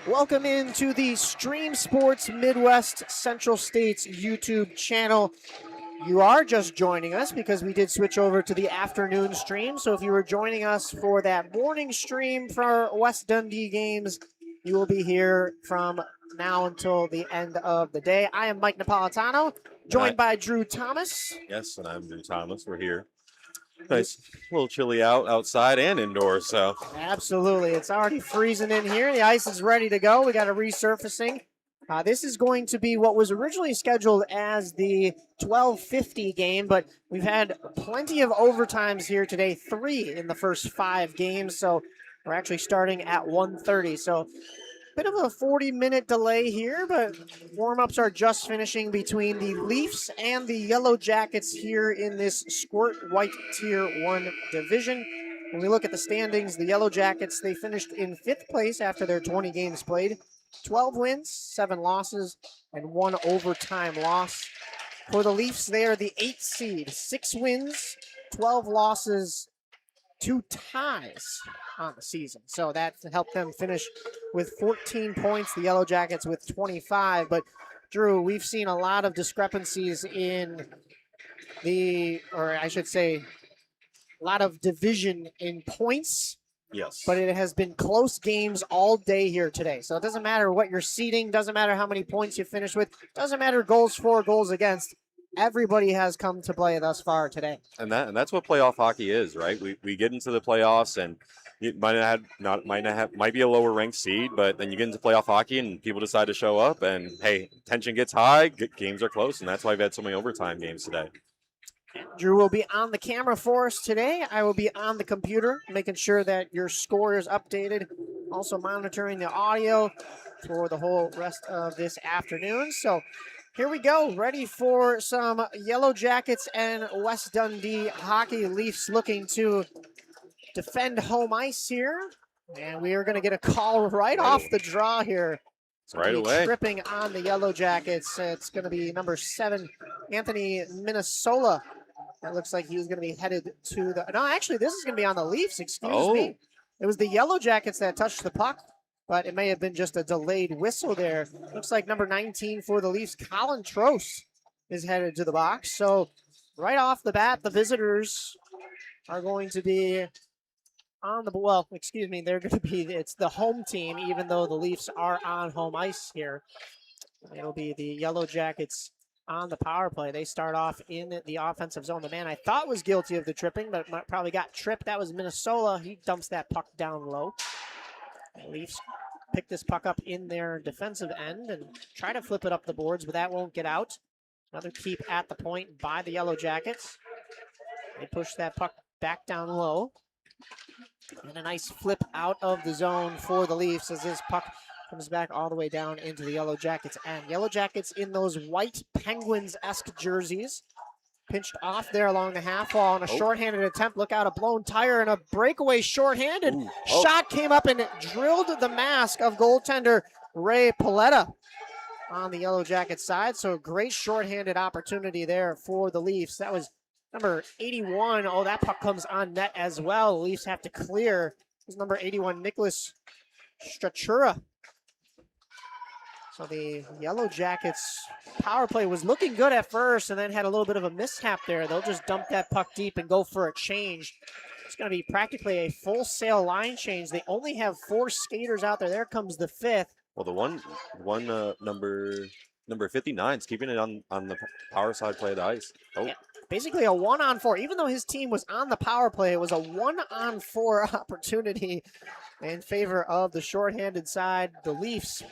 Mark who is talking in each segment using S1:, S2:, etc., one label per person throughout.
S1: Welcome into the Stream Sports Midwest Central States YouTube channel. You are just joining us because we did switch over to the afternoon stream. So if you were joining us for that morning stream for our West Dundee games, you will be here from now until the end of the day. I am Mike Napolitano, joined by Drew Thomas.
S2: Yes, and I'm Drew Thomas. We're here. Nice, a little chilly outside and indoors, so.
S1: Absolutely. It's already freezing in here. The ice is ready to go. We got a resurfacing. This is going to be what was originally scheduled as the 12:50 game, but we've had plenty of overtimes here today, 3 in the first 5 games, so we're actually starting at 1:30. So bit of a 40-minute delay here, but warm-ups are just finishing between the Leafs and the Yellow Jackets here in this Squirt White Tier 1 division. When we look at the standings, the Yellow Jackets, they finished in 5th place after their 20 games played. 12 wins, 7 losses, and 1 overtime loss. For the Leafs, they are the 8th seed, 6 wins, 12 losses, 2 ties on the season. So that helped them finish with 14 points, the Yellow Jackets with 25. But Drew, we've seen a lot of discrepancies in a lot of division in points.
S2: Yes.
S1: But it has been close games all day here today. So it doesn't matter what you're seeding, doesn't matter how many points you finish with, doesn't matter goals for, goals against. Everybody has come to play thus far today.
S2: And that's what playoff hockey is, right? We get into the playoffs and it might be a lower ranked seed, but then you get into playoff hockey and people decide to show up and hey, tension gets high, games are close, and that's why we've had so many overtime games today.
S1: Drew will be on the camera for us today. I will be on the computer, making sure that your score is updated. Also monitoring the audio for the whole rest of this afternoon. So here we go, ready for some Yellow Jackets and West Dundee hockey. Leafs looking to defend home ice here. And we are going to get a call right off the draw here.
S2: Right away.
S1: Tripping on the Yellow Jackets. It's going to be number 7, Anthony Minnesota. That looks like he was going to be headed to the... No, actually, this is going to be on the Leafs. Excuse me. It was the Yellow Jackets that touched the puck, but it may have been just a delayed whistle there. Looks like number 19 for the Leafs, Colin Trost, is headed to the box. So right off the bat, the visitors are going to be on the... Well, excuse me, they're going to be... It's the home team, even though the Leafs are on home ice here. It'll be the Yellow Jackets on the power play. They start off in the offensive zone. The man I thought was guilty of the tripping, but probably got tripped. That was Minnesota. He dumps that puck down low. The Leafs pick this puck up in their defensive end and try to flip it up the boards, but that won't get out. Another keep at the point by the Yellow Jackets. They push that puck back down low. And a nice flip out of the zone for the Leafs as this puck comes back all the way down into the Yellow Jackets end. Yellow Jackets in those white Penguins-esque jerseys. Pinched off there along the half wall on a shorthanded attempt. Look out, a blown tire and a breakaway shorthanded. Shot came up and drilled the mask of goaltender Ray Paletta on the Yellow Jackets side. So a great shorthanded opportunity there for the Leafs. That was number 81. Oh, that puck comes on net as well. The Leafs have to clear. It was number 81, Nicholas Strachura. So the Yellow Jackets power play was looking good at first and then had a little bit of a mishap there. They'll just dump that puck deep and go for a change. It's going to be practically a full sail line change. They only have 4 skaters out there. There comes the 5th.
S2: Well, the number 59 is keeping it on the power side play of the ice.
S1: Yeah, basically a 1-on-4. Even though his team was on the power play, it was a 1-on-4 opportunity in favor of the shorthanded side. The Leafs,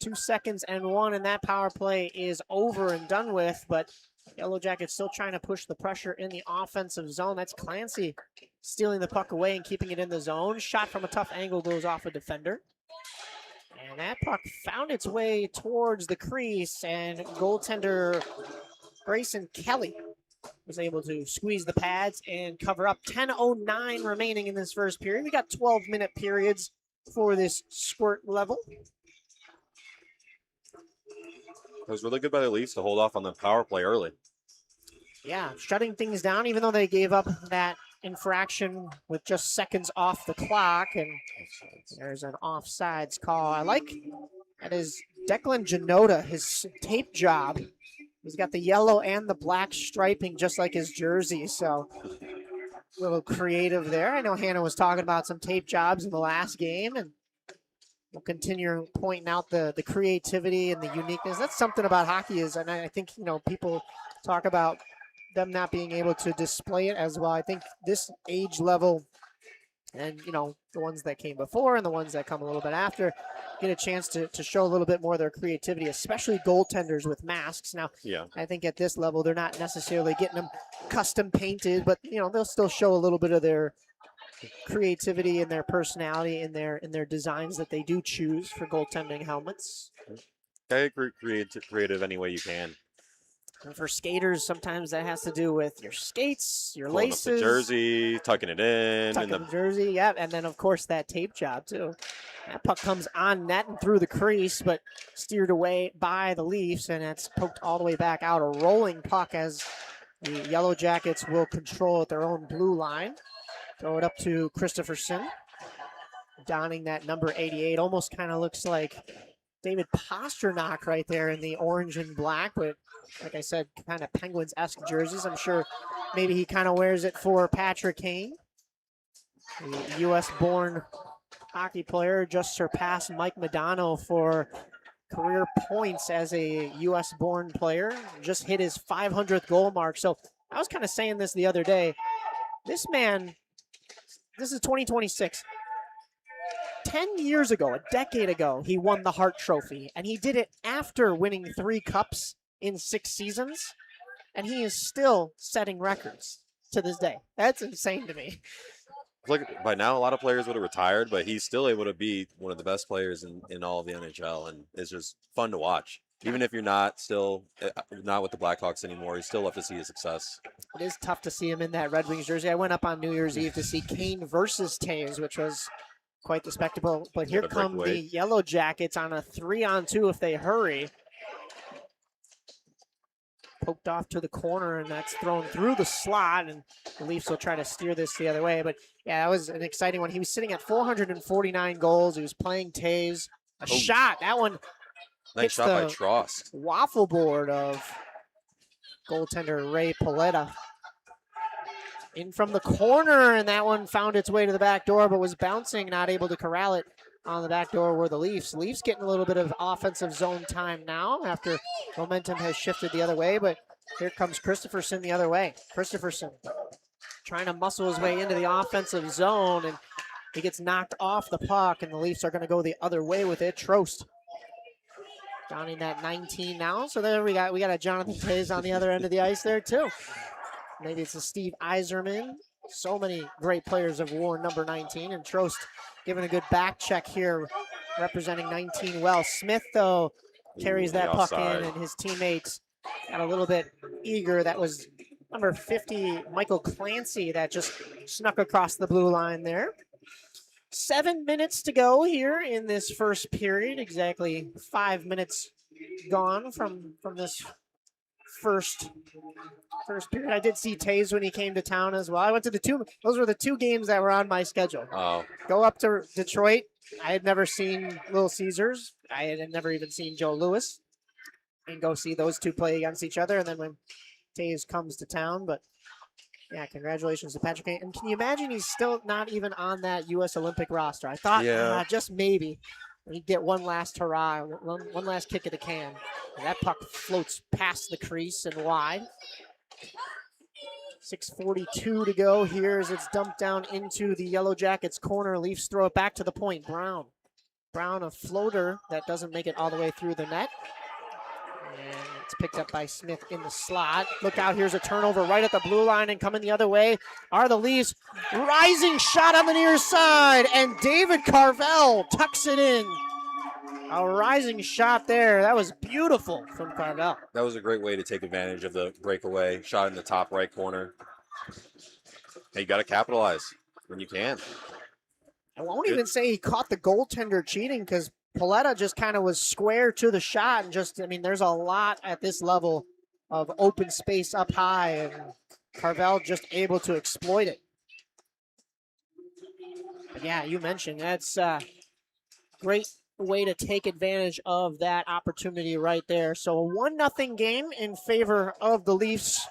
S1: 2 seconds and 1, and that power play is over and done with, but Yellow Jackets still trying to push the pressure in the offensive zone. That's Clancy stealing the puck away and keeping it in the zone. Shot from a tough angle goes off a defender. And that puck found its way towards the crease, and goaltender Grayson Kelly was able to squeeze the pads and cover up. 10:09 remaining in this first period. We got 12-minute periods for this Squirt level.
S2: It was really good by the Leafs to hold off on the power play early.
S1: Yeah, shutting things down, even though they gave up that infraction with just seconds off the clock, and there's an offsides call. I like that is Declan Janota, his tape job. He's got the yellow and the black striping just like his jersey, so a little creative there. I know Hannah was talking about some tape jobs in the last game, and we'll continue pointing out the creativity and the uniqueness. That's something about hockey is, and I think, people talk about them not being able to display it as well. I think this age level and, the ones that came before and the ones that come a little bit after get a chance to show a little bit more of their creativity, especially goaltenders with masks. Now,
S2: Yeah.
S1: I think at this level, they're not necessarily getting them custom painted, but, they'll still show a little bit of their creativity and their personality in their designs that they do choose for goaltending helmets.
S2: Okay, creative any way you can.
S1: And for skaters, sometimes that has to do with your skates, your
S2: Pulling
S1: laces,
S2: up the jersey, tucking it in,
S1: tucking the jersey, yeah, and then of course that tape job too. That puck comes on net and through the crease, but steered away by the Leafs, and it's poked all the way back out. A rolling puck as the Yellow Jackets will control at their own blue line. Throw it up to Christopherson, donning that number 88. Almost kind of looks like David Pasternak right there in the orange and black, but like I said, kind of Penguins-esque jerseys. I'm sure maybe he kind of wears it for Patrick Kane. The U.S.-born hockey player just surpassed Mike Modano for career points as a U.S.-born player. Just hit his 500th goal mark. So I was kind of saying this the other day. This man, this is 2026. 10 years ago, a decade ago, he won the Hart Trophy, and he did it after winning 3 cups in 6 seasons, and he is still setting records to this day. That's insane to me.
S2: Like by now, a lot of players would have retired, but he's still able to be one of the best players in all of the NHL, and it's just fun to watch. Even if you're not with the Blackhawks anymore, you still love to see his success.
S1: It is tough to see him in that Red Wings jersey. I went up on New Year's Eve to see Kane versus Taves, which was quite the spectacle. But here come the Yellow Jackets on a 3-on-2 if they hurry. Poked off to the corner, and that's thrown through the slot, and the Leafs will try to steer this the other way. But yeah, that was an exciting one. He was sitting at 449 goals. He was playing Taves. A shot. That one.
S2: Nice shot by Trost.
S1: Waffle board of goaltender Ray Paletta. In from the corner, and that one found its way to the back door, but was bouncing, not able to corral it on the back door were the Leafs. Leafs getting a little bit of offensive zone time now after momentum has shifted the other way, but here comes Christopherson the other way. Christopherson trying to muscle his way into the offensive zone, and he gets knocked off the puck, and the Leafs are going to go the other way with it. Trost donning that 19 now. So there we got a Jonathan Taves on the other end of the ice there too. Maybe it's a Steve Yzerman. So many great players have worn number 19, and Trost giving a good back check here, representing 19 well. Smith, though, carries that puck in, and his teammates got a little bit eager. That was number 50, Michael Clancy, that just snuck across the blue line there. 7 minutes to go here in this first period. Exactly 5 minutes gone from this first period. I did see Taves when he came to town as well. I went to those were the 2 games that were on my schedule.
S2: Oh.
S1: Go up to Detroit. I had never seen Little Caesars. I had never even seen Joe Louis. And go see those 2 play against each other. And then when Taves comes to town, but yeah, congratulations to Patrick Kane. And can you imagine he's still not even on that U.S. Olympic roster? I thought just maybe he'd get one last hurrah, one last kick of the can. And that puck floats past the crease and wide. 6:42 to go here as it's dumped down into the Yellow Jackets corner. Leafs throw it back to the point. Brown, a floater that doesn't make it all the way through the net. And it's picked up by Smith in the slot. Look out, here's a turnover right at the blue line, and coming the other way are the Leafs. Rising shot on the near side, and David Carvel tucks it in. A rising shot there. That was beautiful from Carvel.
S2: That was a great way to take advantage of the breakaway shot in the top right corner. Hey, you got to capitalize when you can.
S1: I won't even say he caught the goaltender cheating, because Paletta just kind of was square to the shot, and there's a lot at this level of open space up high, and Carvel just able to exploit it. But yeah, you mentioned that's great way to take advantage of that opportunity right there. So a 1-0 game in favor of the Leafs.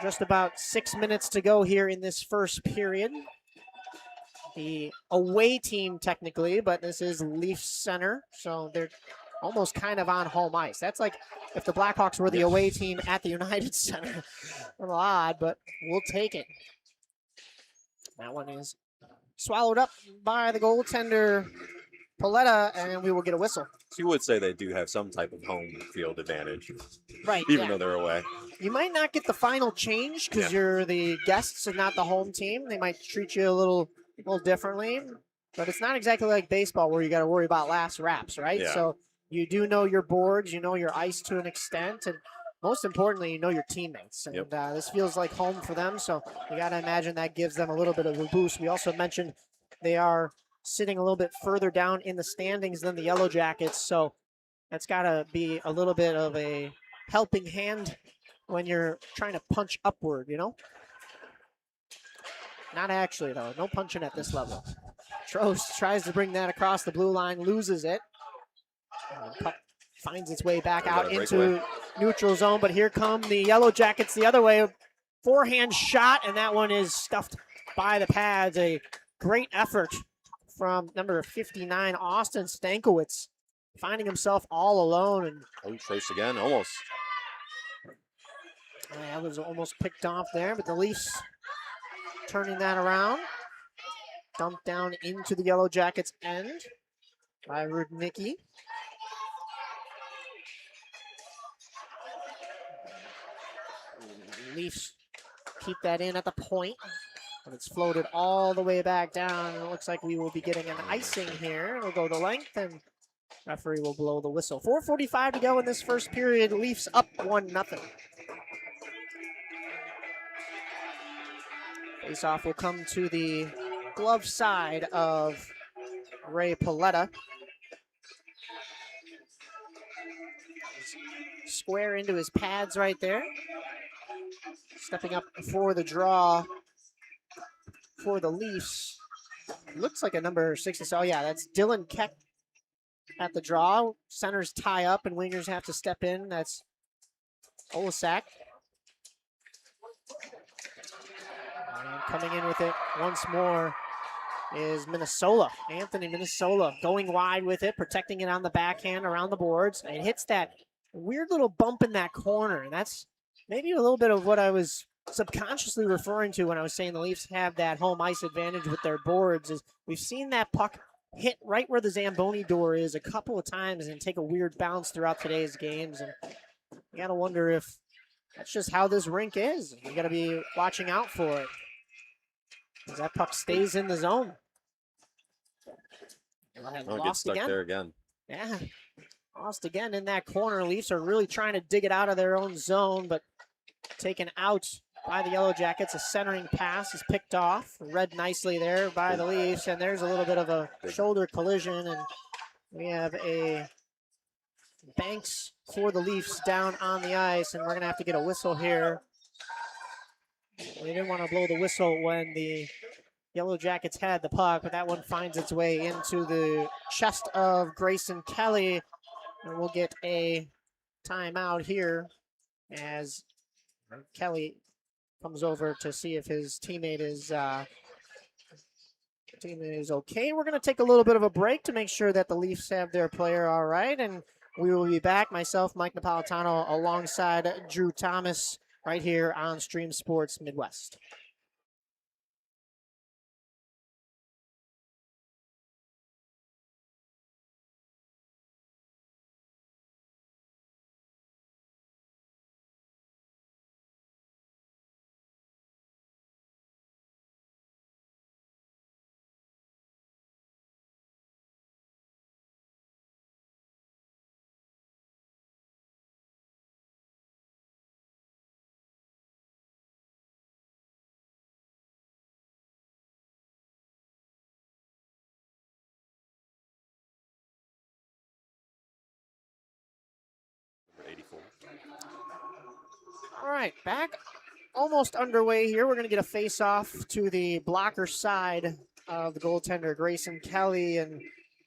S1: Just about 6 minutes to go here in this first period. The away team technically, but this is Leafs Center, so they're almost kind of on home ice. That's like if the Blackhawks were the away team at the United Center. A little odd, but we'll take it. That one is swallowed up by the goaltender, Paletta, and we will get a whistle.
S2: So you would say they do have some type of home field advantage.
S1: Right,
S2: even though they're away.
S1: You might not get the final change because you're the guests and not the home team. They might treat you a little differently, but it's not exactly like baseball where you got to worry about last wraps, right?
S2: Yeah.
S1: So you do know your boards, you know your ice to an extent, and most importantly, you know your teammates. And this feels like home for them, so you got to imagine that gives them a little bit of a boost. We also mentioned they are sitting a little bit further down in the standings than the Yellow Jackets, so that's got to be a little bit of a helping hand when you're trying to punch upward, you know? Not actually, though. No punching at this level. Trost tries to bring that across the blue line, loses it. Puck finds its way back out into neutral zone, but here come the Yellow Jackets the other way. Forehand shot, and that one is stuffed by the pads. A great effort from number 59, Austin Stankiewicz, finding himself all alone. And
S2: Trost again, almost.
S1: That was almost picked off there, but the Leafs turning that around. Dumped down into the Yellow Jackets' end by Rudnicki. Leafs keep that in at the point, but it's floated all the way back down. It looks like we will be getting an icing here. It'll go the length, and referee will blow the whistle. 4:45 to go in this first period. Leafs up 1-0. Face-off will come to the glove side of Ray Paletta. Square into his pads right there. Stepping up for the draw for the Leafs. Looks like a number 60. So, yeah, that's Dylan Keck at the draw. Centers tie up and wingers have to step in. That's Olasak. And coming in with it once more is Minnesota. Anthony Minnesota going wide with it, protecting it on the backhand around the boards. And it hits that weird little bump in that corner. And that's maybe a little bit of what I was subconsciously referring to when I was saying the Leafs have that home ice advantage with their boards. Is we've seen that puck hit right where the Zamboni door is a couple of times and take a weird bounce throughout today's games. And you got to wonder if that's just how this rink is. You got to be watching out for it, as that puck stays in the zone.
S2: Get stuck there again.
S1: Yeah, lost again in that corner. Leafs are really trying to dig it out of their own zone, but taken out by the Yellow Jackets. A centering pass is picked off, read nicely there by the Leafs, and there's a little bit of a shoulder collision, and we have a Banks for the Leafs down on the ice, and we're going to have to get a whistle here. We didn't want to blow the whistle when the Yellow Jackets had the puck, but that one finds its way into the chest of Grayson Kelly, and we'll get a timeout here as Kelly comes over to see if his teammate is okay. We're going to take a little bit of a break to make sure that the Leafs have their player all right, and we will be back, myself, Mike Napolitano, alongside Drew Thomas, right here on Stream Sports Midwest. All right, back almost underway here. We're going to get a face-off to the blocker side of the goaltender, Grayson Kelly, and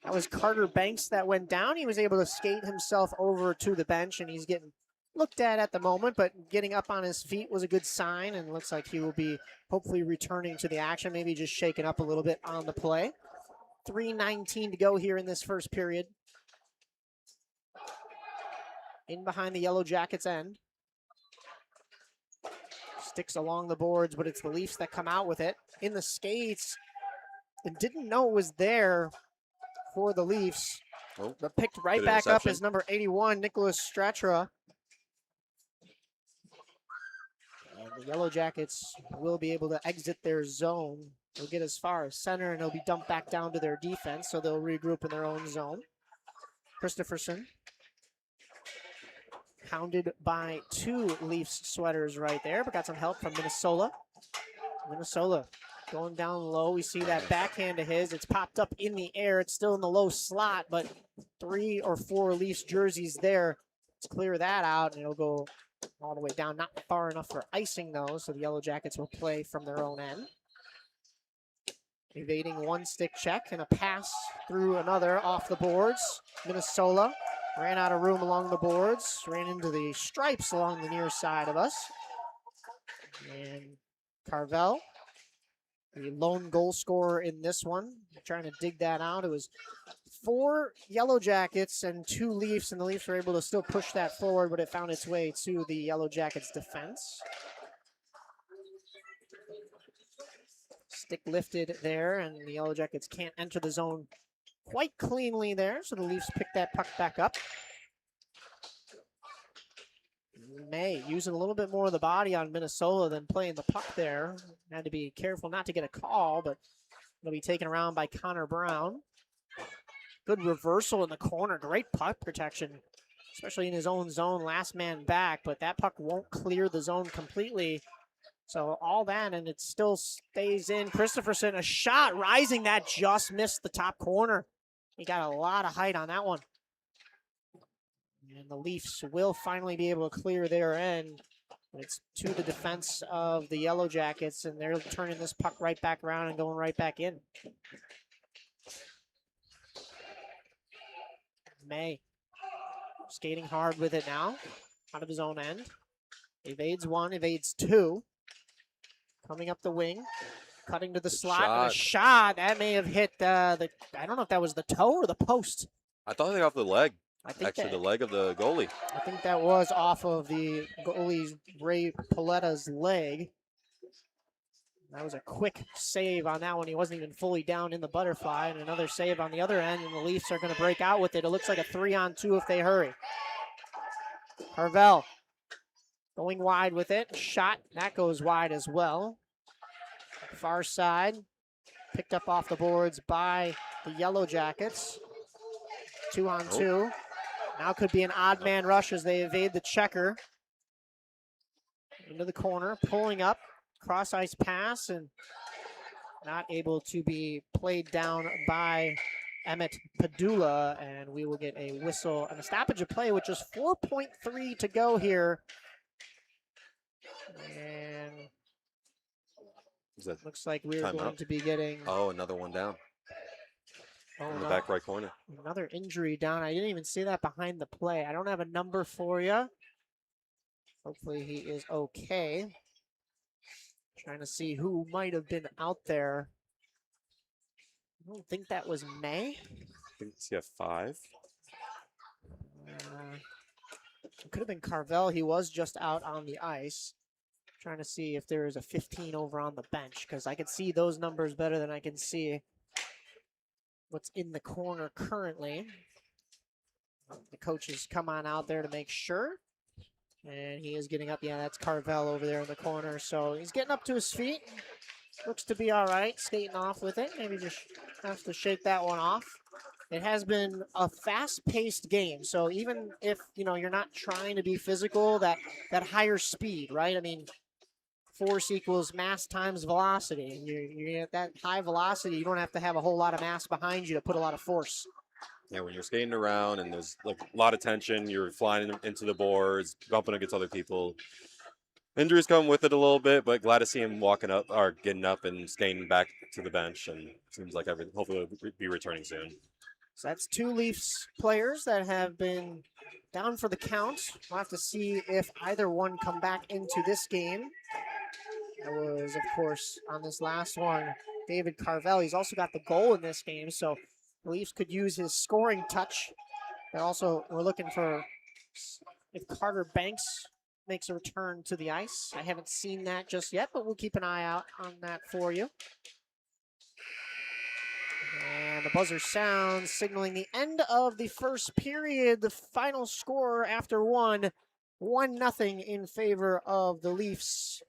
S1: that was Carter Banks that went down. He was able to skate himself over to the bench, and he's getting looked at the moment, but getting up on his feet was a good sign, and looks like he will be hopefully returning to the action, maybe just shaking up a little bit on the play. 3:19 to go here in this first period. In behind the Yellow Jackets end. Sticks along the boards, but it's the Leafs that come out with it. In the skates, and didn't know it was there for the Leafs.
S2: Oh,
S1: but picked right back up is number 81, Nicholas Stratra. And the Yellow Jackets will be able to exit their zone. They'll get as far as center, and they'll be dumped back down to their defense, so they'll regroup in their own zone. Christopherson hounded by 2 Leafs sweaters right there, but got some help from Minnesota. Minnesota going down low. We see that backhand of his. It's popped up in the air. It's still in the low slot, but 3 or 4 Leafs jerseys there. Let's clear that out, and it'll go all the way down. Not far enough for icing, though, so the Yellow Jackets will play from their own end. Evading one stick check and a pass through another off the boards. Minnesota ran out of room along the boards, ran into the stripes along the near side of us. And Carvel, the lone goal scorer in this one, trying to dig that out. It was 4 Yellow Jackets and 2 Leafs, and the Leafs were able to still push that forward, but it found its way to the Yellow Jackets defense. Stick lifted there, and the Yellow Jackets can't enter the zone quite cleanly there, so the Leafs pick that puck back up. May using a little bit more of the body on Minnesota than playing the puck there. Had to be careful not to get a call, but it'll be taken around by Connor Brown. Good reversal in the corner. Great puck protection, especially in his own zone, last man back, but that puck won't clear the zone completely. So all that, and it still stays in. Christopherson, a shot rising that just missed the top corner. He got a lot of height on that one. And the Leafs will finally be able to clear their end. It's to the defense of the Yellow Jackets, and they're turning this puck right back around and going right back in. May skating hard with it now, out of his own end. Evades 1, evades 2. Coming up the wing, cutting to the slot, and a shot. That may have hit I don't know if that was the toe or the post.
S2: I thought they got off the leg.
S1: The
S2: leg of the goalie.
S1: I think that was off of the goalie, Ray Paletta's leg. That was a quick save on that one. He wasn't even fully down in the butterfly, and another save on the other end, and the Leafs are going to break out with it. It looks like a 3-on-2 if they hurry. Carvel going wide with it. Shot, that goes wide as well. Far side, picked up off the boards by the Yellow Jackets. 2-on-2. Now could be an odd man rush as they evade the checker. Into the corner, pulling up, cross ice pass, and not able to be played down by Emmett Padula, and we will get a whistle and a stoppage of play with just 4.3 to go here. And looks like we're going to be getting...
S2: Oh, another one down.
S1: Oh,
S2: in the back right corner.
S1: Another injury down. I didn't even see that behind the play. I don't have a number for you. Hopefully he is okay. Trying to see who might have been out there. I don't think that was May.
S2: I think it's 5.
S1: It could have been Carvel. He was just out on the ice. Trying to see if there is a 15 over on the bench, because I can see those numbers better than I can see what's in the corner currently. The coaches come on out there to make sure. And he is getting up. Yeah, that's Carvel over there in the corner. So he's getting up to his feet. Looks to be all right, skating off with it. Maybe just has to shake that one off. It has been a fast-paced game. So even if, you're not trying to be physical, that higher speed, right? I mean, force equals mass times velocity. You're at that high velocity, you don't have to have a whole lot of mass behind you to put a lot of force.
S2: Yeah, when you're skating around and there's a lot of tension, you're flying into the boards, bumping against other people. Injuries come with it a little bit, but glad to see him walking up or getting up and skating back to the bench. And seems like hopefully he'll be returning soon.
S1: So that's 2 Leafs players that have been down for the count. We'll have to see if either one come back into this game. That was, of course, on this last one, David Carvel. He's also got the goal in this game, so the Leafs could use his scoring touch. But also, we're looking for if Carter Banks makes a return to the ice. I haven't seen that just yet, but we'll keep an eye out on that for you. And the buzzer sounds, signaling the end of the first period. The final score after 1-0 in favor of the Leafs.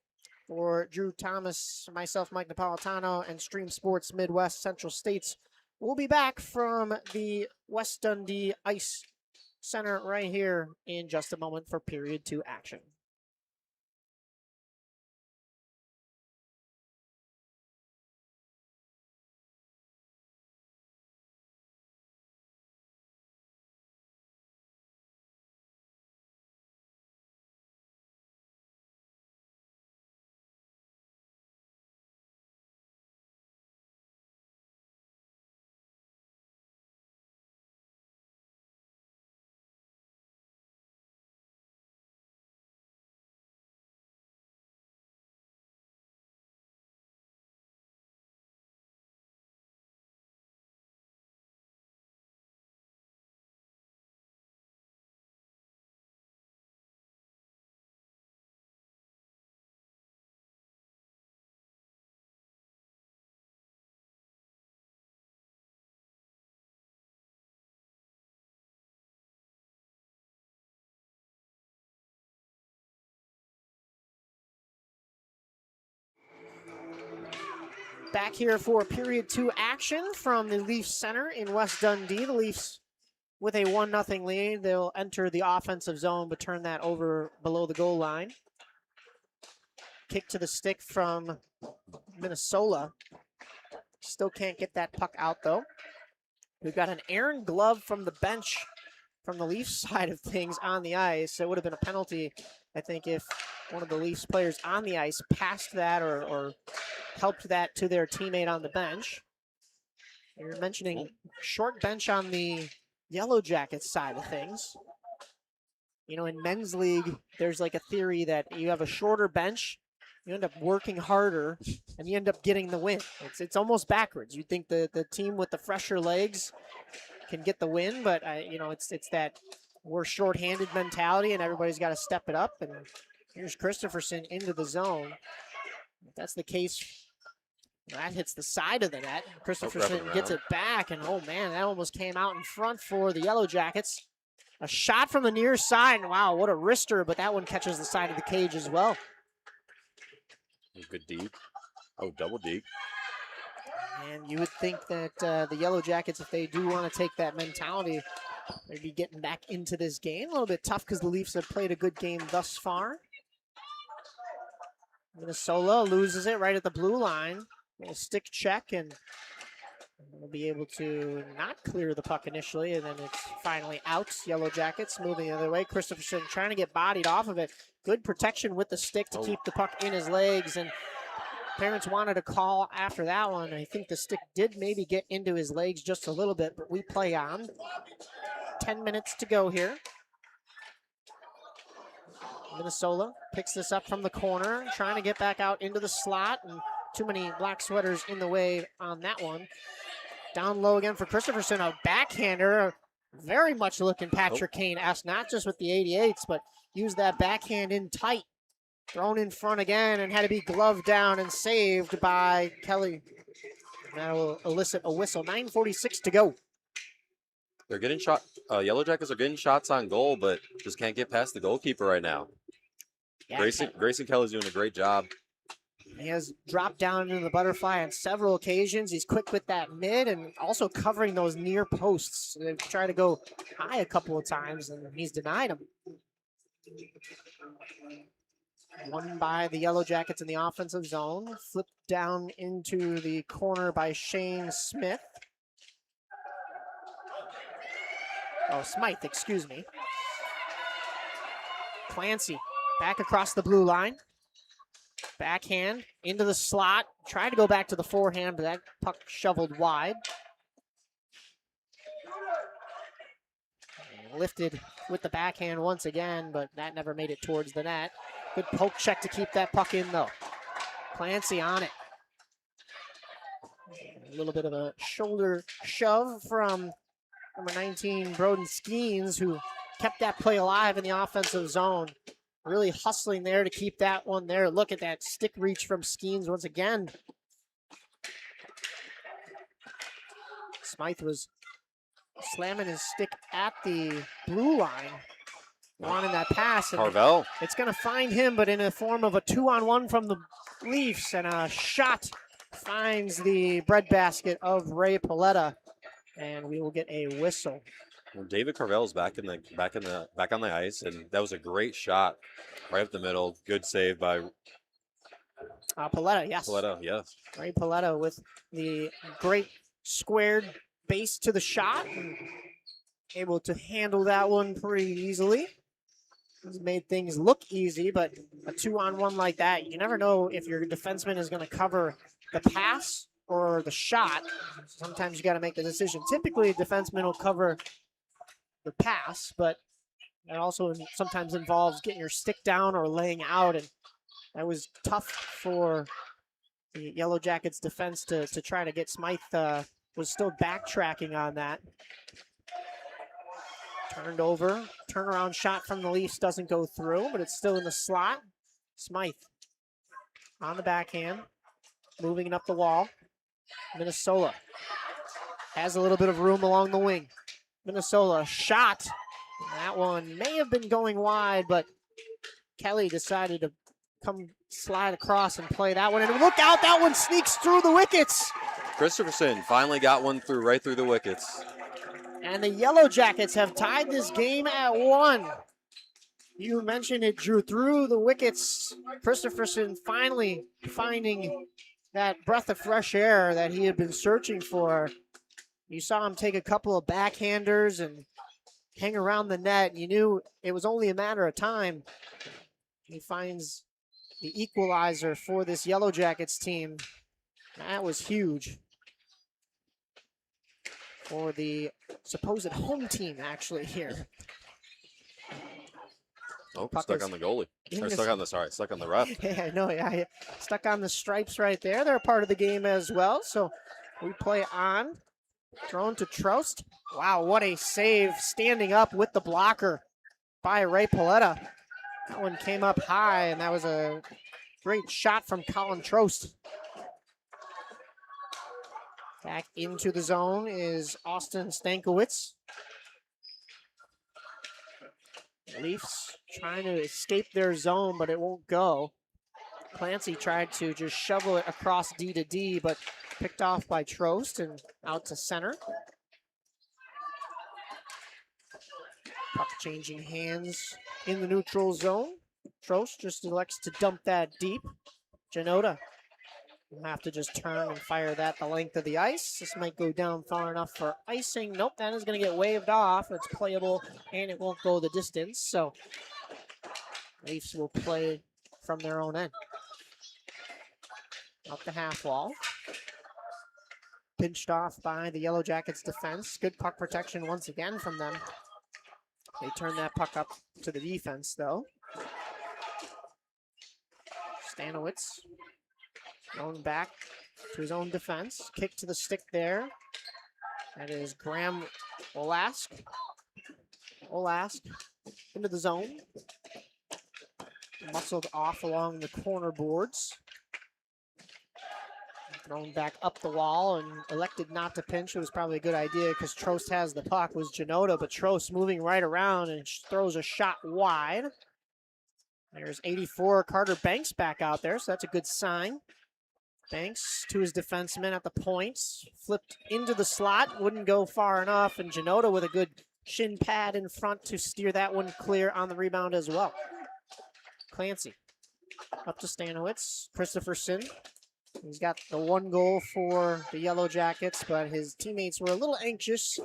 S1: For Drew Thomas, myself, Mike Napolitano, and Stream Sports Midwest Central States, we'll be back from the West Dundee Ice Center right here in just a moment for period 2 action. Back here for period 2 action from the Leafs Center in West Dundee. The Leafs with a 1-0 lead. They'll enter the offensive zone, but turn that over below the goal line. Kick to the stick from Minnesota. Still can't get that puck out, though. We've got an Aaron Glove from the bench from the Leafs side of things on the ice. It would have been a penalty, I think, if one of the Leafs players on the ice passed that or helped that to their teammate on the bench. You're mentioning short bench on the Yellow Jackets side of things. You know, in men's league, there's like a theory that you have a shorter bench, you end up working harder, and you end up getting the win. It's almost backwards. You think the team with the fresher legs can get the win, but it's that we're shorthanded mentality, and everybody's got to step it up. And here's Christopherson into the zone. If that's the case, that hits the side of the net. Christopherson gets it back, and oh man, that almost came out in front for the Yellow Jackets. A shot from the near side, and wow, what a wrister, but that one catches the side of the cage as well.
S2: Good deep. Oh, double deep.
S1: And you would think that the Yellow Jackets, if they do want to take that mentality, they'd be getting back into this game. A little bit tough because the Leafs have played a good game thus far. Minnesota loses it right at the blue line. A stick check, and we'll be able to not clear the puck initially, and then it's finally out. Yellow Jackets moving the other way. Christopherson trying to get bodied off of it. Good protection with the stick to keep the puck in his legs, and parents wanted a call after that one. I think the stick did maybe get into his legs just a little bit, but we play on. 10 minutes to go here. Minnesota picks this up from the corner, trying to get back out into the slot, and too many black sweaters in the way on that one. Down low again for Christopherson, a backhander. Very much looking Patrick Kane-esque, not just with the 88s, but used that backhand in tight. Thrown in front again and had to be gloved down and saved by Kelly. That will elicit a whistle. 9:46 to go.
S2: They're getting shot. Yellow Jackets are getting shots on goal, but just can't get past the goalkeeper right now. Yeah, Grayson Kelly's doing a great job.
S1: He has dropped down into the butterfly on several occasions. He's quick with that mid and also covering those near posts. They've tried to go high a couple of times, and he's denied them. Won by the Yellow Jackets in the offensive zone. Flipped down into the corner by Shane Smith. Oh, Smythe, excuse me. Clancy back across the blue line. Backhand into the slot. Tried to go back to the forehand, but that puck shoveled wide. And lifted with the backhand once again, but that never made it towards the net. Good poke check to keep that puck in, though. Clancy on it. A little bit of a shoulder shove from number 19, Broden Skeens, who kept that play alive in the offensive zone. Really hustling there to keep that one there. Look at that stick reach from Skeens once again. Smythe was slamming his stick at the blue line, wanting that pass. And
S2: Carvel.
S1: it's going to find him, but in a form of a 2-on-1 from the Leafs, and a shot finds the breadbasket of Ray Paletta, and we will get a whistle.
S2: Well, David Carvel's back on the ice, and that was a great shot right up the middle. Good save by
S1: Paletta, yes.
S2: Paletta, yes.
S1: Ray Paletta with the great squared base to the shot, and able to handle that one pretty easily. He's made things look easy, but a 2-on-1 like that, you never know if your defenseman is going to cover the pass or the shot. Sometimes you got to make the decision. Typically, a defenseman will cover the pass, but it also sometimes involves getting your stick down or laying out, and that was tough for the Yellow Jackets defense to try to get. Smythe was still backtracking on that. Turned over, turnaround shot from the Leafs doesn't go through, but it's still in the slot. Smythe on the backhand, moving it up the wall. Minnesota has a little bit of room along the wing. Minnesota shot. That one may have been going wide, but Kelly decided to come slide across and play that one. And look out, that one sneaks through the wickets.
S2: Christopherson finally got one right through the wickets.
S1: And the Yellow Jackets have tied this game at 1. You mentioned it drew through the wickets. Christopherson finally finding that breath of fresh air that he had been searching for. You saw him take a couple of backhanders and hang around the net. You knew it was only a matter of time. He finds the equalizer for this Yellow Jackets team. That was huge for the supposed home team, actually, here.
S2: Oh,
S1: Puck
S2: stuck
S1: is
S2: on the goalie. Or stuck on the ref.
S1: Yeah, no, yeah, stuck on the stripes right there. They're a part of the game as well. So we play on. Thrown to Trost. Wow, what a save standing up with the blocker by Ray Paletta. That one came up high, and that was a great shot from Colin Trost. Back into the zone is Austin Stankiewicz. Leafs trying to escape their zone, but it won't go. Clancy tried to just shovel it across D to D, but picked off by Trost and out to center. Puck changing hands in the neutral zone. Trost just elects to dump that deep. Janota will have to just turn and fire that the length of the ice. This might go down far enough for icing. Nope, that is going to get waved off. It's playable, and it won't go the distance. So Leafs will play from their own end. Up the half wall. Pinched off by the Yellow Jackets defense. Good puck protection once again from them. They turn that puck up to the defense, though. Stanowitz going back to his own defense. Kick to the stick there. That is Graham Olask. Olask into the zone. Muscled off along the corner boards. Thrown back up the wall and elected not to pinch. It was probably a good idea because Trost has the puck. It was Janota, but Trost moving right around and throws a shot wide. There's 84, Carter Banks back out there, so that's a good sign. Banks to his defenseman at the points. Flipped into the slot, wouldn't go far enough, and Janota with a good shin pad in front to steer that one clear on the rebound as well. Clancy up to Stanowitz. Christopherson. He's got the one goal for the Yellow Jackets, but his teammates were a little anxious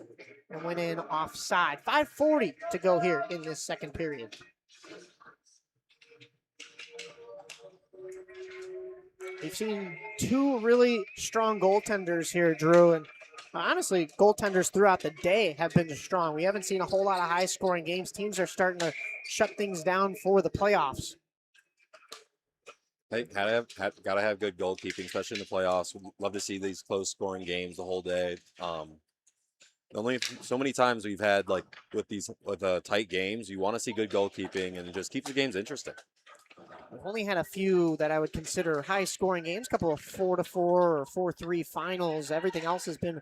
S1: and went in offside. 5:40 to go here in this second period. We've seen two really strong goaltenders here, Drew, and honestly, goaltenders throughout the day have been strong. We haven't seen a whole lot of high-scoring games. Teams are starting to shut things down for the playoffs.
S2: Hey, gotta have good goalkeeping, especially in the playoffs. We'd love to see these close-scoring games the whole day. Only so many times we've had like with tight games, you want to see good goalkeeping, and it just keeps the games interesting.
S1: We've only had a few that I would consider high-scoring games, a couple of 4-4 or 4-3 finals. Everything else has been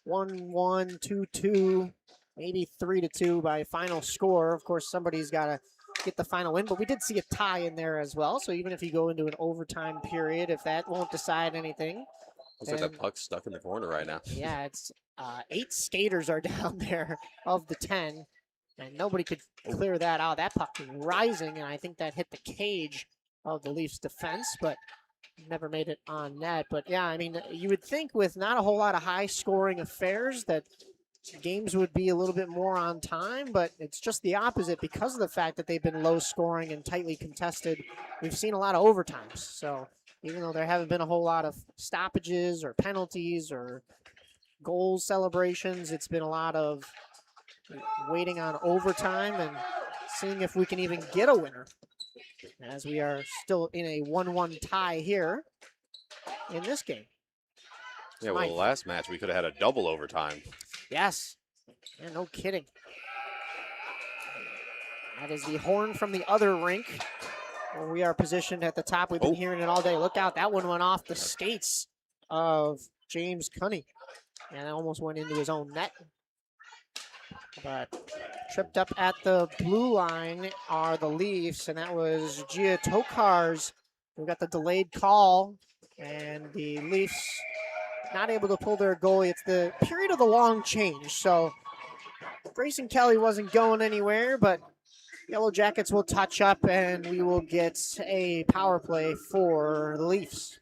S1: 1-1, 2-2, maybe 3-2 by final score. Of course, somebody's got to get the final win, but we did see a tie in there as well. So even if you go into an overtime period, if that won't decide anything.
S2: Looks like that puck's stuck in the corner right now.
S1: Yeah, it's 8 skaters are down there of the 10, and nobody could clear that out. That puck was rising, and I think that hit the cage of the Leafs defense, but never made it on net. But yeah, I mean, you would think with not a whole lot of high-scoring affairs that games would be a little bit more on time, but it's just the opposite because of the fact that they've been low-scoring and tightly contested. We've seen a lot of overtimes, so even though there haven't been a whole lot of stoppages or penalties or goal celebrations, it's been a lot of waiting on overtime and seeing if we can even get a winner, as we are still in a 1-1 tie here in this game.
S2: Yeah, well, the last match we could have had a double overtime.
S1: Yes, yeah, no kidding. That is the horn from the other rink, where we are positioned at the top. We've been hearing it all day. Look out, that one went off the skates of James Cunny, and it almost went into his own net. But tripped up at the blue line are the Leafs, and that was Gia Tokar's. We got the delayed call, and the Leafs not able to pull their goalie. It's the period of the long change, so Grayson Kelly wasn't going anywhere, but Yellow Jackets will touch up, and we will get a power play for the Leafs.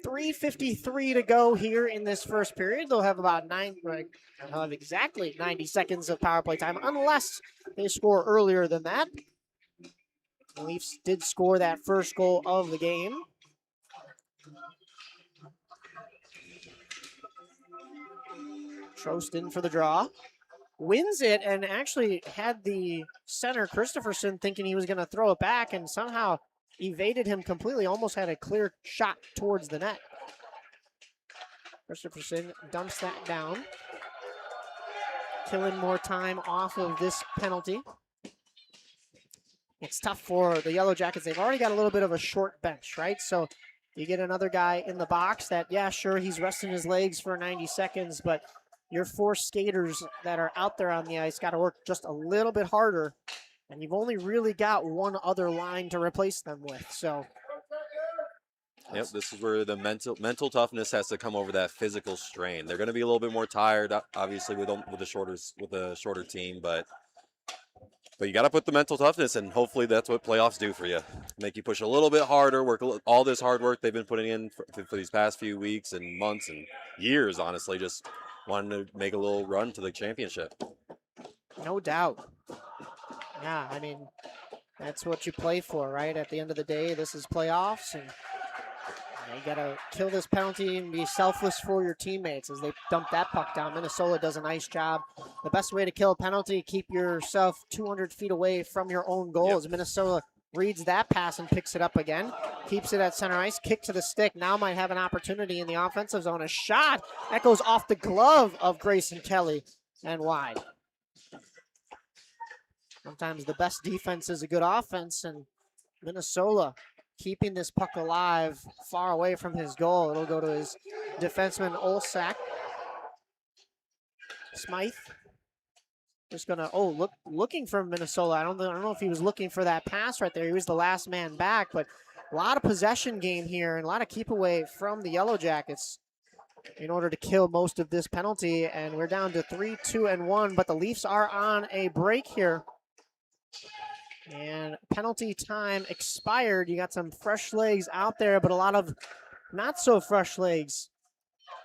S1: 3:53 to go here in this first period. They'll have about they'll have exactly 90 seconds of power play time, unless they score earlier than that. The Leafs did score that first goal of the game. Trost in for the draw. Wins it, and actually had the center, Christopherson, thinking he was going to throw it back, and somehow evaded him completely, almost had a clear shot towards the net. Christopherson dumps that down, killing more time off of this penalty. It's tough for the Yellow Jackets. They've already got a little bit of a short bench, right? So you get another guy in the box that, yeah, sure, he's resting his legs for 90 seconds, but your 4 skaters that are out there on the ice got to work just a little bit harder, and you've only really got one other line to replace them with. So,
S2: yep, this is where the mental toughness has to come over that physical strain. They're going to be a little bit more tired, obviously, with a shorter team, but you got to put the mental toughness, and hopefully that's what playoffs do for you. Make you push a little bit harder, all this hard work they've been putting in for these past few weeks and months and years, honestly, just wanting to make a little run to the championship.
S1: No doubt. Yeah, I mean, that's what you play for, right? At the end of the day, this is playoffs, and you got to kill this penalty and be selfless for your teammates as they dump that puck down. Minnesota does a nice job. The best way to kill a penalty, keep yourself 200 feet away from your own goal. Yep. As Minnesota reads that pass and picks it up again, keeps it at center ice, kick to the stick. Now might have an opportunity in the offensive zone. A shot that goes off the glove of Grayson Kelly and wide. Sometimes the best defense is a good offense, and Minnesota keeping this puck alive far away from his goal. It'll go to his defenseman, Olsak. Smythe just gonna, looking for Minnesota. I don't know if he was looking for that pass right there. He was the last man back, but a lot of possession game here and a lot of keep away from the Yellow Jackets in order to kill most of this penalty. And we're down to 3-2-1, but the Leafs are on a break here. And penalty time expired. You got some fresh legs out there, but a lot of not so fresh legs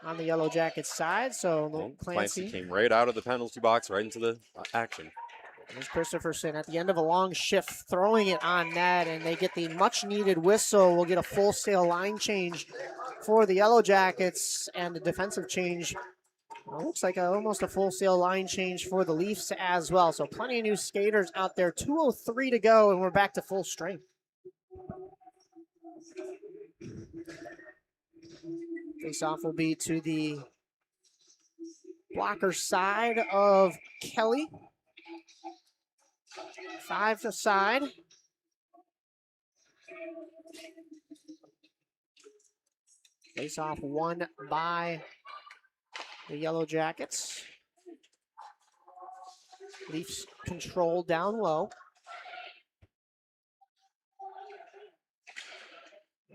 S1: on the Yellow Jackets side. So
S2: Clancy came right out of the penalty box, right into the action.
S1: There's Christopherson at the end of a long shift, throwing it on net, and they get the much-needed whistle. We'll get a full-sail line change for the Yellow Jackets and a defensive change. Well, looks like almost a full-sail line change for the Leafs as well. So plenty of new skaters out there. 2:03 to go, and we're back to full strength. Face-off will be to the blocker side of Kelly. 5 to side. Face-off won by the Yellow Jackets. Leafs control down low.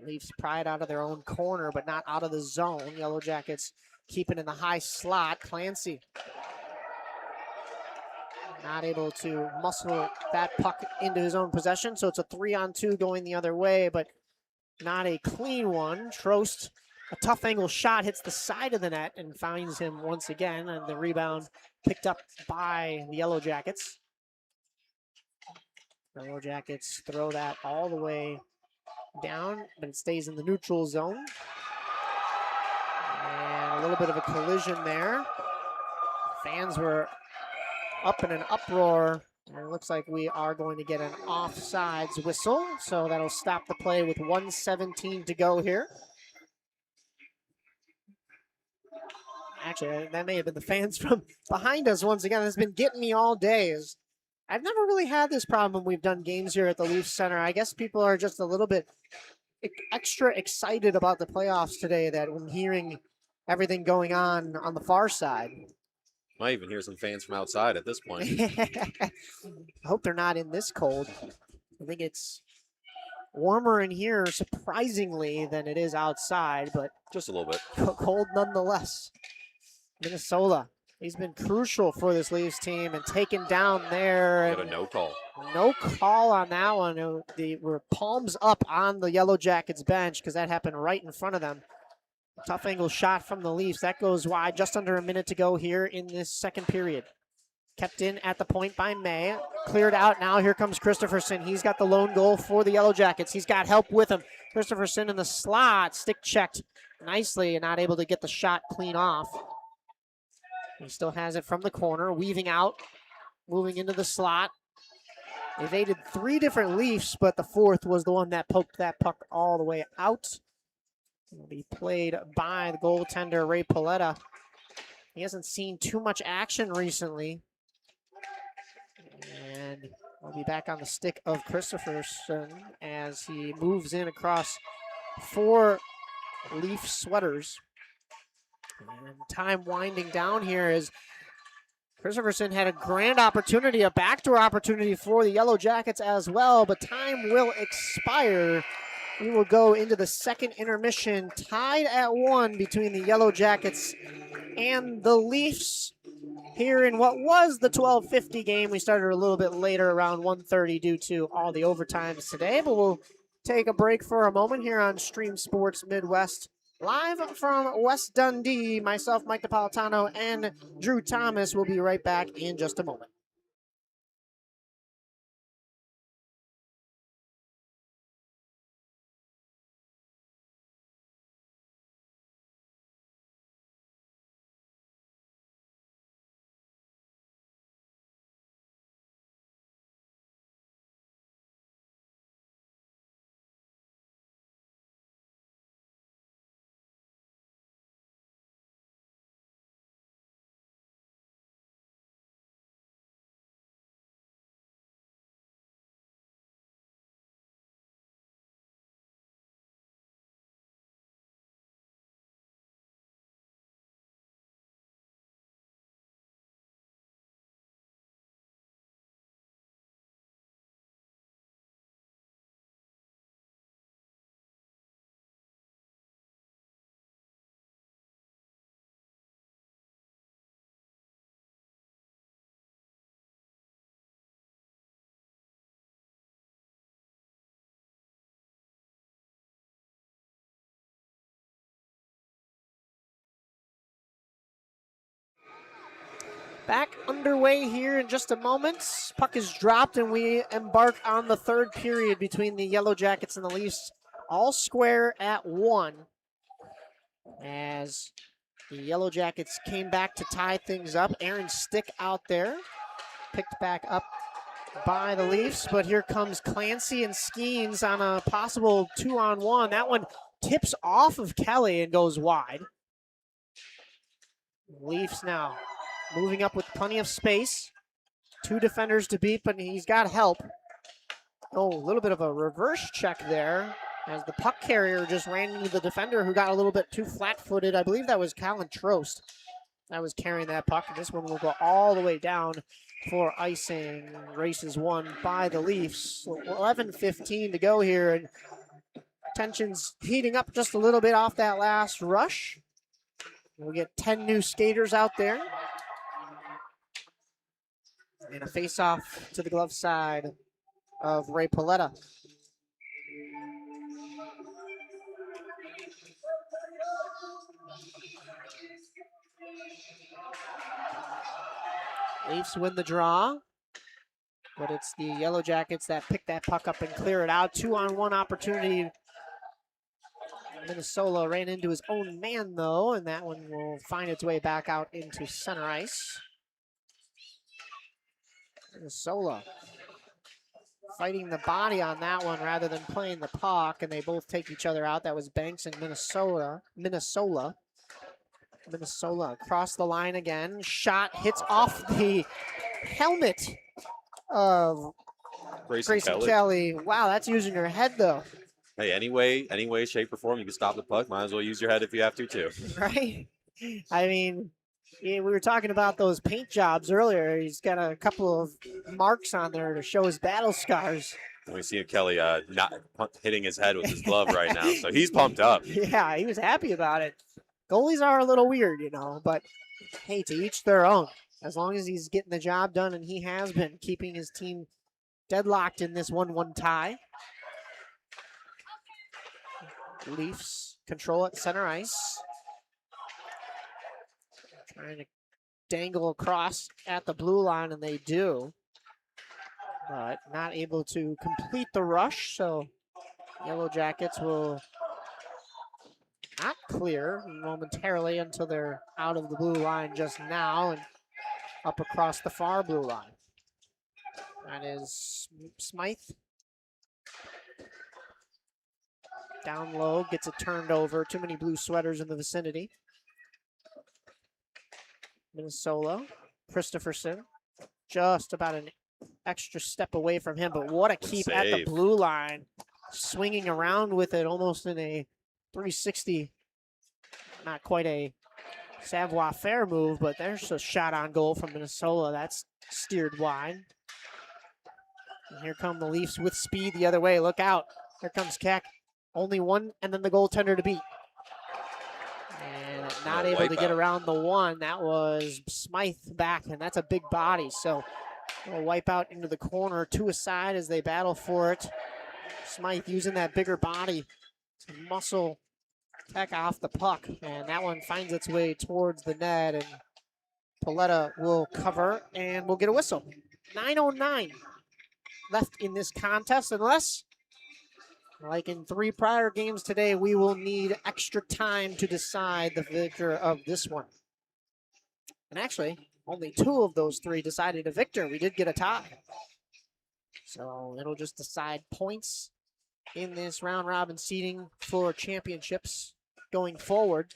S1: Leafs pry it out of their own corner, but not out of the zone. Yellow Jackets keep it in the high slot. Clancy not able to muscle that puck into his own possession, so it's a 3-on-2 going the other way, but not a clean one. Trost, a tough angle shot, hits the side of the net and finds him once again, and the rebound picked up by the Yellow Jackets. The Yellow Jackets throw that all the way down, but it stays in the neutral zone. And a little bit of a collision there. Fans were up in an uproar, and it looks like we are going to get an offsides whistle, so that'll stop the play with 1:17 to go here. Actually, that may have been the fans from behind us once again. It's been getting me all day. I've never really had this problem when we've done games here at the Leafs Center. I guess people are just a little bit extra excited about the playoffs today, that when hearing everything going on the far side.
S2: Might even hear some fans from outside at this point.
S1: I hope they're not in this cold. I think it's warmer in here, surprisingly, than it is outside, but
S2: just a little bit
S1: cold nonetheless. Minnesota, he's been crucial for this Leafs team and taken down there.
S2: Got a no call.
S1: No call on that one. They were palms up on the Yellow Jackets bench because that happened right in front of them. Tough angle shot from the Leafs. That goes wide. Just under a minute to go here in this second period. Kept in at the point by May. Cleared out. Now here comes Christopherson. He's got the lone goal for the Yellow Jackets. He's got help with him. Christopherson in the slot. Stick checked nicely and not able to get the shot clean off. He still has it from the corner. Weaving out. Moving into the slot. Evaded 3 different Leafs, but the fourth was the one that poked that puck all the way out. Will be played by the goaltender, Ray Paletta. He hasn't seen too much action recently. And we'll be back on the stick of Christopherson as he moves in across 4 Leaf sweaters. And time winding down here as Christopherson had a grand opportunity, a backdoor opportunity for the Yellow Jackets as well, but time will expire. We will go into the second intermission, tied at 1 between the Yellow Jackets and the Leafs here in what was the 12:50 game. We started a little bit later, around 1:30, due to all the overtimes today, but we'll take a break for a moment here on Stream Sports Midwest. Live from West Dundee, myself, Mike Napolitano, and Drew Thomas will be right back in just a moment. Back underway here in just a moment. Puck is dropped and we embark on the third period between the Yellow Jackets and the Leafs. All square at 1. As the Yellow Jackets came back to tie things up. Aaron Stick out there. Picked back up by the Leafs, but here comes Clancy and Skeens on a possible 2-on-1. That one tips off of Kelly and goes wide. Leafs now moving up with plenty of space. 2 defenders to beat, but he's got help. Oh, a little bit of a reverse check there as the puck carrier just ran into the defender who got a little bit too flat-footed. I believe that was Colin Trost that was carrying that puck. And this one will go all the way down for icing. Race is won by the Leafs. 11:15 to go here, and tension's heating up just a little bit off that last rush. We'll get 10 new skaters out there. And a face-off to the glove side of Ray Paletta. Leafs win the draw, but it's the Yellow Jackets that pick that puck up and clear it out. 2-on-1 opportunity. Minnesota ran into his own man, though, and that one will find its way back out into center ice. Minnesota fighting the body on that one rather than playing the puck, and they both take each other out. That was Banks and Minnesota across the line again. Shot hits off the helmet of Grayson Kelly. Wow, that's using your head, though.
S2: Hey, any way, shape, or form you can stop the puck, might as well use your head if you have to, too.
S1: Right? I mean, yeah, we were talking about those paint jobs earlier. He's got a couple of marks on there to show his battle scars.
S2: We see Kelly not hitting his head with his glove right now, so he's pumped up.
S1: Yeah, he was happy about it. Goalies are a little weird, you know, but hey, to each their own. As long as he's getting the job done, and he has been keeping his team deadlocked in this 1-1 tie. Leafs control at center ice. Trying to dangle across at the blue line, and they do. But not able to complete the rush, so Yellow Jackets will not clear momentarily until they're out of the blue line just now and up across the far blue line. That is Smythe. Down low, gets it turned over. Too many blue sweaters in the vicinity. Minnesota, Christopherson, just about an extra step away from him, but what a keep at the blue line. Swinging around with it almost in a 360. Not quite a savoir-faire move, but there's a shot on goal from Minnesota. That's steered wide. And here come the Leafs with speed the other way. Look out. Here comes Keck. Only one, and then the goaltender to beat. And not able to get around the one. That was Smythe back, and that's a big body. So we'll wipe out into the corner, 2 aside as they battle for it. Smythe using that bigger body to muscle Keck off the puck, and that one finds its way towards the net, and Paletta will cover, and we'll get a whistle. 9:09 left in this contest, unless, like in 3 prior games today, we will need extra time to decide the victor of this one. And actually, only 2 of those 3 decided a victor. We did get a tie. So it'll just decide points in this round robin seeding for championships going forward.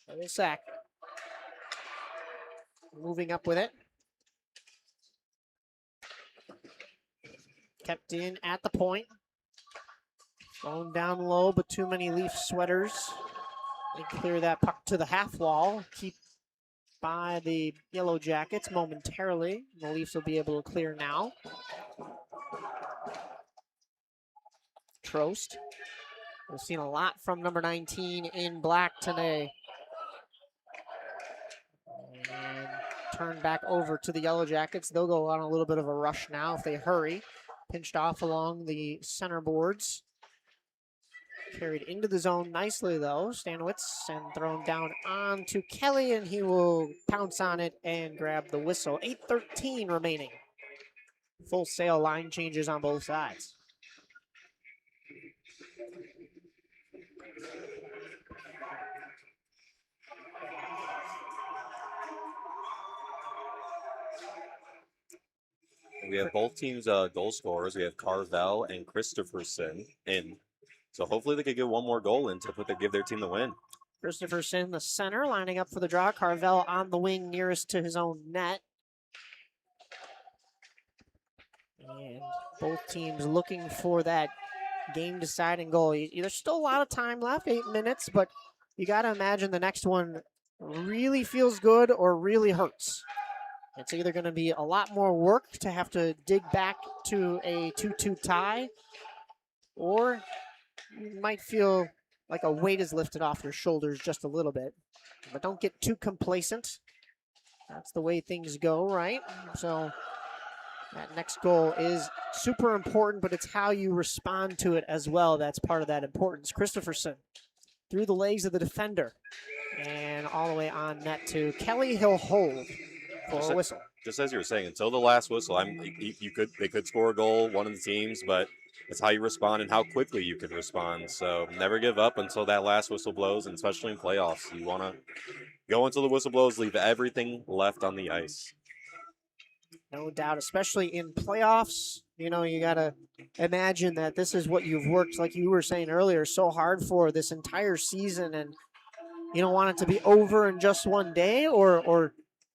S1: Little sack. Moving up with it. Kept in at the point. Thrown down low, but too many Leaf sweaters. They clear that puck to the half wall. Keep by the Yellow Jackets momentarily. The Leafs will be able to clear now. Trost. We've seen a lot from number 19 in black today. And turn back over to the Yellow Jackets. They'll go on a little bit of a rush now if they hurry. Pinched off along the center boards. Carried into the zone nicely, though. Stanowitz and thrown down on to Kelly, and he will pounce on it and grab the whistle. 8:13 remaining. Full sail line changes on both sides.
S2: We have both teams' goal scorers. We have Carvel and Christopherson in. So hopefully they could get one more goal in to give their team the win.
S1: Christopherson, the center, lining up for the draw. Carvel on the wing nearest to his own net. And both teams looking for that game-deciding goal. There's still a lot of time left, 8 minutes, but you got to imagine the next one really feels good or really hurts. It's either going to be a lot more work to have to dig back to a 2-2 tie, or you might feel like a weight is lifted off your shoulders just a little bit. But don't get too complacent. That's the way things go, right? So that next goal is super important, but it's how you respond to it as well. That's part of that importance. Christopherson through the legs of the defender and all the way on net to Kelly. He'll hold for a whistle.
S2: Just as you were saying, until the last whistle, they could score a goal, one of the teams, but it's how you respond and how quickly you can respond. So never give up until that last whistle blows, and especially in playoffs, you want to go until the whistle blows, leave everything left on the ice.
S1: No doubt, especially in playoffs. You know, you got to imagine that this is what you've worked, like you were saying earlier, so hard for this entire season, and you don't want it to be over in just one day, or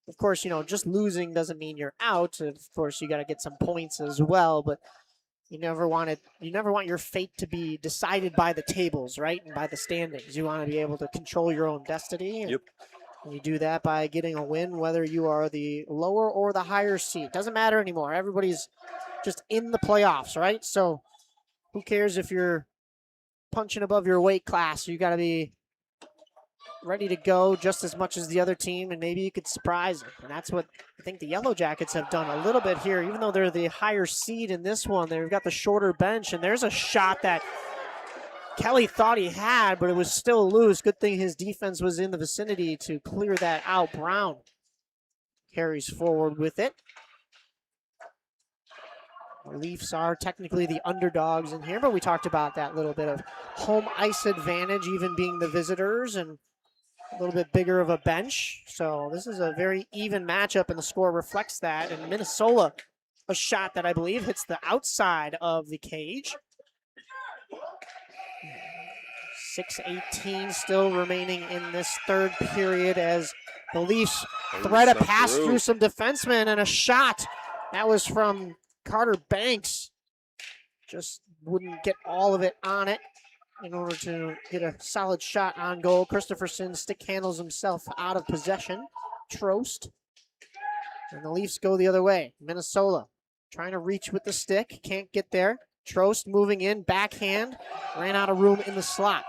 S1: of course, you know, just losing doesn't mean you're out. Of course, you got to get some points as well, but you never want your fate to be decided by the tables, right? And by the standings. You want to be able to control your own destiny. And you do that by getting a win, whether you are the lower or the higher seed. Doesn't matter anymore. Everybody's just in the playoffs, right? So who cares if you're punching above your weight class? You got to be ready to go just as much as the other team, and maybe you could surprise them. And that's what I think the Yellow Jackets have done a little bit here. Even though they're the higher seed in this one, they've got the shorter bench, and there's a shot that Kelly thought he had, but it was still loose. Good thing his defense was in the vicinity to clear that out. Brown carries forward with it. The Leafs are technically the underdogs in here, but we talked about that little bit of home ice advantage, even being the visitors, and a little bit bigger of a bench. So this is a very even matchup, and the score reflects that. And Minnesota, a shot that I believe hits the outside of the cage. 6:18 still remaining in this third period as the Leafs thread a pass through some defensemen, and a shot. That was from Carter Banks. Just wouldn't get all of it on it in order to get a solid shot on goal. Christopherson stick handles himself out of possession. Trost. And the Leafs go the other way. Minnesota trying to reach with the stick. Can't get there. Trost moving in. Backhand. Ran out of room in the slot.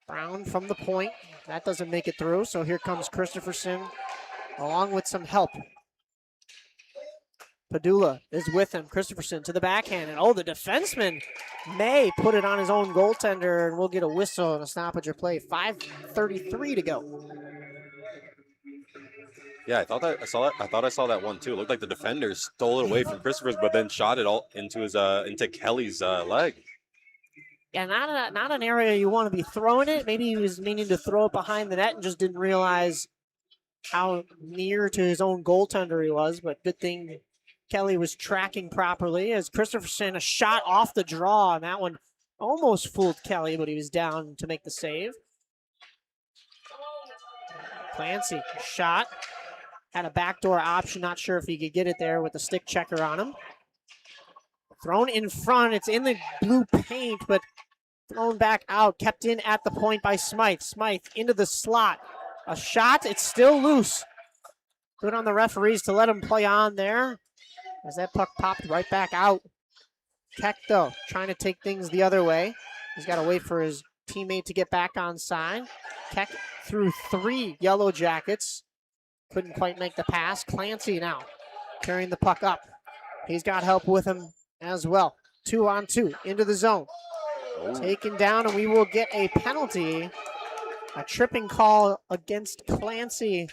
S1: Brown from the point. That doesn't make it through. So here comes Christopherson along with some help. Padula is with him. Christopherson to the backhand. And the defenseman may put it on his own goaltender, and we'll get a whistle and a stoppage of play. 5:33 to go.
S2: Yeah, I thought I saw that one too. It looked like the defender stole it away from Christopher's, but then shot it all into Kelly's leg.
S1: Yeah, not an area you want to be throwing it. Maybe he was meaning to throw it behind the net and just didn't realize how near to his own goaltender he was. But good thing Kelly was tracking properly as Christopherson, a shot off the draw, and that one almost fooled Kelly, but he was down to make the save. Clancy, shot. Had a backdoor option, not sure if he could get it there with the stick checker on him. Thrown in front, it's in the blue paint, but thrown back out, kept in at the point by Smythe. Smythe into the slot. A shot, it's still loose. Good on the referees to let him play on there as that puck popped right back out. Keck, though, trying to take things the other way. He's got to wait for his teammate to get back on side. Keck through 3 Yellow Jackets. Couldn't quite make the pass. Clancy now carrying the puck up. He's got help with him as well. 2-on-2 into the zone. Taken down, and we will get a penalty. A tripping call against Clancy,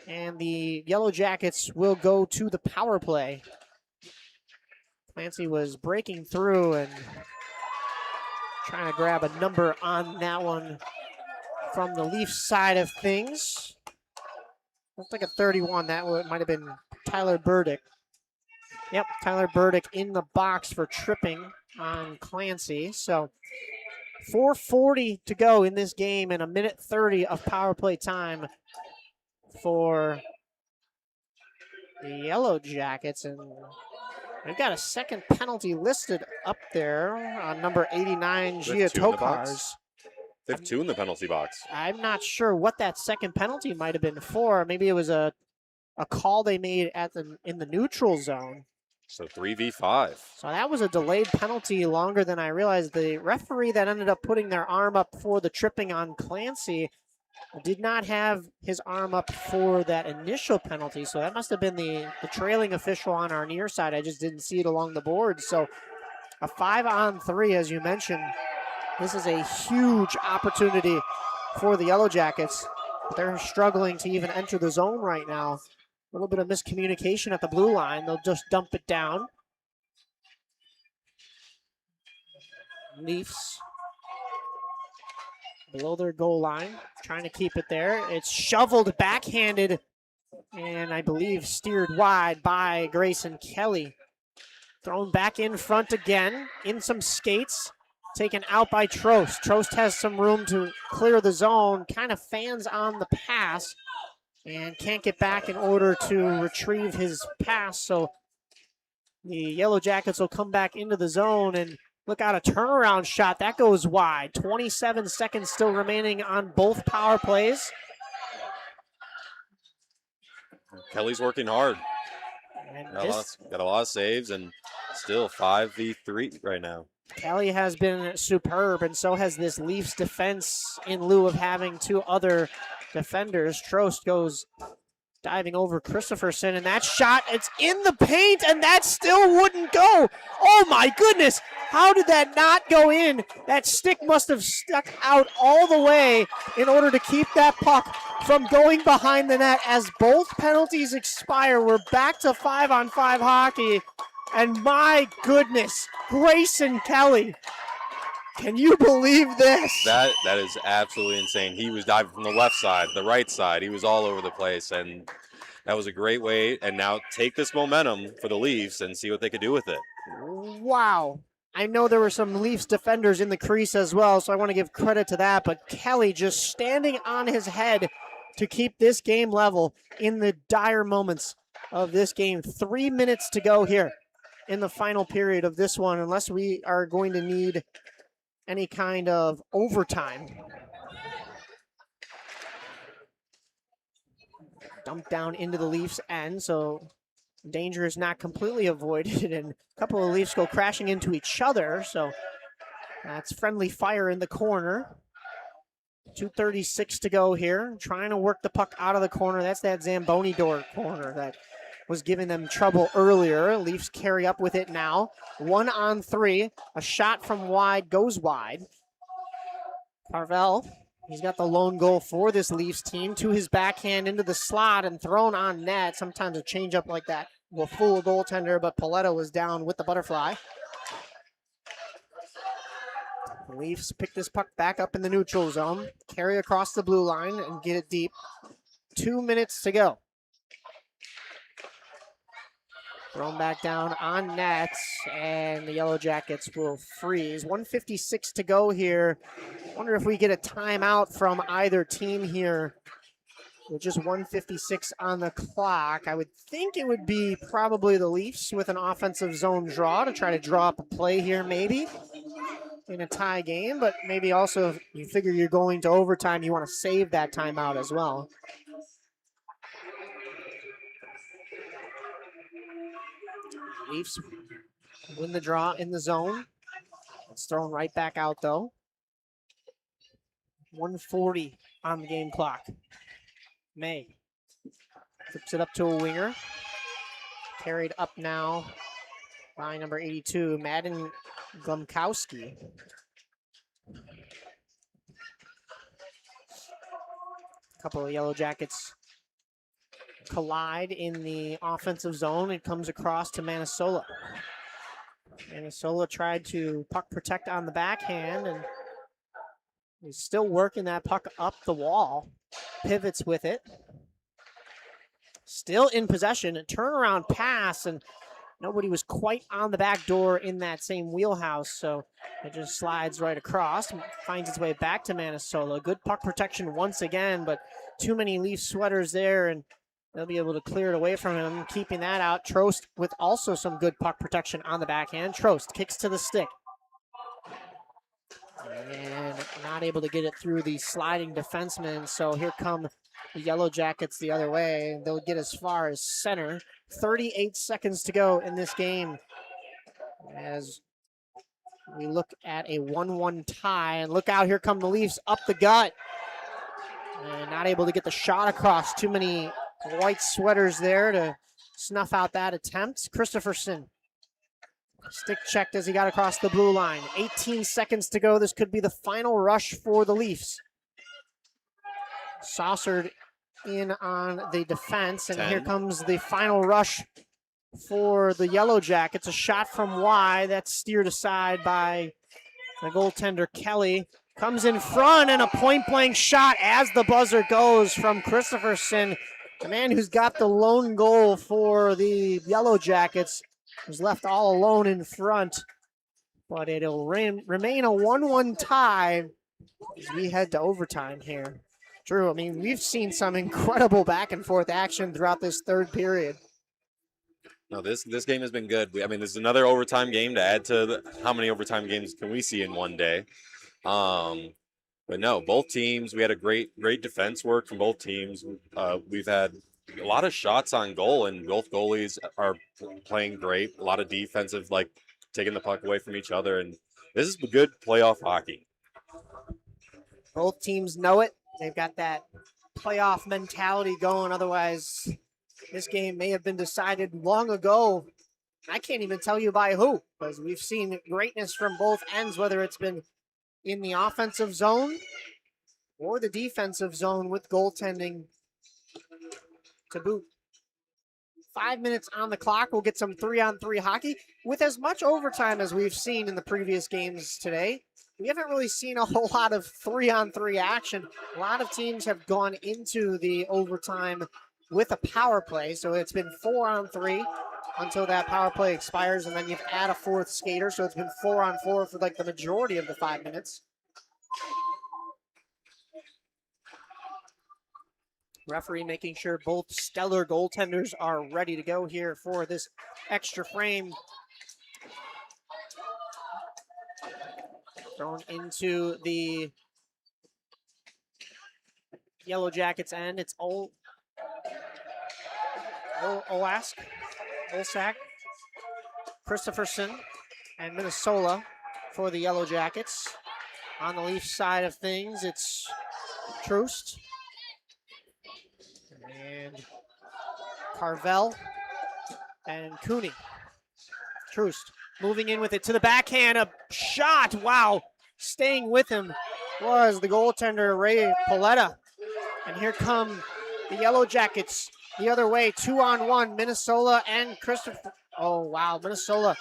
S1: and the Yellow Jackets will go to the power play. Clancy was breaking through and trying to grab a number on that one from the Leafs side of things. Looks like a 31. That might have been Tyler Burdick. Yep, Tyler Burdick in the box for tripping on Clancy. So 4:40 to go in this game and a minute 30 of power play time for the Yellow Jackets. And we've got a second penalty listed up there on number 89, Gia Tokars.
S2: They have 2 in the penalty box.
S1: I'm not sure what that second penalty might have been for. Maybe it was a call they made in the neutral zone.
S2: So 3v5.
S1: So that was a delayed penalty longer than I realized. The referee that ended up putting their arm up for the tripping on Clancy did not have his arm up for that initial penalty. So that must have been the trailing official on our near side. I just didn't see it along the board. So a 5-on-3, as you mentioned. This is a huge opportunity for the Yellow Jackets. They're struggling to even enter the zone right now. A little bit of miscommunication at the blue line. They'll just dump it down. Leafs below their goal line, trying to keep it there. It's shoveled backhanded, and I believe steered wide by Grayson Kelly. Thrown back in front again, in some skates. Taken out by Trost. Trost has some room to clear the zone, kind of fans on the pass, and can't get back in order to retrieve his pass. So the Yellow Jackets will come back into the zone and look out, a turnaround shot. That goes wide. 27 seconds still remaining on both power plays.
S2: Kelly's working hard.
S1: And
S2: Got a lot of saves, and still 5v3 right now.
S1: Kelly has been superb, and so has this Leafs defense in lieu of having 2 other defenders. Trost goes diving over Christopherson, and that shot, it's in the paint, and that still wouldn't go. Oh my goodness, how did that not go in? That stick must have stuck out all the way in order to keep that puck from going behind the net. As both penalties expire, we're back to 5-on-5 hockey. And my goodness, Grayson Kelly, can you believe this?
S2: That is absolutely insane. He was diving from the left side, the right side. He was all over the place, and that was a great way. And now take this momentum for the Leafs and see what they could do with it.
S1: Wow. I know there were some Leafs defenders in the crease as well, so I want to give credit to that. But Kelly just standing on his head to keep this game level in the dire moments of this game. 3 minutes to go here in the final period of this one, unless we are going to need any kind of overtime. Dumped down into the Leafs' end, so danger is not completely avoided, and a couple of Leafs go crashing into each other, so that's friendly fire in the corner. 2:36 to go here, trying to work the puck out of the corner. That's that Zamboni door corner that was giving them trouble earlier. Leafs carry up with it now. 1-on-3. A shot from wide goes wide. Carvel, he's got the lone goal for this Leafs team. To his backhand into the slot and thrown on net. Sometimes a changeup like that will fool a goaltender, but Paletta was down with the butterfly. Leafs pick this puck back up in the neutral zone, carry across the blue line, and get it deep. 2 minutes to go. Thrown back down on net, and the Yellow Jackets will freeze. 1:56 to go here. Wonder if we get a timeout from either team here with just 1:56 on the clock. I would think it would be probably the Leafs with an offensive zone draw to try to draw up a play here maybe in a tie game, but maybe also if you figure you're going to overtime, you want to save that timeout as well. Leafs win the draw in the zone. It's thrown right back out though. 1:40 on the game clock. May flips it up to a winger. Carried up now by number 82, Madden Glumkowski. A couple of Yellow Jackets collide in the offensive zone. It comes across to Manasola. Manasola tried to puck protect on the backhand, and he's still working that puck up the wall. Pivots with it. Still in possession. A turnaround pass, and nobody was quite on the back door in that same wheelhouse, so it just slides right across, finds its way back to Manasola. Good puck protection once again, but too many Leaf sweaters there, and they'll be able to clear it away from him, keeping that out. Trost with also some good puck protection on the backhand. Trost kicks to the stick. And not able to get it through the sliding defenseman, so here come the Yellow Jackets the other way. They'll get as far as center. 38 seconds to go in this game as we look at a 1-1 tie. And look out, here come the Leafs up the gut. And not able to get the shot across. Too many white sweaters there to snuff out that attempt. Christopherson stick checked as he got across the blue line. 18 seconds to go. This could be the final rush for the Leafs. Saucered in on the defense, and
S2: 10.
S1: Here comes the final rush for the Yellow Jackets. A shot from wide that's steered aside by the goaltender Kelly. Comes in front, and a point-blank shot as the buzzer goes from Christopherson, the man who's got the lone goal for the Yellow Jackets, was left all alone in front. But it'll remain a 1-1 tie as we head to overtime here. Drew, I mean, we've seen some incredible back-and-forth action throughout this third period.
S2: No, this game has been good. I mean, this is another overtime game to add to how many overtime games can we see in one day. But no, both teams, we had a great defense work from both teams. We've had a lot of shots on goal, and both goalies are playing great. A lot of defensive, like taking the puck away from each other, and this is good playoff hockey.
S1: Both teams know it. They've got that playoff mentality going. Otherwise, this game may have been decided long ago. I can't even tell you by who, because we've seen greatness from both ends, whether it's been in the offensive zone or the defensive zone with goaltending to boot. 5 minutes on the clock. We'll get some 3-on-3 hockey with as much overtime as we've seen in the previous games today. We haven't really seen a whole lot of 3-on-3 action. A lot of teams have gone into the overtime with a power play, so it's been 4-on-3 until that power play expires, and then you add a fourth skater, so it's been 4-on-4 for like the majority of the 5 minutes. Referee making sure both stellar goaltenders are ready to go here for this extra frame. Thrown into the Yellow Jackets end. It's Olsak, Christopherson, and Minnesota for the Yellow Jackets. On the Leaf side of things, it's Troost and Carvel and Cooney. Troost moving in with it to the backhand, a shot, wow. Staying with him was the goaltender, Ray Paletta. And here come the Yellow Jackets the other way, 2-on-1, Minnesota and Christopher. Oh, wow, Minnesota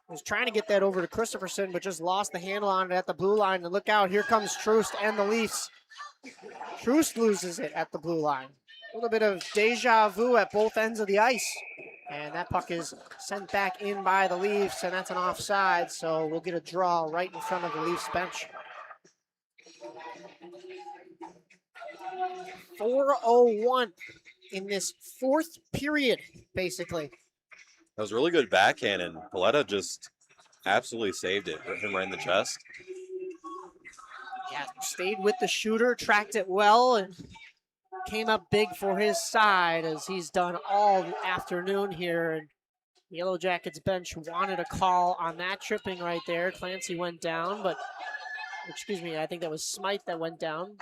S1: was trying to get that over to Christopherson, but just lost the handle on it at the blue line. And look out, here comes Troost and the Leafs. Troost loses it at the blue line. A little bit of deja vu at both ends of the ice. And that puck is sent back in by the Leafs, and that's an offside, so we'll get a draw right in front of the Leafs bench. 4:01 in this fourth period, basically.
S2: That was a really good backhand, and Paletta just absolutely saved it. Hit him right in the chest.
S1: Yeah, stayed with the shooter, tracked it well, and came up big for his side as he's done all afternoon here. And Yellow Jackets bench wanted a call on that tripping right there. Clancy went down, but, excuse me, I think that was Smythe that went down.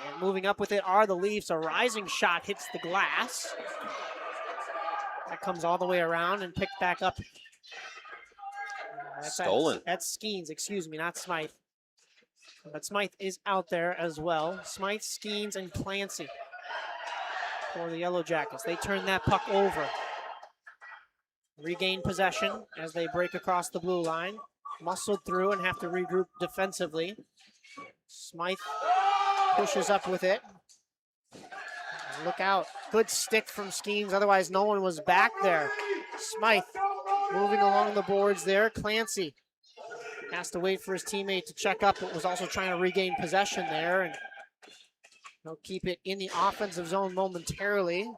S1: And moving up with it are the Leafs. A rising shot hits the glass. That comes all the way around and picked back up.
S2: Stolen.
S1: That's Skeens, excuse me, not Smythe. But Smythe is out there as well. Smythe, Skeens, and Clancy for the Yellow Jackets. They turn that puck over. Regain possession as they break across the blue line. Muscled through and have to regroup defensively. Smythe pushes up with it. Look out. Good stick from Skeens, otherwise no one was back there. Smythe moving along the boards there. Clancy has to wait for his teammate to check up, but was also trying to regain possession there. And he'll keep it in the offensive zone momentarily.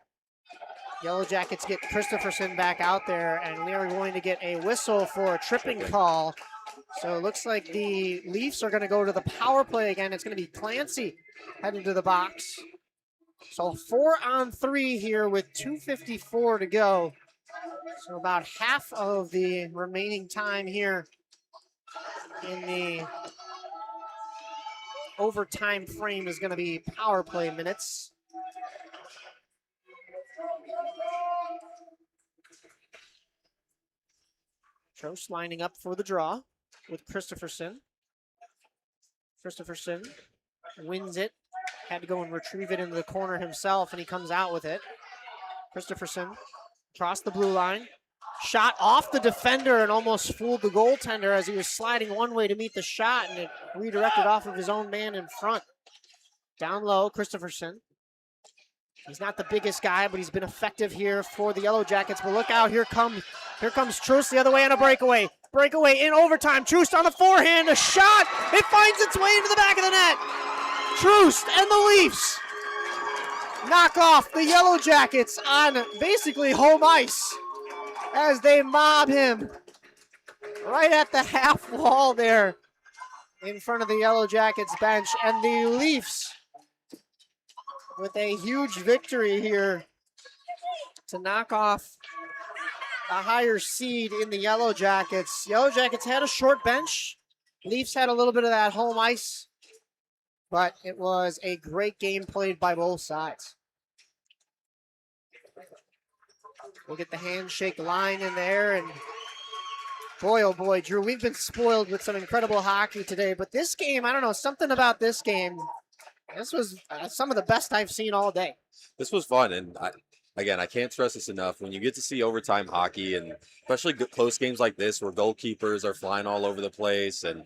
S1: Yellow Jackets get Christopherson back out there, and we are going to get a whistle for a tripping call. So it looks like the Leafs are going to go to the power play again. It's going to be Clancy heading to the box. So 4-on-3 here with 2:54 to go. So about half of the remaining time here in the overtime frame is going to be power play minutes. Trost lining up for the draw with Christopherson. Christopherson wins it. Had to go and retrieve it into the corner himself, and he comes out with it. Christopherson across the blue line. Shot off the defender and almost fooled the goaltender as he was sliding one way to meet the shot, and it redirected off of his own man in front. Down low, Christopherson. He's not the biggest guy, but he's been effective here for the Yellow Jackets. But look out, here comes Troost the other way on a breakaway. Breakaway in overtime. Troost on the forehand, a shot. It finds its way into the back of the net. Troost and the Leafs knock off the Yellow Jackets on basically home ice as they mob him right at the half wall there in front of the Yellow Jackets bench. And the Leafs with a huge victory here to knock off a higher seed in the Yellow Jackets. Yellow Jackets had a short bench. Leafs had a little bit of that home ice, but it was a great game played by both sides. We'll get the handshake line in there, and boy, oh boy, Drew, we've been spoiled with some incredible hockey today, but this game, I don't know, something about this game, this was some of the best I've seen all day.
S2: This was fun, and I can't stress this enough. When you get to see overtime hockey, and especially close games like this where goalkeepers are flying all over the place, and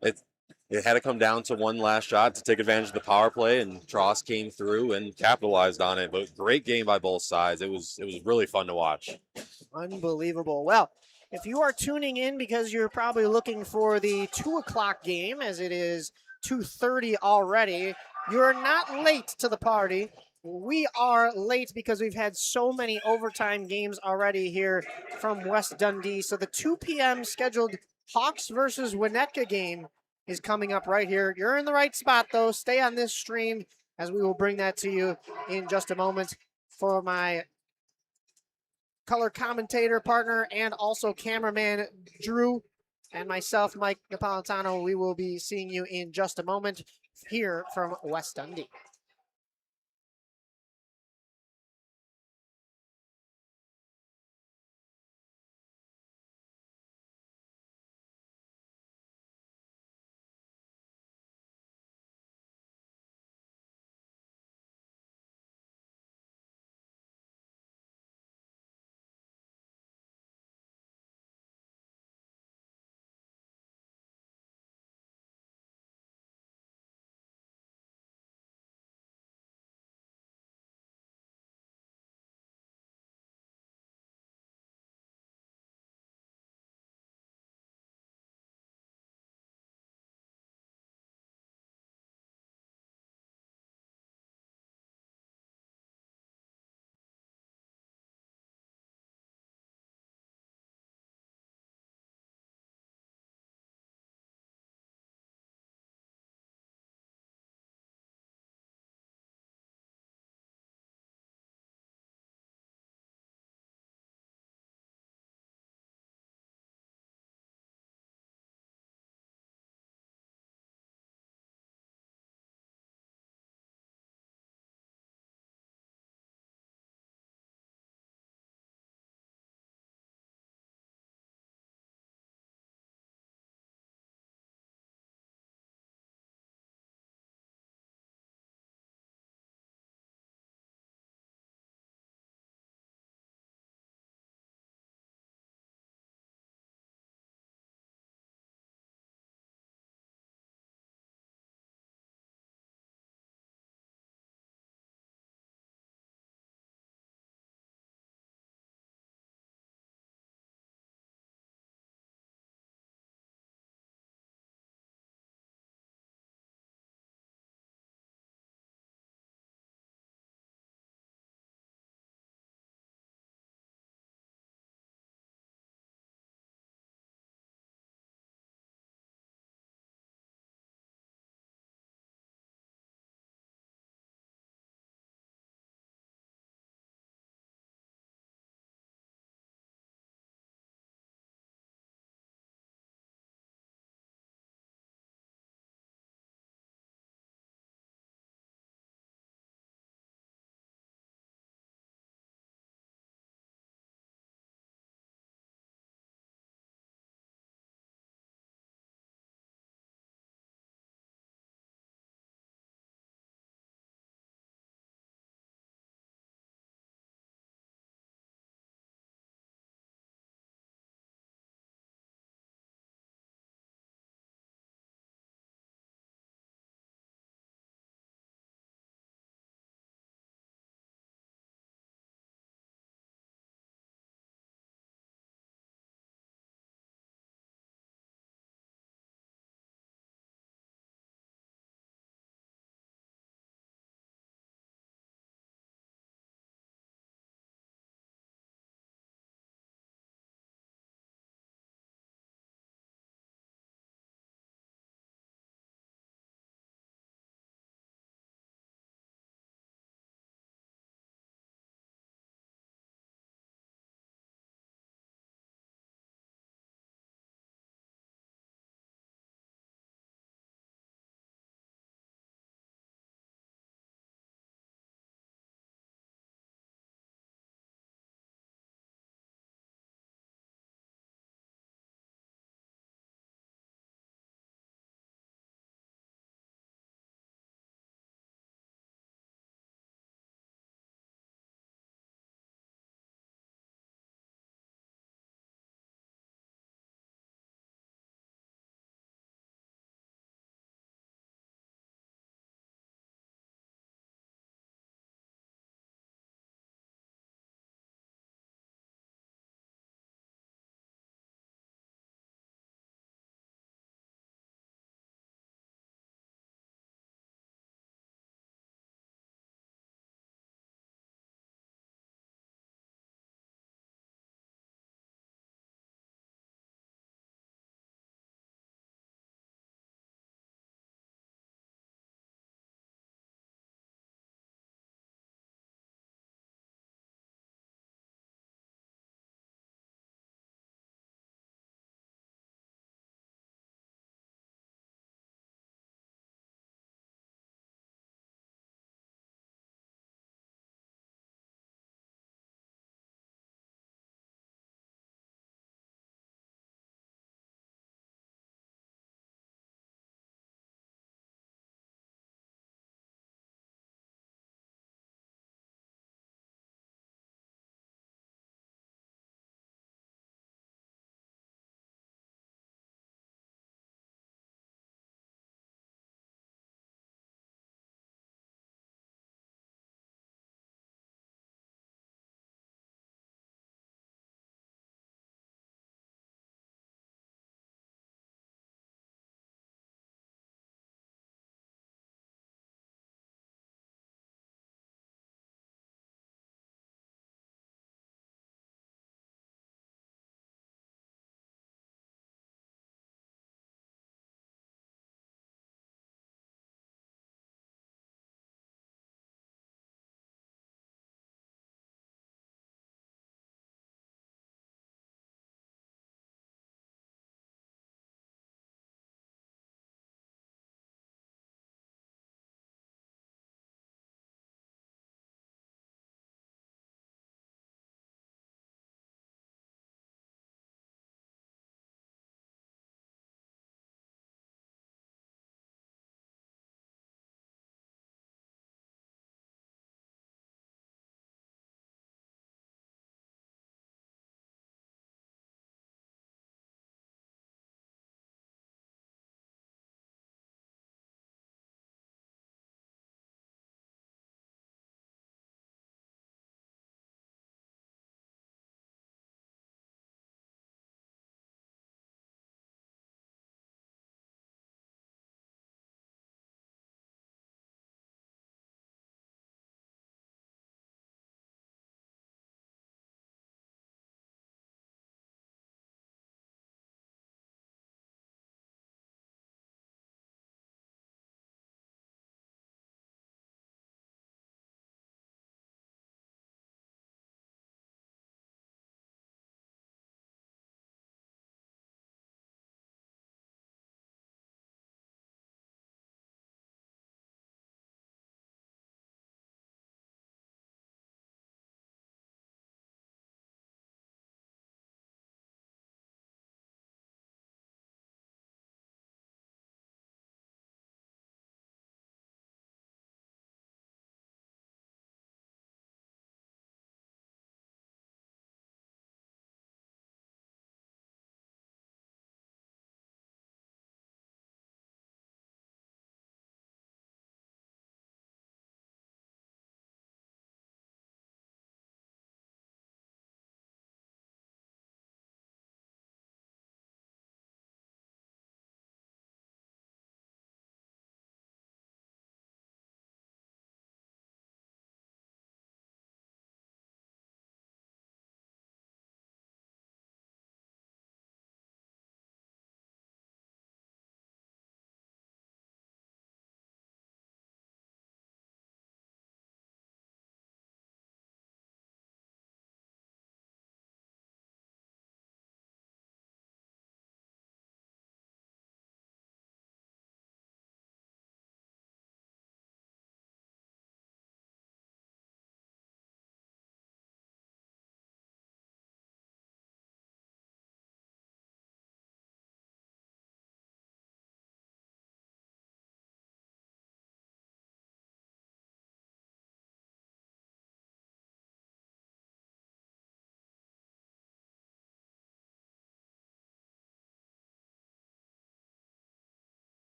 S2: it had to come down to one last shot to take advantage of the power play, and Trost came through and capitalized on it. But great game by both sides. It was really fun to watch.
S1: Unbelievable. Well, if you are tuning in because you're probably looking for the 2 o'clock game, as it is 2:30 already, you're not late to the party. We are late because we've had so many overtime games already here from West Dundee. So the 2 p.m. scheduled Hawks versus Winnetka game is coming up right here. You're in the right spot, though. Stay on this stream as we will bring that to you in just a moment. For my color commentator partner and also cameraman Drew and myself, Mike Napolitano, we will be seeing you in just a moment here from West Dundee.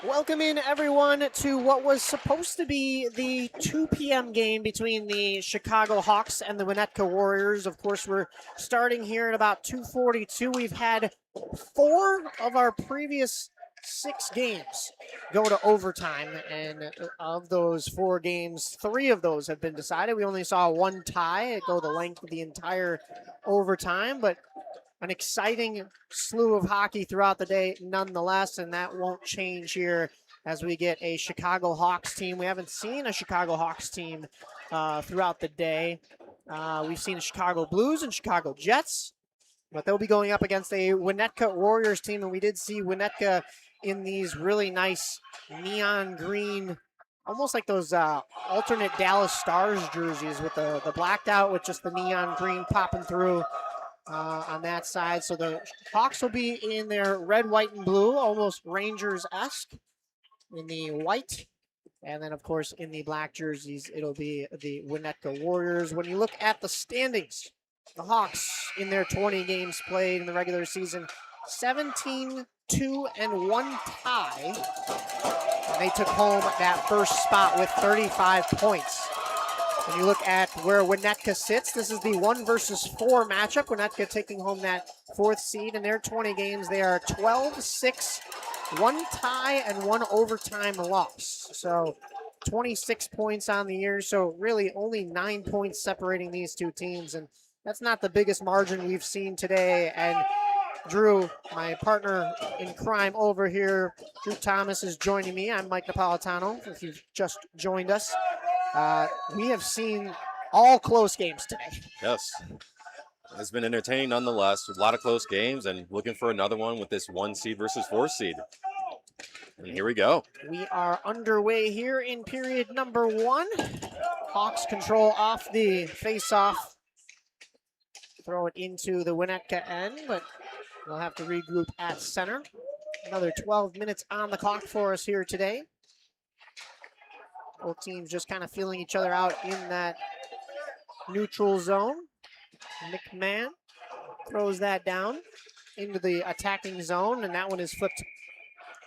S1: Welcome in, everyone, to what was supposed to be the 2 p.m. game between the Chicago Hawks and the Winnetka Warriors. Of course, we're starting here at about 2:42. We've had 4 of our previous 6 games go to overtime, and of those 4 games, 3 of those have been decided. We only saw 1 tie go the length of the entire overtime, but an exciting slew of hockey throughout the day nonetheless, and that won't change here as we get a Chicago Hawks team. We haven't seen a Chicago Hawks team throughout the day. We've seen a Chicago Blues and Chicago Jets, but they'll be going up against a Winnetka Warriors team, and we did see Winnetka in these really nice neon green, almost like those alternate Dallas Stars jerseys with the blacked out with just the neon green popping through. On that side. So the Hawks will be in their red, white, and blue, almost Rangers-esque in the white. And then, of course, in the black jerseys, it'll be the Winnetka Warriors. When you look at the standings, the Hawks in their 20 games played in the regular season, 17-2-1 tie. And they took home that first spot with 35 points. When you look at where Winnetka sits, this is the 1 versus 4 matchup. Winnetka taking home that 4th seed in their 20 games. They are 12-6, 1 tie and 1 overtime loss. So 26 points on the year. So really only 9 points separating these two teams. And that's not the biggest margin we've seen today. And Drew, my partner in crime over here, Drew Thomas, is joining me. I'm Mike Napolitano, if you've just joined us. We have seen all close games today.
S2: Yes. It's been entertaining nonetheless. A lot of close games, and looking for another one with this 1 seed versus 4 seed. And here we go.
S1: We are underway here in period number 1. Hawks control off the face-off. Throw it into the Winnetka end, but they'll have to regroup at center. Another 12 minutes on the clock for us here today. Both teams just kind of feeling each other out in that neutral zone. McMahon throws that down into the attacking zone, and that one is flipped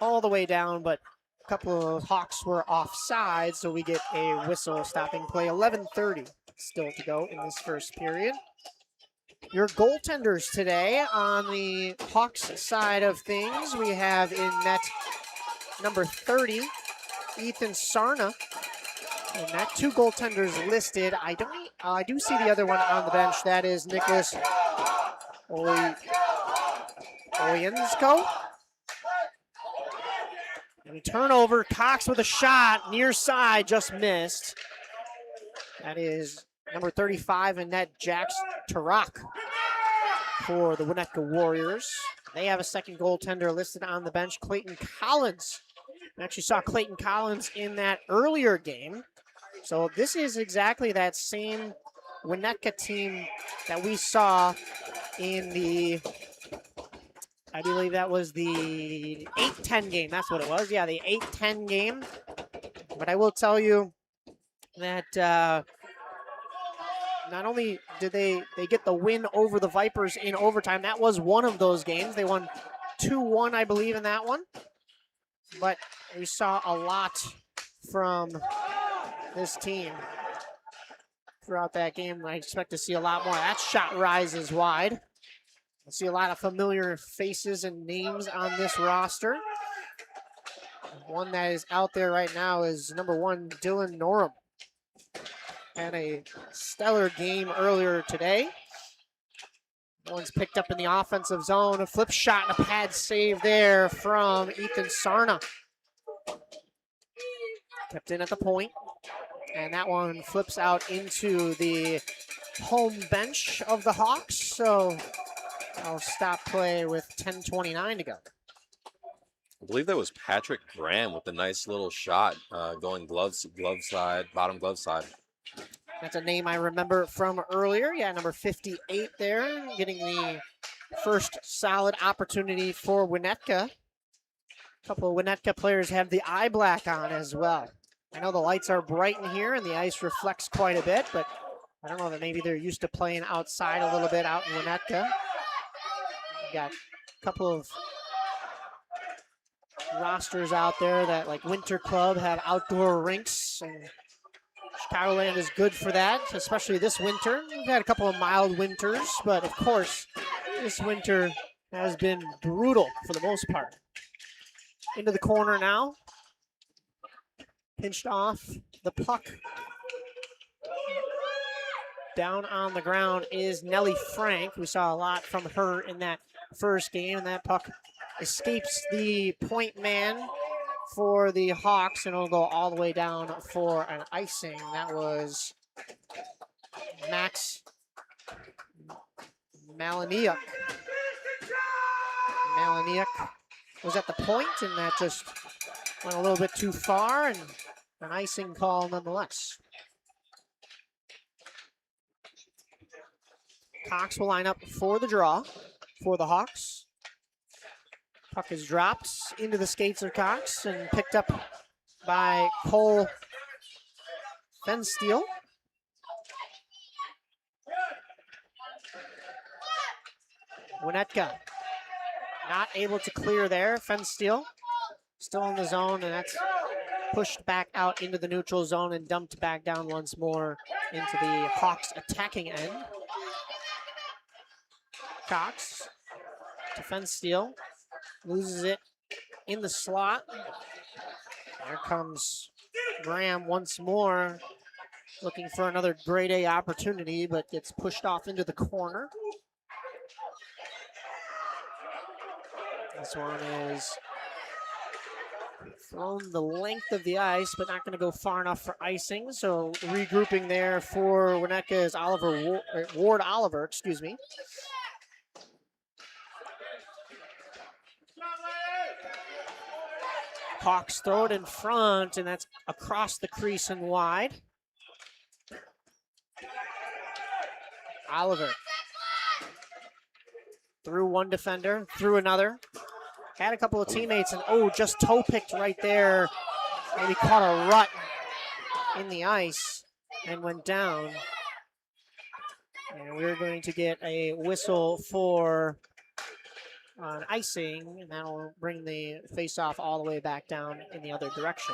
S1: all the way down, but a couple of Hawks were offside, so we get a whistle stopping play. 11:30 still to go in this first period. Your goaltenders today on the Hawks side of things, we have in net number 30, Ethan Sarna. And that 2 goaltenders listed. I do see the other one on the bench. That is Nicholas Oyensko. And turnover, Cox with a shot, near side, just missed. That is number 35 in net, Jax Tarak for the Winnetka Warriors. They have a second goaltender listed on the bench, Clayton Collins. We actually saw Clayton Collins in that earlier game. So this is exactly that same Winnetka team that we saw in the, I believe that was the 8-10 game. That's what it was. Yeah, the 8-10 game. But I will tell you that not only did they get the win over the Vipers in overtime, that was one of those games. They won 2-1, I believe, in that one. But we saw a lot from this team throughout that game. I expect to see a lot more. That shot rises wide. I see a lot of familiar faces and names on this roster. One that is out there right now is number 1, Dylan Norum. Had a stellar game earlier today. One's picked up in the offensive zone. A flip shot and a pad save there from Ethan Sarna. Kept in at the point. And that one flips out into the home bench of the Hawks. So I'll stop play with 10:29 to go.
S2: I believe that was Patrick Graham with a nice little shot going glove side, bottom glove side.
S1: That's a name I remember from earlier. Yeah, number 58 there, getting the first solid opportunity for Winnetka. A couple of Winnetka players have the eye black on as well. I know the lights are bright in here and the ice reflects quite a bit, but I don't know that maybe they're used to playing outside a little bit out in Winnetka. We got a couple of rosters out there that like Winter Club have outdoor rinks, and Chicagoland is good for that, especially this winter. We've had a couple of mild winters, but of course, this winter has been brutal for the most part. Into the corner now. Pinched off the puck. Down on the ground is Nellie Frank. We saw a lot from her in that first game, and that puck escapes the point man for the Hawks, and it'll go all the way down for an icing. That was Max Malaniuk. Malaniuk was at the point, and that just went a little bit too far, and an icing call nonetheless. Cox will line up for the draw for the Hawks. Puck is dropped into the skates of Cox and picked up by Cole Fensteel. Winnetka not able to clear there. Fensteel still in the zone, and that's pushed back out into the neutral zone and dumped back down once more into the Hawks attacking end. Cox to Fensteel, loses it in the slot. There comes Graham once more, looking for another grade A opportunity, but gets pushed off into the corner. This one is thrown the length of the ice, but not going to go far enough for icing. So regrouping there for Winnetka is Ward Oliver, excuse me. Hawks throw it in front, and that's across the crease and wide. Oliver through one defender, through another. Had a couple of teammates, and just toe picked right there. Maybe caught a rut in the ice and went down. And we're going to get a whistle for an icing, and that'll bring the face-off all the way back down in the other direction.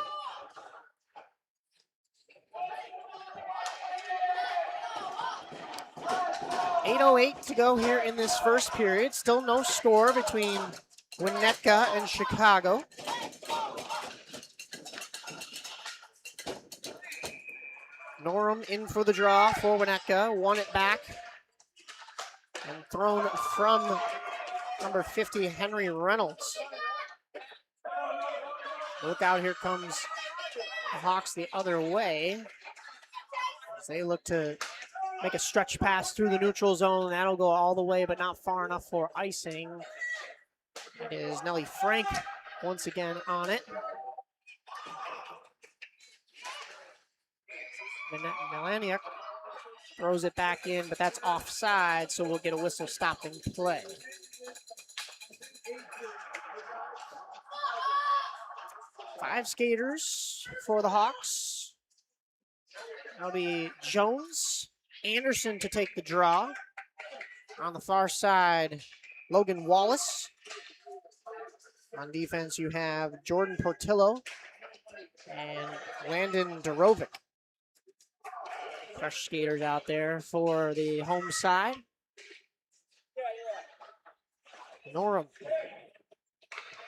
S1: .808 to go here in this first period. Still no score between Winnetka and Chicago. Norum in for the draw for Winnetka. Won it back. And thrown from number 50, Henry Reynolds. Look out, here comes the Hawks the other way. As they look to make a stretch pass through the neutral zone. That'll go all the way, but not far enough for icing. It is Nellie Frank once again on it. Melaniuk throws it back in, but that's offside, so we'll get a whistle stopping play. Five skaters for the Hawks. That'll be Jones, Anderson to take the draw. On the far side, Logan Wallace. On defense, you have Jordan Portillo and Landon Dorovic. Fresh skaters out there for the home side. Norum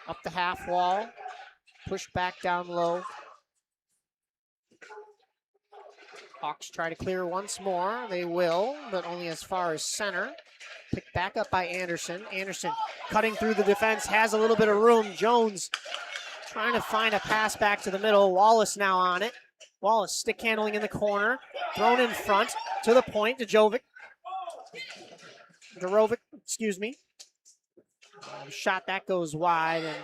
S1: up the half wall, pushed back down low. Hawks try to clear once more. They will, but only as far as center. Picked back up by Anderson. Anderson cutting through the defense, has a little bit of room. Jones trying to find a pass back to the middle. Wallace now on it. Wallace stick handling in the corner. Thrown in front to the point to Dorovic, excuse me. Shot that goes wide, and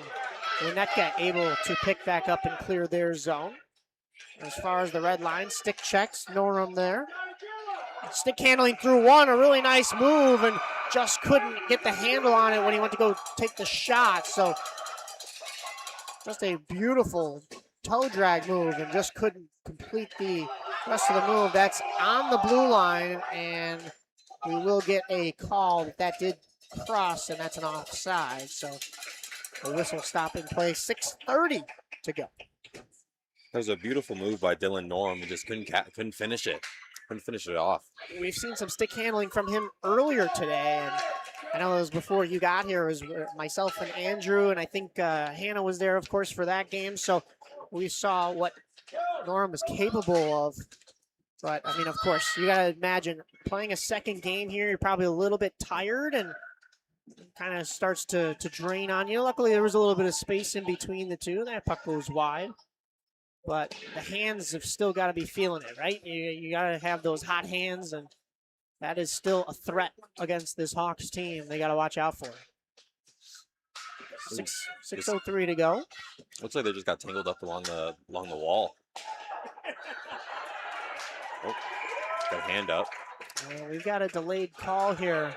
S1: Winnetka able to pick back up and clear their zone. As far as the red line, stick checks, Norum there. Stick handling through one, a really nice move, and just couldn't get the handle on it when he went to go take the shot. So just a beautiful toe drag move, and just couldn't complete the rest of the move. That's on the blue line, and we will get a call that did cross, and that's an offside. So A whistle stopping play, 6:30 to go.
S2: That was a beautiful move by Dylan Norm. He just couldn't finish it. Couldn't finish it off.
S1: We've seen some stick handling from him earlier today, and I know it was before you got here. It was myself and Andrew, and I think Hannah was there, of course, for that game. So we saw what Norm is capable of. But, I mean, of course, you got to imagine playing a second game here, you're probably a little bit tired and kind of starts to drain on you. Luckily, there was a little bit of space in between the two. That puck goes wide. But the hands have still got to be feeling it, right? You got to have those hot hands, and that is still a threat against this Hawks team. They got to watch out for it. 6:03 to go.
S2: Looks like they just got tangled up along the wall. Oh, got a hand up.
S1: We've got a delayed call here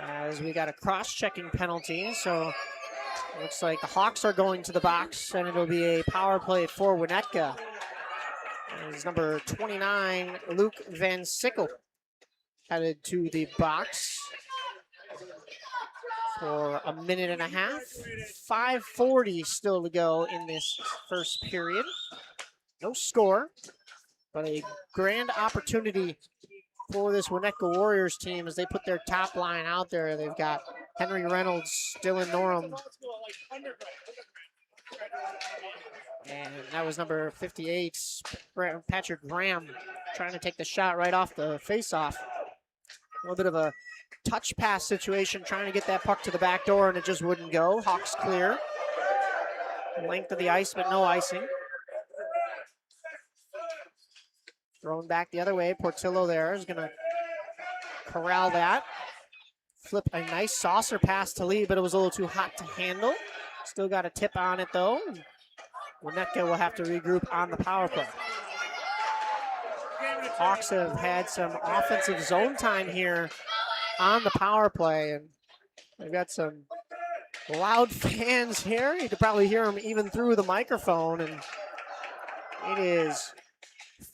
S1: as we got a cross-checking penalty. So it looks like the Hawks are going to the box, and it'll be a power play for Winnetka. As number 29, Luke Van Sickle, headed to the box for a minute and a half. 5:40 still to go in this first period. No score, but a grand opportunity for this Winnetka Warriors team as they put their top line out there. They've got Henry Reynolds, Dylan Norm, and that was number 58, Patrick Graham, trying to take the shot right off the face-off. A little bit of a touch pass situation, trying to get that puck to the back door, and it just wouldn't go. Hawks clear. Length of the ice, but no icing. Thrown back the other way. Portillo there is going to corral that. Flip a nice saucer pass to Lee, but it was a little too hot to handle. Still got a tip on it, though. Winnetka will have to regroup on the power play. Hawks have had some offensive zone time here on the power play, and they've got some loud fans here. You could probably hear them even through the microphone, and it is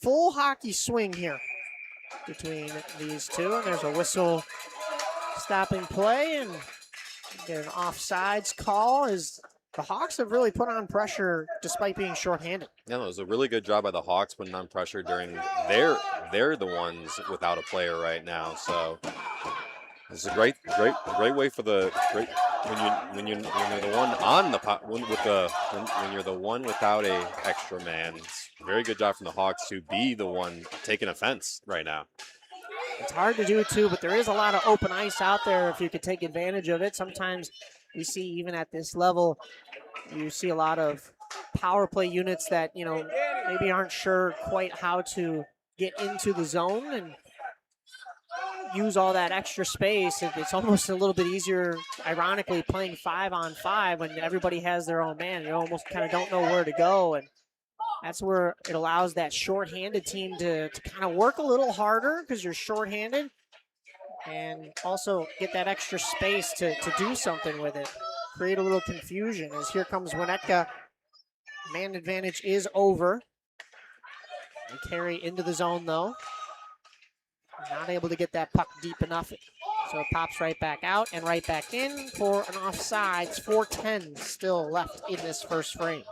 S1: full hockey swing here between these two. And there's a whistle stopping play, and get an offsides call as the Hawks have really put on pressure despite being shorthanded.
S2: Yeah, it was a really good job by the Hawks putting on pressure during they're the ones without a player right now. So it's a great way for the great when you're the one on the when you're the one without a extra man. It's a very good job from the Hawks to be the one taking offense right now.
S1: It's hard to do too, but there is a lot of open ice out there if you could take advantage of it. Sometimes we see even at this level, you see a lot of power play units that, you know, maybe aren't sure quite how to get into the zone and use all that extra space. It's almost a little bit easier, ironically, playing 5-on-5 when everybody has their own man. You almost kind of don't know where to go, and that's where it allows that shorthanded team to kind of work a little harder because you're shorthanded, and also get that extra space to do something with it. Create a little confusion as here comes Winnetka. Man advantage is over. They carry into the zone though. Not able to get that puck deep enough. So it pops right back out and right back in for an offsides. 4:10 still left in this first frame.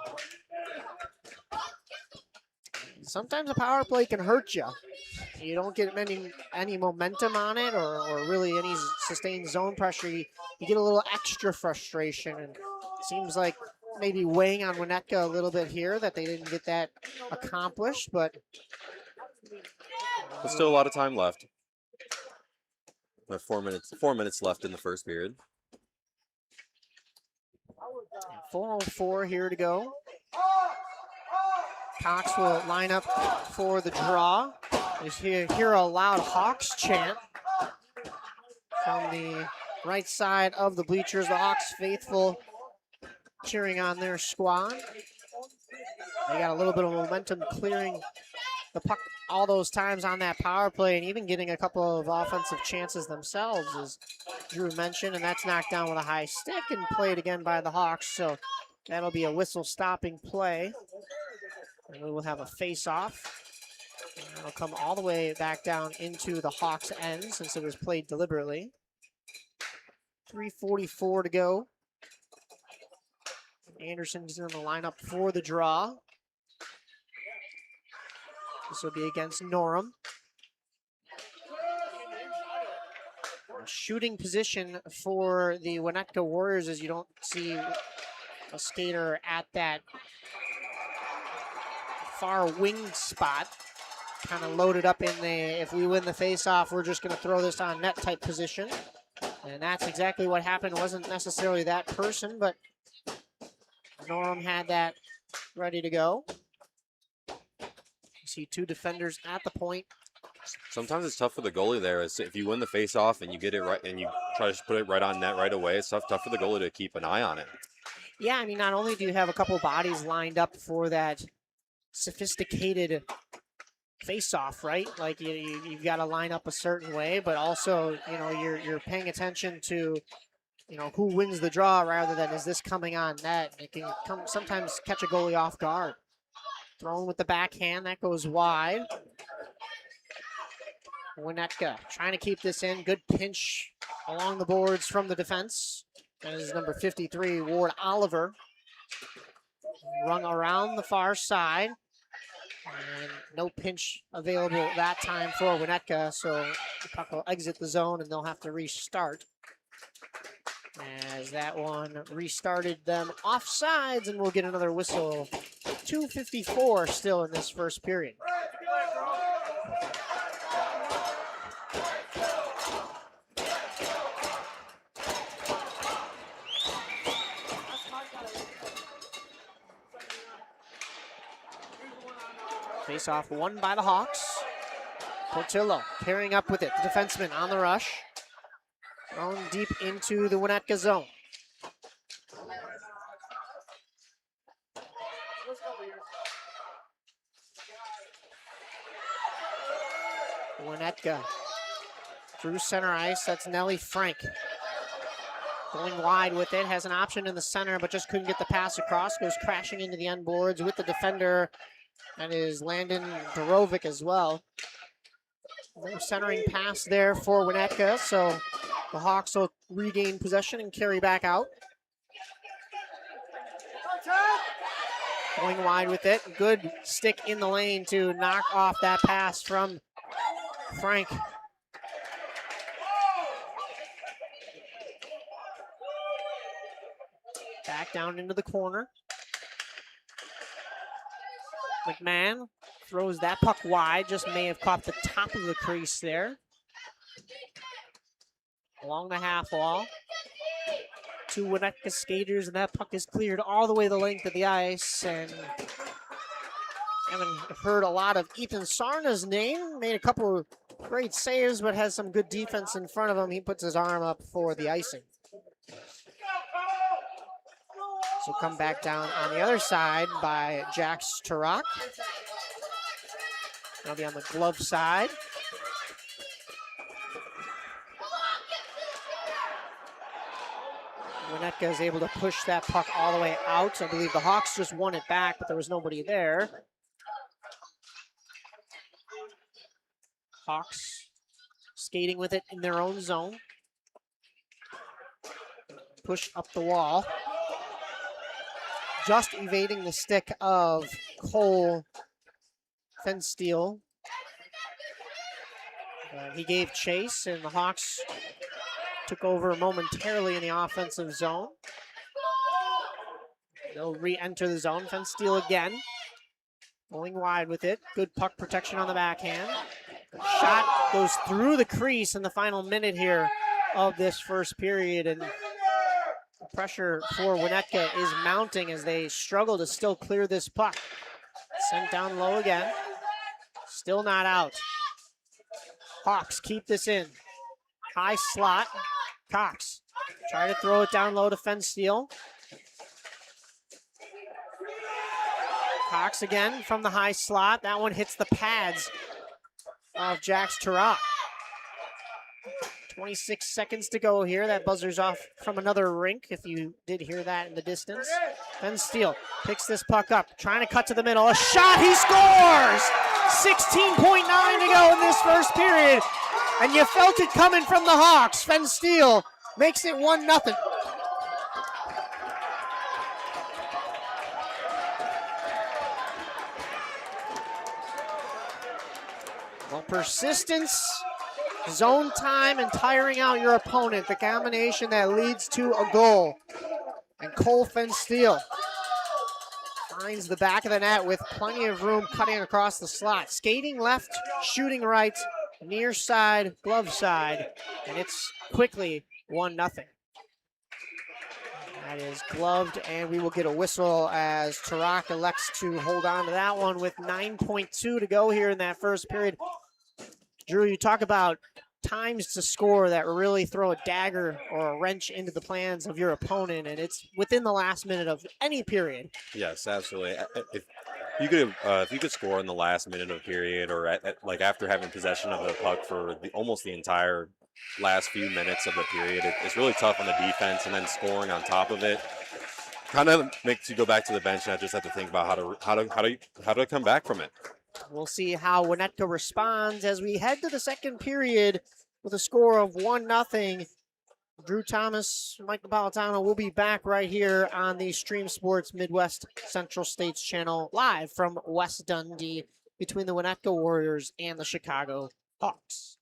S1: Sometimes a power play can hurt you. You don't get any momentum on it or really any sustained zone pressure. You get a little extra frustration, and it seems like maybe weighing on Winnetka a little bit here that they didn't get that accomplished, but
S2: there's still a lot of time left. 4 minutes left in the first period.
S1: 4:04 here to go. Cox will line up for the draw. You hear a loud Hawks chant from the right side of the bleachers. The Hawks faithful cheering on their squad. They got a little bit of momentum clearing the puck all those times on that power play and even getting a couple of offensive chances themselves, as Drew mentioned, and that's knocked down with a high stick and played again by the Hawks. So that'll be a whistle stopping play. And we will have a face-off. It'll come all the way back down into the Hawks' end since it was played deliberately. 3:44 to go Anderson's in the lineup for the draw. This will be against Norham. Shooting position for the Winnetka Warriors is you don't see a skater at that far wing spot, kind of loaded up in the, if we win the face-off, we're just going to throw this on net type position. And that's exactly what happened. It wasn't necessarily that person, but Norham had that ready to go. You see two defenders at the point.
S2: Sometimes it's tough for the goalie there. If you win the face-off and you get it right and you try to put it right on net right away, it's tough for the goalie to keep an eye on it.
S1: Yeah, I mean, not only do you have a couple bodies lined up for that sophisticated face-off, right? Like you've got to line up a certain way, but also, you know, you're paying attention to, you know, who wins the draw rather than is this coming on net. It can sometimes catch a goalie off guard. Thrown with the backhand, that goes wide. Winnetka trying to keep this in. Good pinch along the boards from the defense. That is number 53, Ward Oliver. Rung around the far side. And no pinch available that time for Winnetka, so the puck will exit the zone and they'll have to restart. As that one restarted them offsides, and we'll get another whistle. 2:54 still in this first period. Face-off won by the Hawks. Portillo carrying up with it. The defenseman on the rush. Thrown deep into the Winnetka zone. Winnetka through center ice. That's Nellie Frank. Going wide with it. Has an option in the center, but just couldn't get the pass across. Goes crashing into the end boards with the defender. That is Landon Dorovic as well. No centering pass there for Winnetka, so the Hawks will regain possession and carry back out. Going wide with it. Good stick in the lane to knock off that pass from Frank. Back down into the corner. McMahon throws that puck wide, just may have caught the top of the crease there. Along the half wall. Two Winnetka skaters, and that puck is cleared all the way the length of the ice. And haven't heard a lot of Ethan Sarna's name. Made a couple of great saves, but has some good defense in front of him. He puts his arm up for the icing. So come back down on the other side by Jax Turok. That'll be on the glove side. Winnetka is able to push that puck all the way out. I believe the Hawks just won it back, but there was nobody there. Hawks skating with it in their own zone. Push up the wall. Just evading the stick of Cole Fensteel. He gave chase, and the Hawks took over momentarily in the offensive zone. They'll re-enter the zone. Fensteel again. Going wide with it. Good puck protection on the backhand. The shot goes through the crease in the final minute here of this first period, and pressure for Winnetka is mounting as they struggle to still clear this puck. Sent down low again. Still not out. Hawks keep this in. High slot. Cox try to throw it down low to Fensteel. Cox again from the high slot. That one hits the pads of Jax Turok. 26 seconds to go here. That buzzer's off from another rink, if you did hear that in the distance. Fensteel picks this puck up, trying to cut to the middle. A shot, he scores! 16.9 to go in this first period. And you felt it coming from the Hawks. Fensteel makes it 1-0. Well, persistence, zone time, and tiring out your opponent, the combination that leads to a goal. And Cole Steele finds the back of the net with plenty of room cutting across the slot. Skating left, shooting right, near side, glove side, and it's quickly 1-0. That is gloved, and we will get a whistle as Tarak elects to hold on to that one with 9.2 to go here in that first period. Drew, you talk about times to score that really throw a dagger or a wrench into the plans of your opponent, and it's within the last minute of any period.
S2: Yes, absolutely. If you could score in the last minute of a period, or like after having possession of the puck for almost the entire last few minutes of the period, it's really tough on the defense, and then scoring on top of it kind of makes you go back to the bench and I just have to think about how to come back from it.
S1: We'll see how Winnetka responds as we head to the second period with a score of 1-0. Drew Thomas, Mike Napolitano will be back right here on the Stream Sports Midwest Central States channel, live from West Dundee, between the Winnetka Warriors and the Chicago Hawks.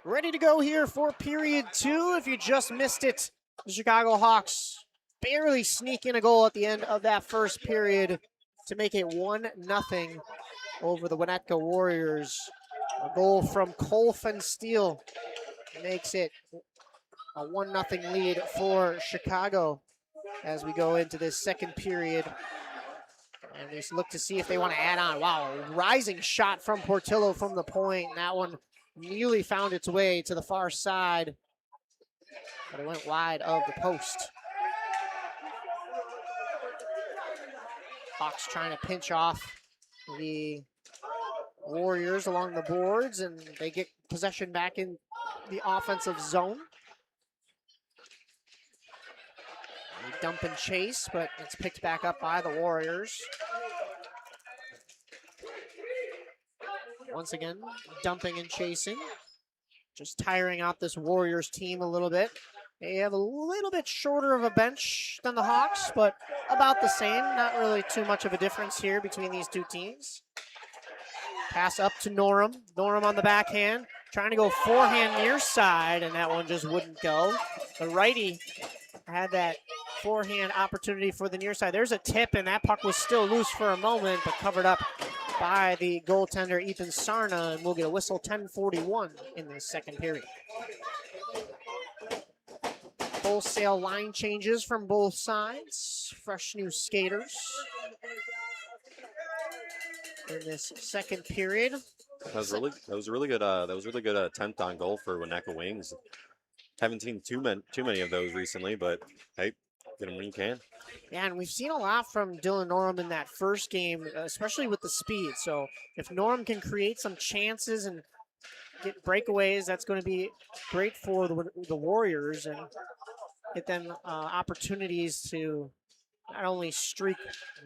S1: Ready to go here for period 2. If you just missed it, the Chicago Hawks barely sneak in a goal at the end of that first period to make it 1-0 over the Winnetka Warriors. A goal from Cole Steele makes it a 1-0 lead for Chicago as we go into this second period. And we look to see if they want to add on. Wow, a rising shot from Portillo from the point. That one nearly found its way to the far side, but it went wide of the post. Hawks trying to pinch off the Warriors along the boards, and they get possession back in the offensive zone. They dump and chase, but it's picked back up by the Warriors. Once again, dumping and chasing. Just tiring out this Warriors team a little bit. They have a little bit shorter of a bench than the Hawks, but about the same. Not really too much of a difference here between these two teams. Pass up to Norum. Norum on the backhand, trying to go forehand near side, and that one just wouldn't go. The righty had that forehand opportunity for the near side. There's a tip, and that puck was still loose for a moment, but covered up by the goaltender Ethan Sarna, and we'll get a whistle. 10:41 in the second period. Wholesale line changes from both sides. Fresh new skaters in this second period.
S2: That was a really good attempt on goal for Winnetka Wings. Haven't seen too many of those recently, but hey, get them when you can.
S1: Yeah, and we've seen a lot from Dylan Norum in that first game, especially with the speed. So if Norum can create some chances and get breakaways, that's going to be great for the Warriors and get them opportunities to not only streak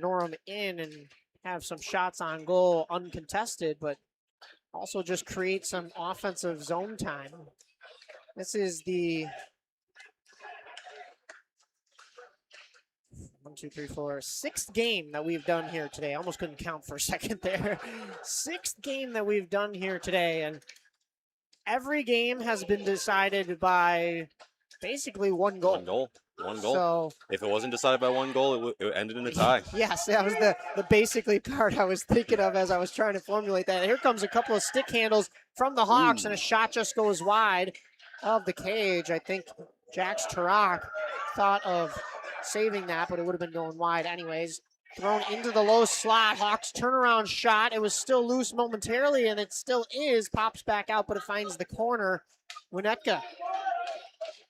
S1: Norum in and have some shots on goal uncontested, but also just create some offensive zone time. This is the 6th game that we've done here today. I almost couldn't count for a second there. 6th game that we've done here today, and every game has been decided by basically one goal.
S2: One goal.
S1: So
S2: if it wasn't decided by one goal, it ended in a tie.
S1: yes, that was the basically part I was thinking of as I was trying to formulate that. Here comes a couple of stick handles from the Hawks, and a shot just goes wide of the cage. I think Jax Tarak thought of saving that, but it would have been going wide anyways. Thrown into the low slot. Hawks turnaround shot. It was still loose momentarily, and it still is. Pops back out, but it finds the corner. Winnetka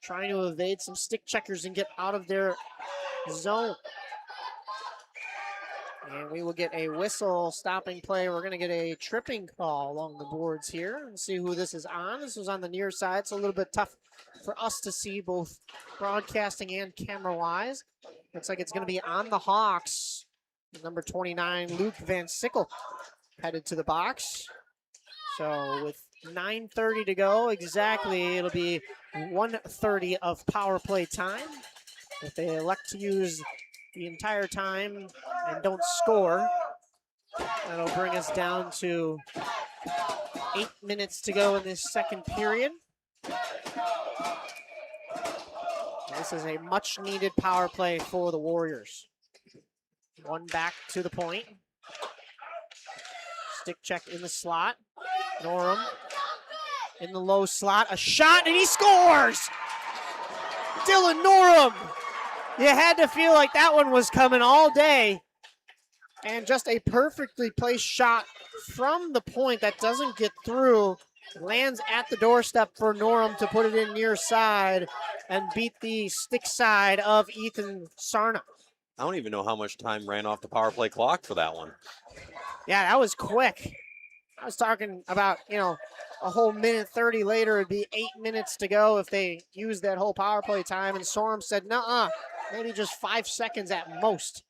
S1: trying to evade some stick checkers and get out of their zone. And we will get a whistle stopping play. We're going to get a tripping call along the boards here and see who this is on. This was on the near side. It's a little bit tough for us to see both broadcasting and camera-wise. Looks like it's going to be on the Hawks. Number 29, Luke Van Sickle, headed to the box. So with 9:30 to go, exactly, it'll be 1:30 of power play time. If they elect to use the entire time and don't score, that'll bring us down to 8 minutes to go in this second period. This is a much-needed power play for the Warriors. One back to the point. Stick check in the slot. Norum in the low slot. A shot, and he scores! Dylan Norum! You had to feel like that one was coming all day. And just a perfectly placed shot from the point that doesn't get through. Lands at the doorstep for Norum to put it in near side and beat the stick side of Ethan Sarna.
S2: I don't even know how much time ran off the power play clock for that one.
S1: Yeah, that was quick. I was talking about, a whole minute 30 later, it'd be 8 minutes to go if they used that whole power play time. And Sorum said, nuh-uh, maybe just 5 seconds at most.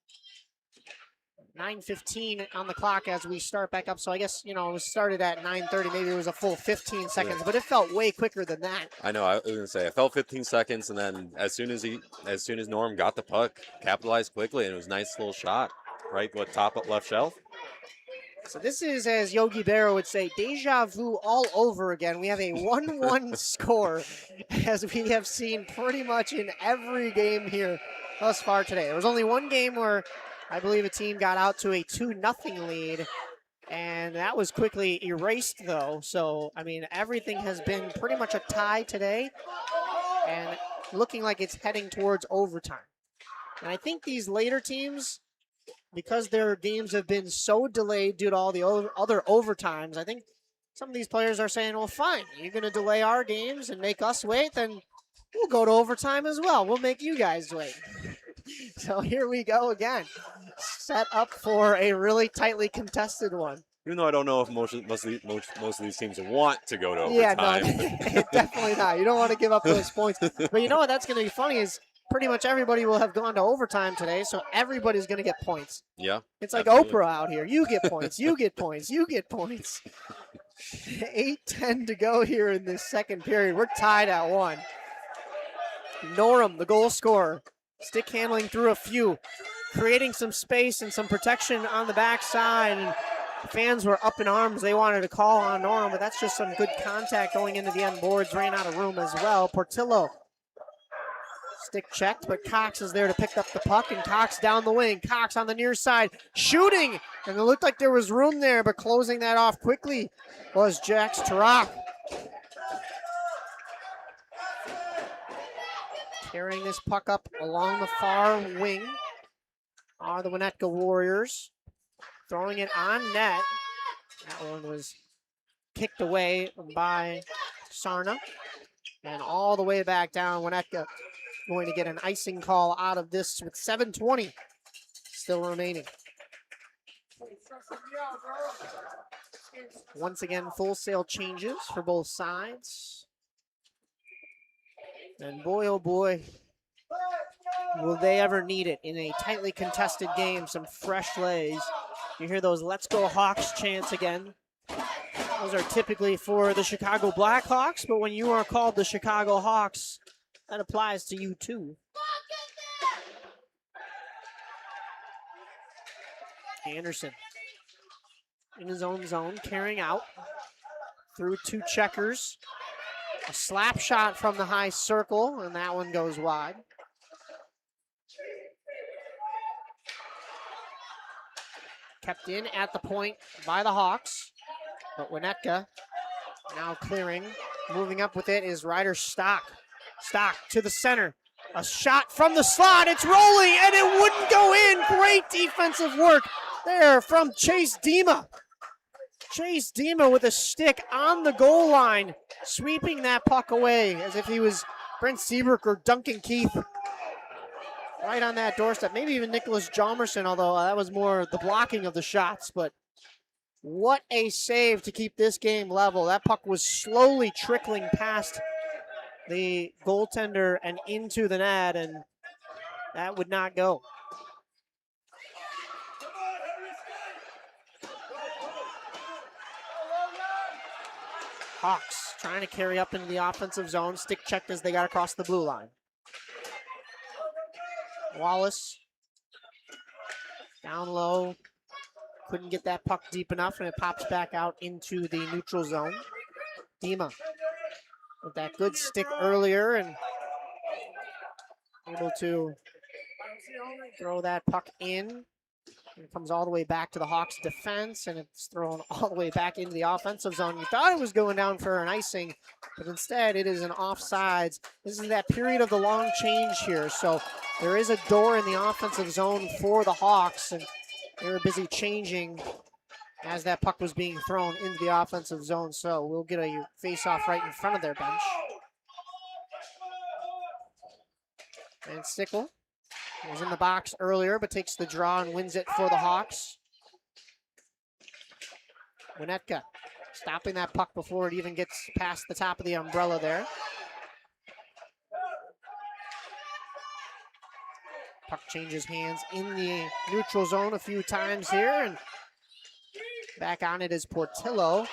S1: 9:15 on the clock as we start back up. So I guess, it was started at 9:30. Maybe it was a full 15 seconds, but it felt way quicker than that.
S2: I know. I was gonna say, I felt 15 seconds, and then as soon as Norm got the puck, capitalized quickly, and it was a nice little shot, right? Top left shelf.
S1: So this is, as Yogi Berra would say, deja vu all over again. We have a 1-1 score, as we have seen pretty much in every game here thus far today. There was only one game where I believe a team got out to a 2-0 lead, and that was quickly erased, though. So, everything has been pretty much a tie today, and looking like it's heading towards overtime. And I think these later teams, because their games have been so delayed due to all the other overtimes, I think some of these players are saying, well, fine, you're going to delay our games and make us wait, then we'll go to overtime as well. We'll make you guys wait. So here we go again. Set up for a really tightly contested one.
S2: Even though I don't know if most of these teams want to go to overtime.
S1: Yeah, no, definitely not. You don't want to give up those points. But you know what? That's going to be funny is pretty much everybody will have gone to overtime today, so everybody's going to get points.
S2: Yeah.
S1: It's like
S2: absolutely.
S1: Oprah out here. You get points. You get points. You get points. 8:10 to go here in this second period. We're tied at 1. Norum, the goal scorer. Stick handling through a few, creating some space and some protection on the backside. And fans were up in arms. They wanted to call on Norum, but that's just some good contact going into the end boards. Ran out of room as well. Portillo, stick checked, but Cox is there to pick up the puck, and Cox down the wing. Cox on the near side, shooting, and it looked like there was room there, but closing that off quickly was Jax Tarak. Carrying this puck up along the far wing are the Winnetka Warriors. Throwing it on net. That one was kicked away by Sarna. And all the way back down, Winnetka going to get an icing call out of this with 7:20 still remaining. Once again, full sail changes for both sides. And boy, oh boy, will they ever need it in a tightly contested game. Some fresh legs. You hear those "Let's Go Hawks" chants again. Those are typically for the Chicago Blackhawks, but when you are called the Chicago Hawks, that applies to you too. Anderson in his own zone, carrying out through 2 checkers. A slap shot from the high circle, and that one goes wide. kept in at the point by the Hawks. But Winnetka now clearing. Moving up with it is Ryder Stock. Stock to the center. A shot from the slot. It's rolling, and it wouldn't go in. Great defensive work there from Chase Dima. Chase Dima with a stick on the goal line, sweeping that puck away as if he was Brent Seabrook or Duncan Keith. Right on that doorstep. Maybe even Nicholas Jalmerson, although that was more the blocking of the shots. But what a save to keep this game level. That puck was slowly trickling past the goaltender and into the net, and that would not go. Hawks trying to carry up into the offensive zone. Stick checked as they got across the blue line. Wallace down low. Couldn't get that puck deep enough, and it pops back out into the neutral zone. Dima with that good stick earlier and able to throw that puck in. It comes all the way back to the Hawks defense, and it's thrown all the way back into the offensive zone. You thought it was going down for an icing, but instead it is an offsides. This is that period of the long change here, so there is a door in the offensive zone for the Hawks, and they were busy changing as that puck was being thrown into the offensive zone, so we'll get a face-off right in front of their bench. And Stickle was in the box earlier, but takes the draw and wins it for the Hawks. Winnetka stopping that puck before it even gets past the top of the umbrella there. Puck changes hands in the neutral zone a few times here, and back on it is Portillo.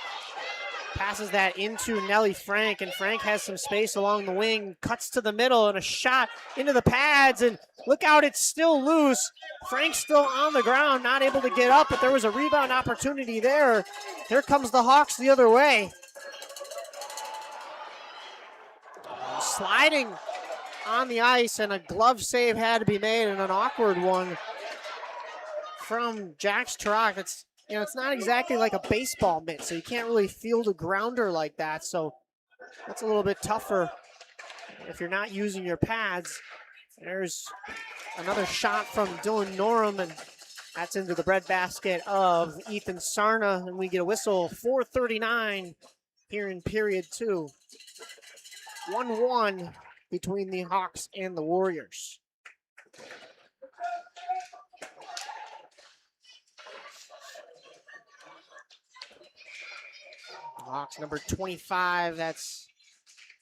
S1: Passes that into Nelly Frank, and Frank has some space along the wing, cuts to the middle, and a shot into the pads, and look out, it's still loose. Frank's still on the ground, not able to get up, but there was a rebound opportunity there. Here comes the Hawks the other way. Sliding on the ice, and a glove save had to be made, and an awkward one from Jax Turok. It's not exactly like a baseball mitt, so you can't really field a grounder like that. So that's a little bit tougher if you're not using your pads. There's another shot from Dylan Norum, and that's into the breadbasket of Ethan Sarna, and we get a whistle. 4:39 here in period 2. 1-1 between the Hawks and the Warriors. Hawks number 25, that's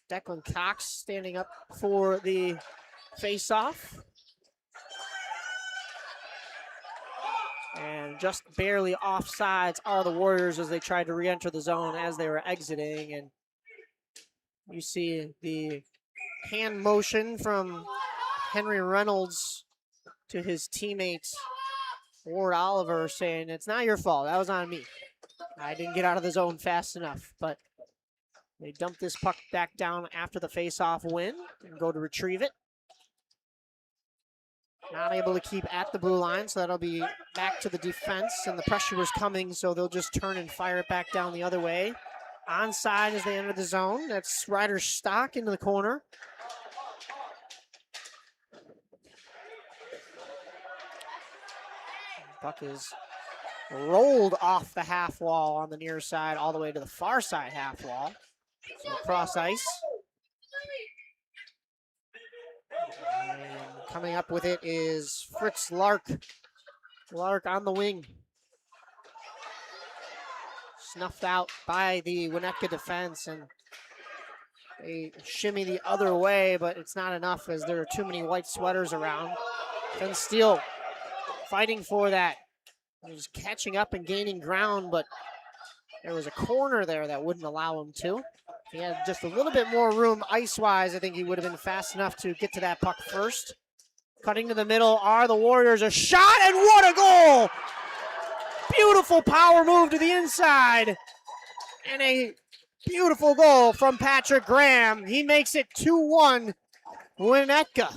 S1: Declan Cox standing up for the face-off. And just barely offsides are the Warriors as they tried to re-enter the zone as they were exiting. And you see the hand motion from Henry Reynolds to his teammate Ward Oliver saying, "It's not your fault, that was on me. I didn't get out of the zone fast enough." But they dump this puck back down after the face-off win and go to retrieve it. Not able to keep at the blue line, so that'll be back to the defense, and the pressure was coming, so they'll just turn and fire it back down the other way. Onside as they enter the zone. That's Ryder Stock into the corner. Puck is rolled off the half wall on the near side all the way to the far side half wall. So cross ice. And coming up with it is Fritz Lark. Lark on the wing. Snuffed out by the Winnetka defense, and they shimmy the other way, but it's not enough as there are too many white sweaters around. Then Steele fighting for that. He was catching up and gaining ground, but there was a corner there that wouldn't allow him to. If he had just a little bit more room ice-wise, I think he would have been fast enough to get to that puck first. Cutting to the middle are the Warriors. A shot, and what a goal! Beautiful power move to the inside. And a beautiful goal from Patrick Graham. He makes it 2-1 Winnetka.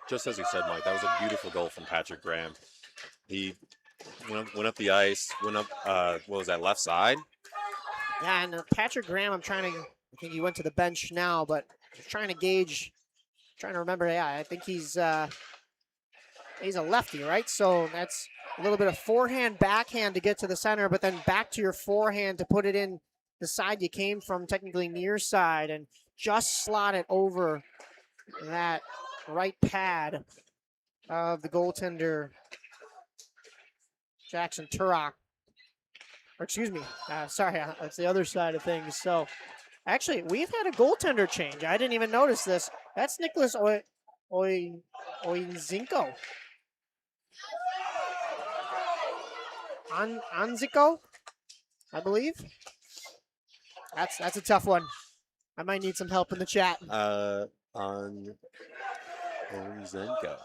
S2: just as you said, Mike, that was a beautiful goal from Patrick Graham. He went up the ice, went up, what was that, left side?
S1: Yeah, and Patrick Graham, I think he went to the bench now, but trying to gauge, trying to remember, yeah, I think he's a lefty, right? So that's a little bit of forehand, backhand to get to the center, but then back to your forehand to put it in the side you came from, technically near side, and just slot it over that right pad of the goaltender, Jackson Turok. Or excuse me, sorry, that's the other side of things. So actually, we've had a goaltender change. I didn't even notice this. That's Nicholas Oinzinko. Anziko, I believe. That's a tough one. I might need some help in the chat.
S2: On Oinzinko.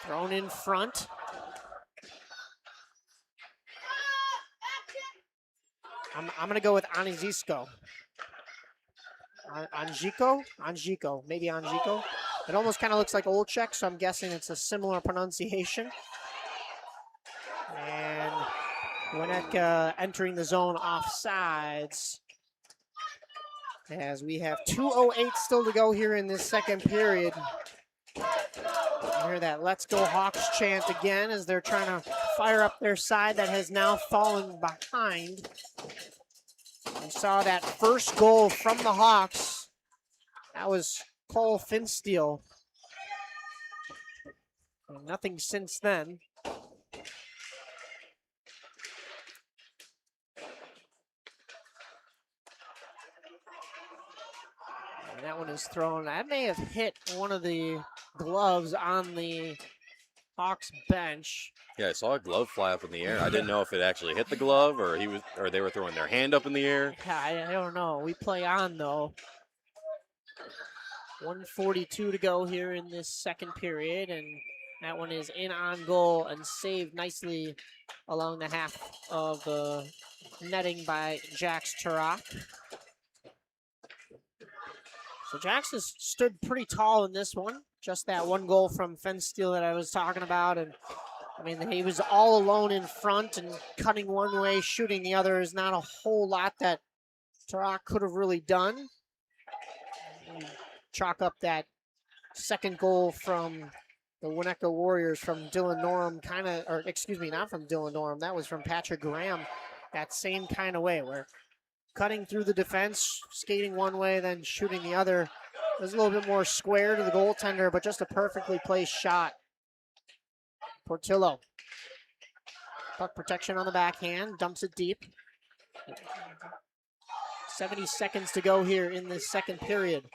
S1: Thrown in front. I'm going to go with Anzisko. Anjiko, maybe Anjiko. It almost kind of looks like Old Czech, so I'm guessing it's a similar pronunciation. And Winnetka entering the zone offsides. As we have 2:08 still to go here in this second period. You hear that "Let's Go Hawks" chant again as they're trying to fire up their side that has now fallen behind. We saw that first goal from the Hawks. That was Cole Finsteel. And nothing since then. And that one is thrown. That may have hit one of the gloves on the Hawks bench.
S2: Yeah, I saw a glove fly up in the air. I didn't know if it actually hit the glove or they were throwing their hand up in the air.
S1: Yeah, I don't know. We play on though. 1:42 to go here in this second period, and that one is in on goal and saved nicely along the half of the netting by Jax Turok. So Jax has stood pretty tall in this one. Just that one goal from Finsteel that I was talking about, and I mean, he was all alone in front and cutting one way, shooting the other. Is not a whole lot that Turok could have really done. Chalk up that second goal from the Winnetka Warriors from Dylan Norum, not from Dylan Norum, that was from Patrick Graham, that same kind of way, where cutting through the defense, skating one way, then shooting the other. It was a little bit more square to the goaltender, but just a perfectly placed shot. Portillo. Puck protection on the backhand, dumps it deep. 70 seconds to go here in this second period.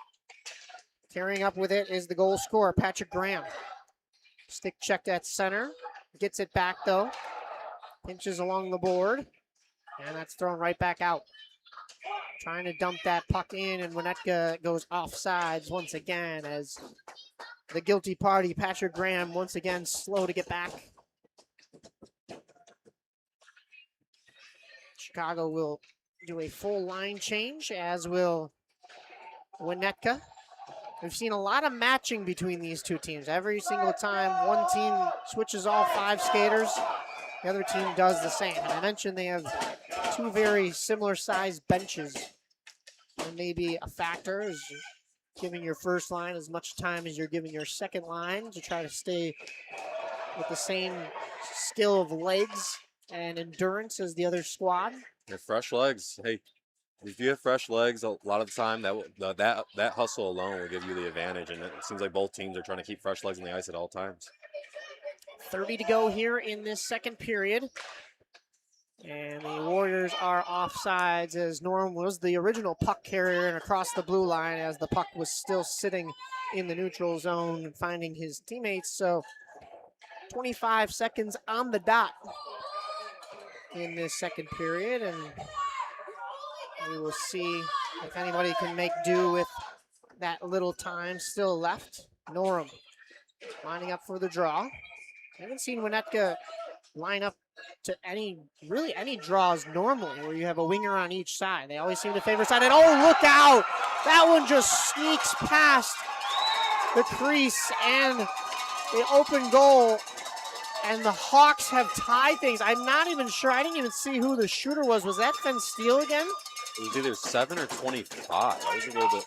S1: Carrying up with it is the goal scorer, Patrick Graham. Stick checked at center. Gets it back, though. Pinches along the board. And that's thrown right back out. Trying to dump that puck in, and Winnetka goes offsides once again as the guilty party, Patrick Graham, once again slow to get back. Chicago will do a full line change, as will Winnetka. We've seen a lot of matching between these two teams. Every single time one team switches all 5 skaters, the other team does the same. And I mentioned they have 2 very similar sized benches. And maybe a factor is giving your first line as much time as you're giving your second line to try to stay with the same skill of legs and endurance as the other squad.
S2: They're fresh legs. Hey, if you have fresh legs, a lot of the time that hustle alone will give you the advantage. And it seems like both teams are trying to keep fresh legs on the ice at all times.
S1: 30 to go here in this second period. And the Warriors are offsides as Norm was the original puck carrier and across the blue line as the puck was still sitting in the neutral zone and finding his teammates. So 25 seconds on the dot in this second period, and we will see if anybody can make do with that little time still left. Norum lining up for the draw. I haven't seen Winnetka line up to any draws normally where you have a winger on each side. They always seem to favor side. And oh, look out! That one just sneaks past the crease and the open goal. And the Hawks have tied things. I'm not even sure. I didn't even see who the shooter was. Was that Fenn Steele again?
S2: It was either 7 or 25. I was a little bit.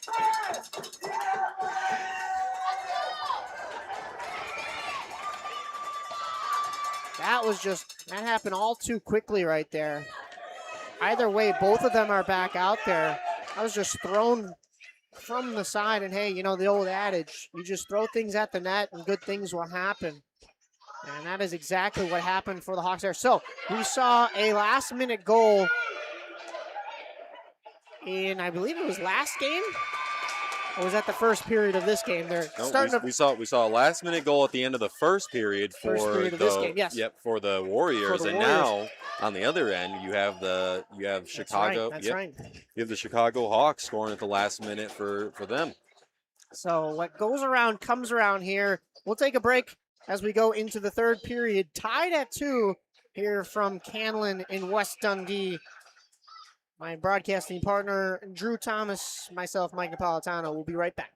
S1: That happened all too quickly right there. Either way, both of them are back out there. I was just thrown from the side, and hey, you know the old adage, you just throw things at the net and good things will happen. And that is exactly what happened for the Hawks there. So we saw a last-minute goal in, I believe it was last game? Or was that the first period of this game? They're
S2: we saw a last-minute goal at the end of the first period for
S1: this game, yes.
S2: Yep, for the Warriors. And now on the other end, you have Chicago.
S1: That's right.
S2: You have the Chicago Hawks scoring at the last minute for them.
S1: So what goes around comes around here. We'll take a break as we go into the third period, tied at 2 here from Canlan in West Dundee. My broadcasting partner, Drew Thomas, myself, Mike Napolitano, will be right back.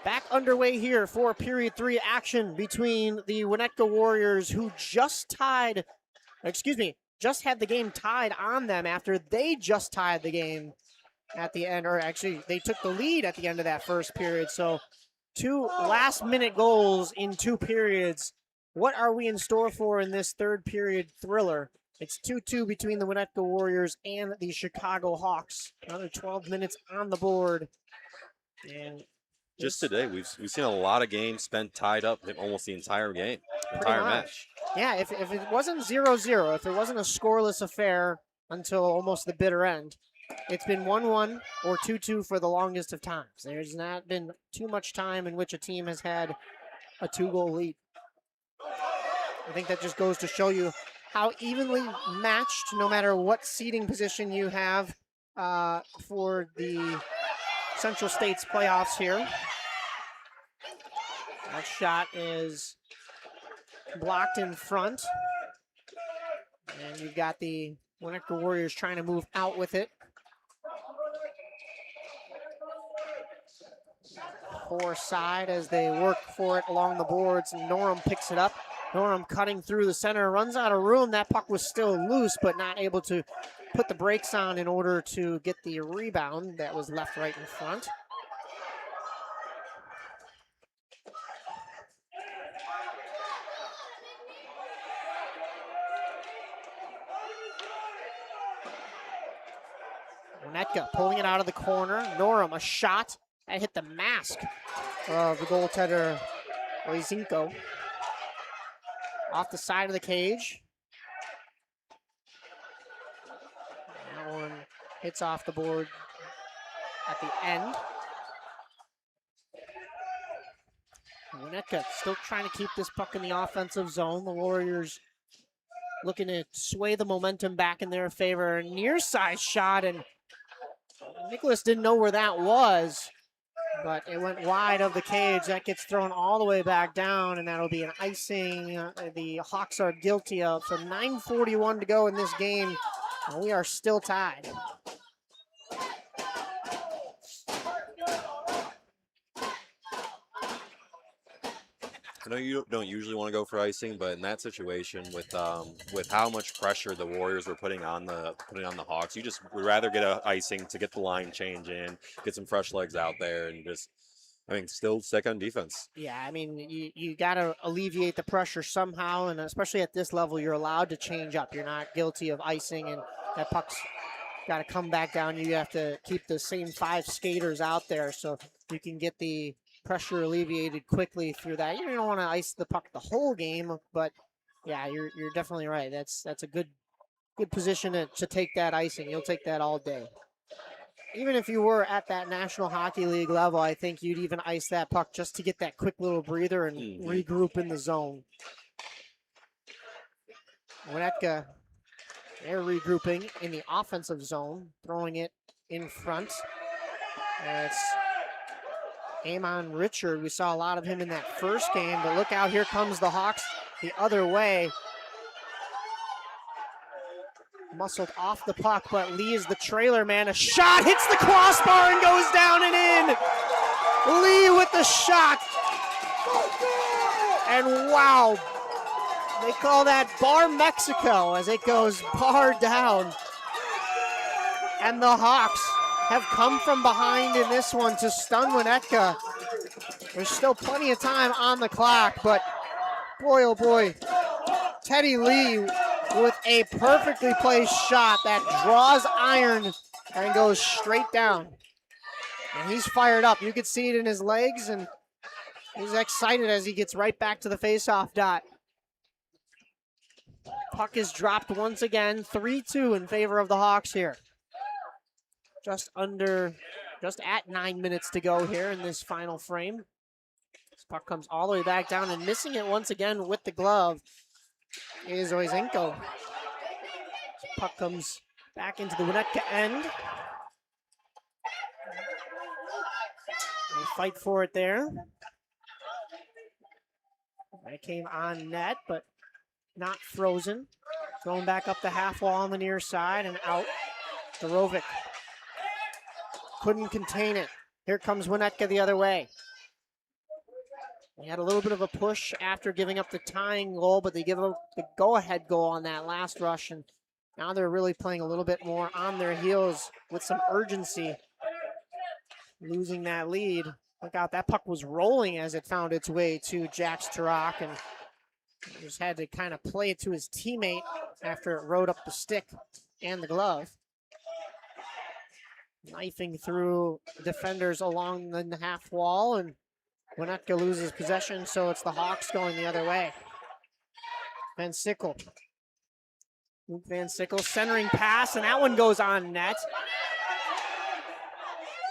S1: Back underway here for period 3 action between the Winnetka Warriors, who just had the game tied on them after they just tied the game at the end, or actually they took the lead at the end of that first period. So 2 last-minute goals in 2 periods. What are we in store for in this third period thriller? It's 2-2 between the Winnetka Warriors and the Chicago Hawks. Another 12 minutes on the board. And
S2: just today, we've seen a lot of games spent tied up almost the entire game, entire match.
S1: Yeah, if it wasn't 0-0, if it wasn't a scoreless affair until almost the bitter end, it's been 1-1 or 2-2 for the longest of times. There's not been too much time in which a team has had a 2-goal lead. I think that just goes to show you how evenly matched, no matter what seeding position you have for the Central States playoffs here. That shot is blocked in front. And you've got the Winnetka Warriors trying to move out with it. Fore side as they work for it along the boards. Norum picks it up. Norum cutting through the center, runs out of room. That puck was still loose, but not able to put the brakes on in order to get the rebound that was left right in front. Winnetka pulling it out of the corner. Norum, a shot that hit the mask of the goaltender, Oizinko. Off the side of the cage. That one hits off the board at the end. Winnetka still trying to keep this puck in the offensive zone. The Warriors looking to sway the momentum back in their favor. A near side shot, and Nicholas didn't know where that was, but it went wide of the cage. That gets thrown all the way back down, and that'll be an icing the Hawks are guilty of. So 9:41 to go in this game, and we are still tied.
S2: I know you don't usually want to go for icing, but in that situation, with how much pressure the Warriors were putting on the Hawks, you just would rather get a icing to get the line change in, get some fresh legs out there, and just, I mean, still stick on defense.
S1: Yeah, I mean, you got to alleviate the pressure somehow, and especially at this level, you're allowed to change up. You're not guilty of icing, and that puck's got to come back down. You have to keep the same 5 skaters out there so you can get the pressure alleviated quickly through that. You don't want to ice the puck the whole game, but yeah, you're definitely right. That's a good position to take that icing. You'll take that all day. Even if you were at that National Hockey League level, I think you'd even ice that puck just to get that quick little breather and regroup in the zone. Winnetka, they're regrouping in the offensive zone, throwing it in front. It's Amon Richard. We saw a lot of him in that first game, but look out, here comes the Hawks the other way. Muscled off the puck, but Lee is the trailer man. A shot hits the crossbar and goes down and in. Lee with the shot. And wow, they call that Bar Mexico as it goes bar down. And the Hawks have come from behind in this one to stun Winnetka. There's still plenty of time on the clock, but boy, oh boy, Teddy Lee with a perfectly placed shot that draws iron and goes straight down. And he's fired up. You could see it in his legs, and he's excited as he gets right back to the faceoff dot. Puck is dropped once again, 3-2 in favor of the Hawks here. Just at 9 minutes to go here in this final frame. This puck comes all the way back down, and missing it once again with the glove is Oizenko. Puck comes back into the Winnetka end. They fight for it there. That came on net, but not frozen. Going back up the half wall on the near side and out. Dorovic couldn't contain it. Here comes Winnetka the other way. They had a little bit of a push after giving up the tying goal, but they give up the go-ahead goal on that last rush, and now they're really playing a little bit more on their heels with some urgency, losing that lead. Look out, that puck was rolling as it found its way to Jax Tarak, and just had to kind of play it to his teammate after it rode up the stick and the glove. Knifing through defenders along the half wall, and Winnetka loses possession, so it's the Hawks going the other way. Van Sickle. Luke Van Sickle centering pass, and that one goes on net.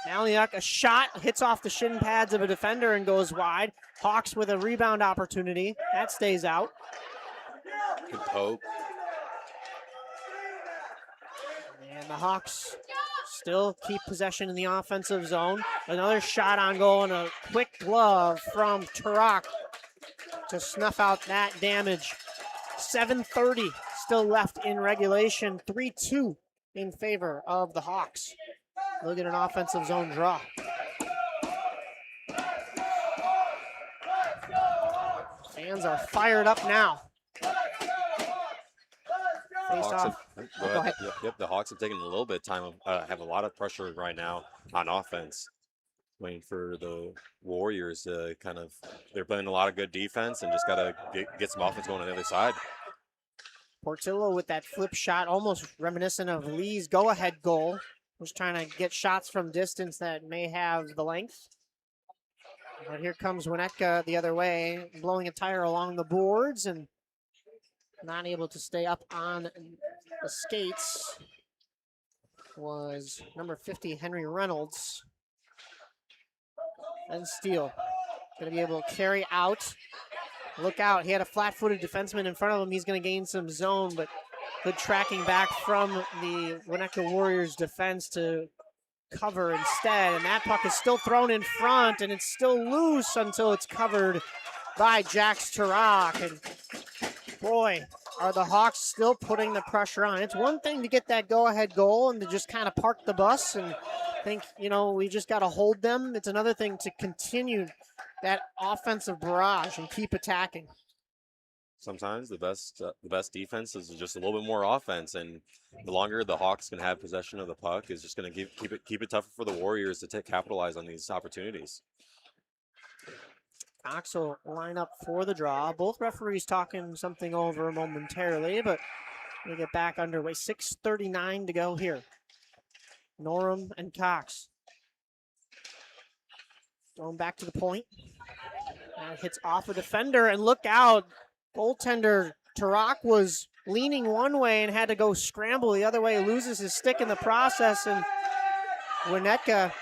S1: Maliuk, a shot, hits off the shin pads of a defender and goes wide. Hawks with a rebound opportunity. That stays out.
S2: Good poke.
S1: And the Hawks still keep possession in the offensive zone. Another shot on goal and a quick glove from Tarak to snuff out that damage. 7:30 still left in regulation. 3-2 in favor of the Hawks. Look at an offensive zone draw. Fans are fired up now. Face off.
S2: Go ahead. Yep, the Hawks have taken a little bit of time, have a lot of pressure right now on offense. Waiting for the Warriors to they're playing a lot of good defense and just got to get some offense going on the other side.
S1: Portillo with that flip shot, almost reminiscent of Lee's go-ahead goal. Was trying to get shots from distance that may have the length. But here comes Winnetka the other way, blowing a tire along the boards and not able to stay up on the skates. Was number 50, Henry Reynolds. And Steele going to be able to carry out. Look out, he had a flat-footed defenseman in front of him. He's going to gain some zone, but good tracking back from the Winnetka Warriors defense to cover instead. And that puck is still thrown in front, and it's still loose until it's covered by Jax Tarak. And boy, are the Hawks still putting the pressure on. It's one thing to get that go-ahead goal and to just kind of park the bus and think, we just got to hold them. It's another thing to continue that offensive barrage and keep attacking.
S2: Sometimes the best defense is just a little bit more offense, and the longer the Hawks can have possession of the puck is just going to keep it tougher for the Warriors to capitalize on these opportunities.
S1: Cox will line up for the draw. Both referees talking something over momentarily, but we get back underway. 6:39 to go here. Norum and Cox. Going back to the point. That hits off a defender, and look out. Goaltender Tarak was leaning one way and had to go scramble the other way, loses his stick in the process, and Winnetka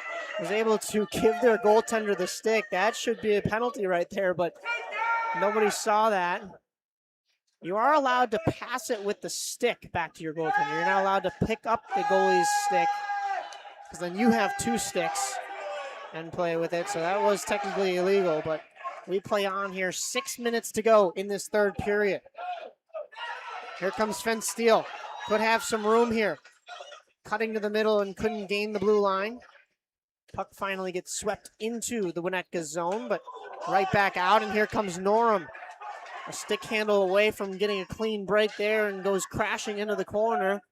S1: was able to give their goaltender the stick. That should be a penalty right there, but nobody saw that. You are allowed to pass it with the stick back to your goaltender. You're not allowed to pick up the goalie's stick, because then you have two sticks and play with it. So that was technically illegal, but we play on here. 6 minutes to go in this third period. Here comes Fence Steele. Could have some room here. Cutting to the middle and couldn't gain the blue line. Puck finally gets swept into the Winnetka zone, but right back out, and here comes Norum. A stick handle away from getting a clean break there and goes crashing into the corner.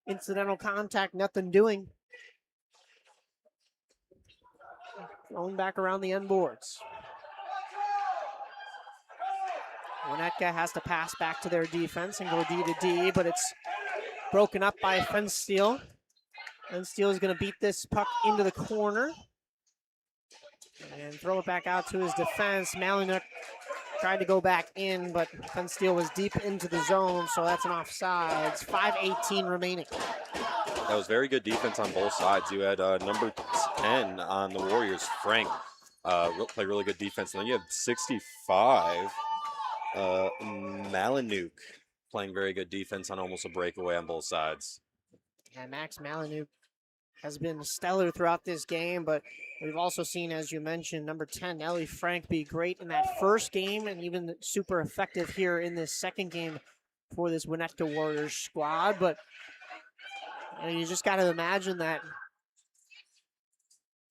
S1: Incidental contact, nothing doing. Going back around the end boards. Winnetka has to pass back to their defense and go D to D, but it's broken up by Fence Steele. Fence Steele is going to beat this puck into the corner and throw it back out to his defense. Malinuk tried to go back in, but Fence Steele was deep into the zone, so that's an offside. It's 5:18 remaining.
S2: That was very good defense on both sides. You had number 10 on the Warriors, Frank, play really good defense. And then you had 65, Malinuk, playing very good defense on almost a breakaway on both sides.
S1: Yeah, Max Malinuk has been stellar throughout this game, but we've also seen, as you mentioned, number 10, Ellie Frank, be great in that first game and even super effective here in this second game for this Winnetka Warriors squad. But you just got to imagine that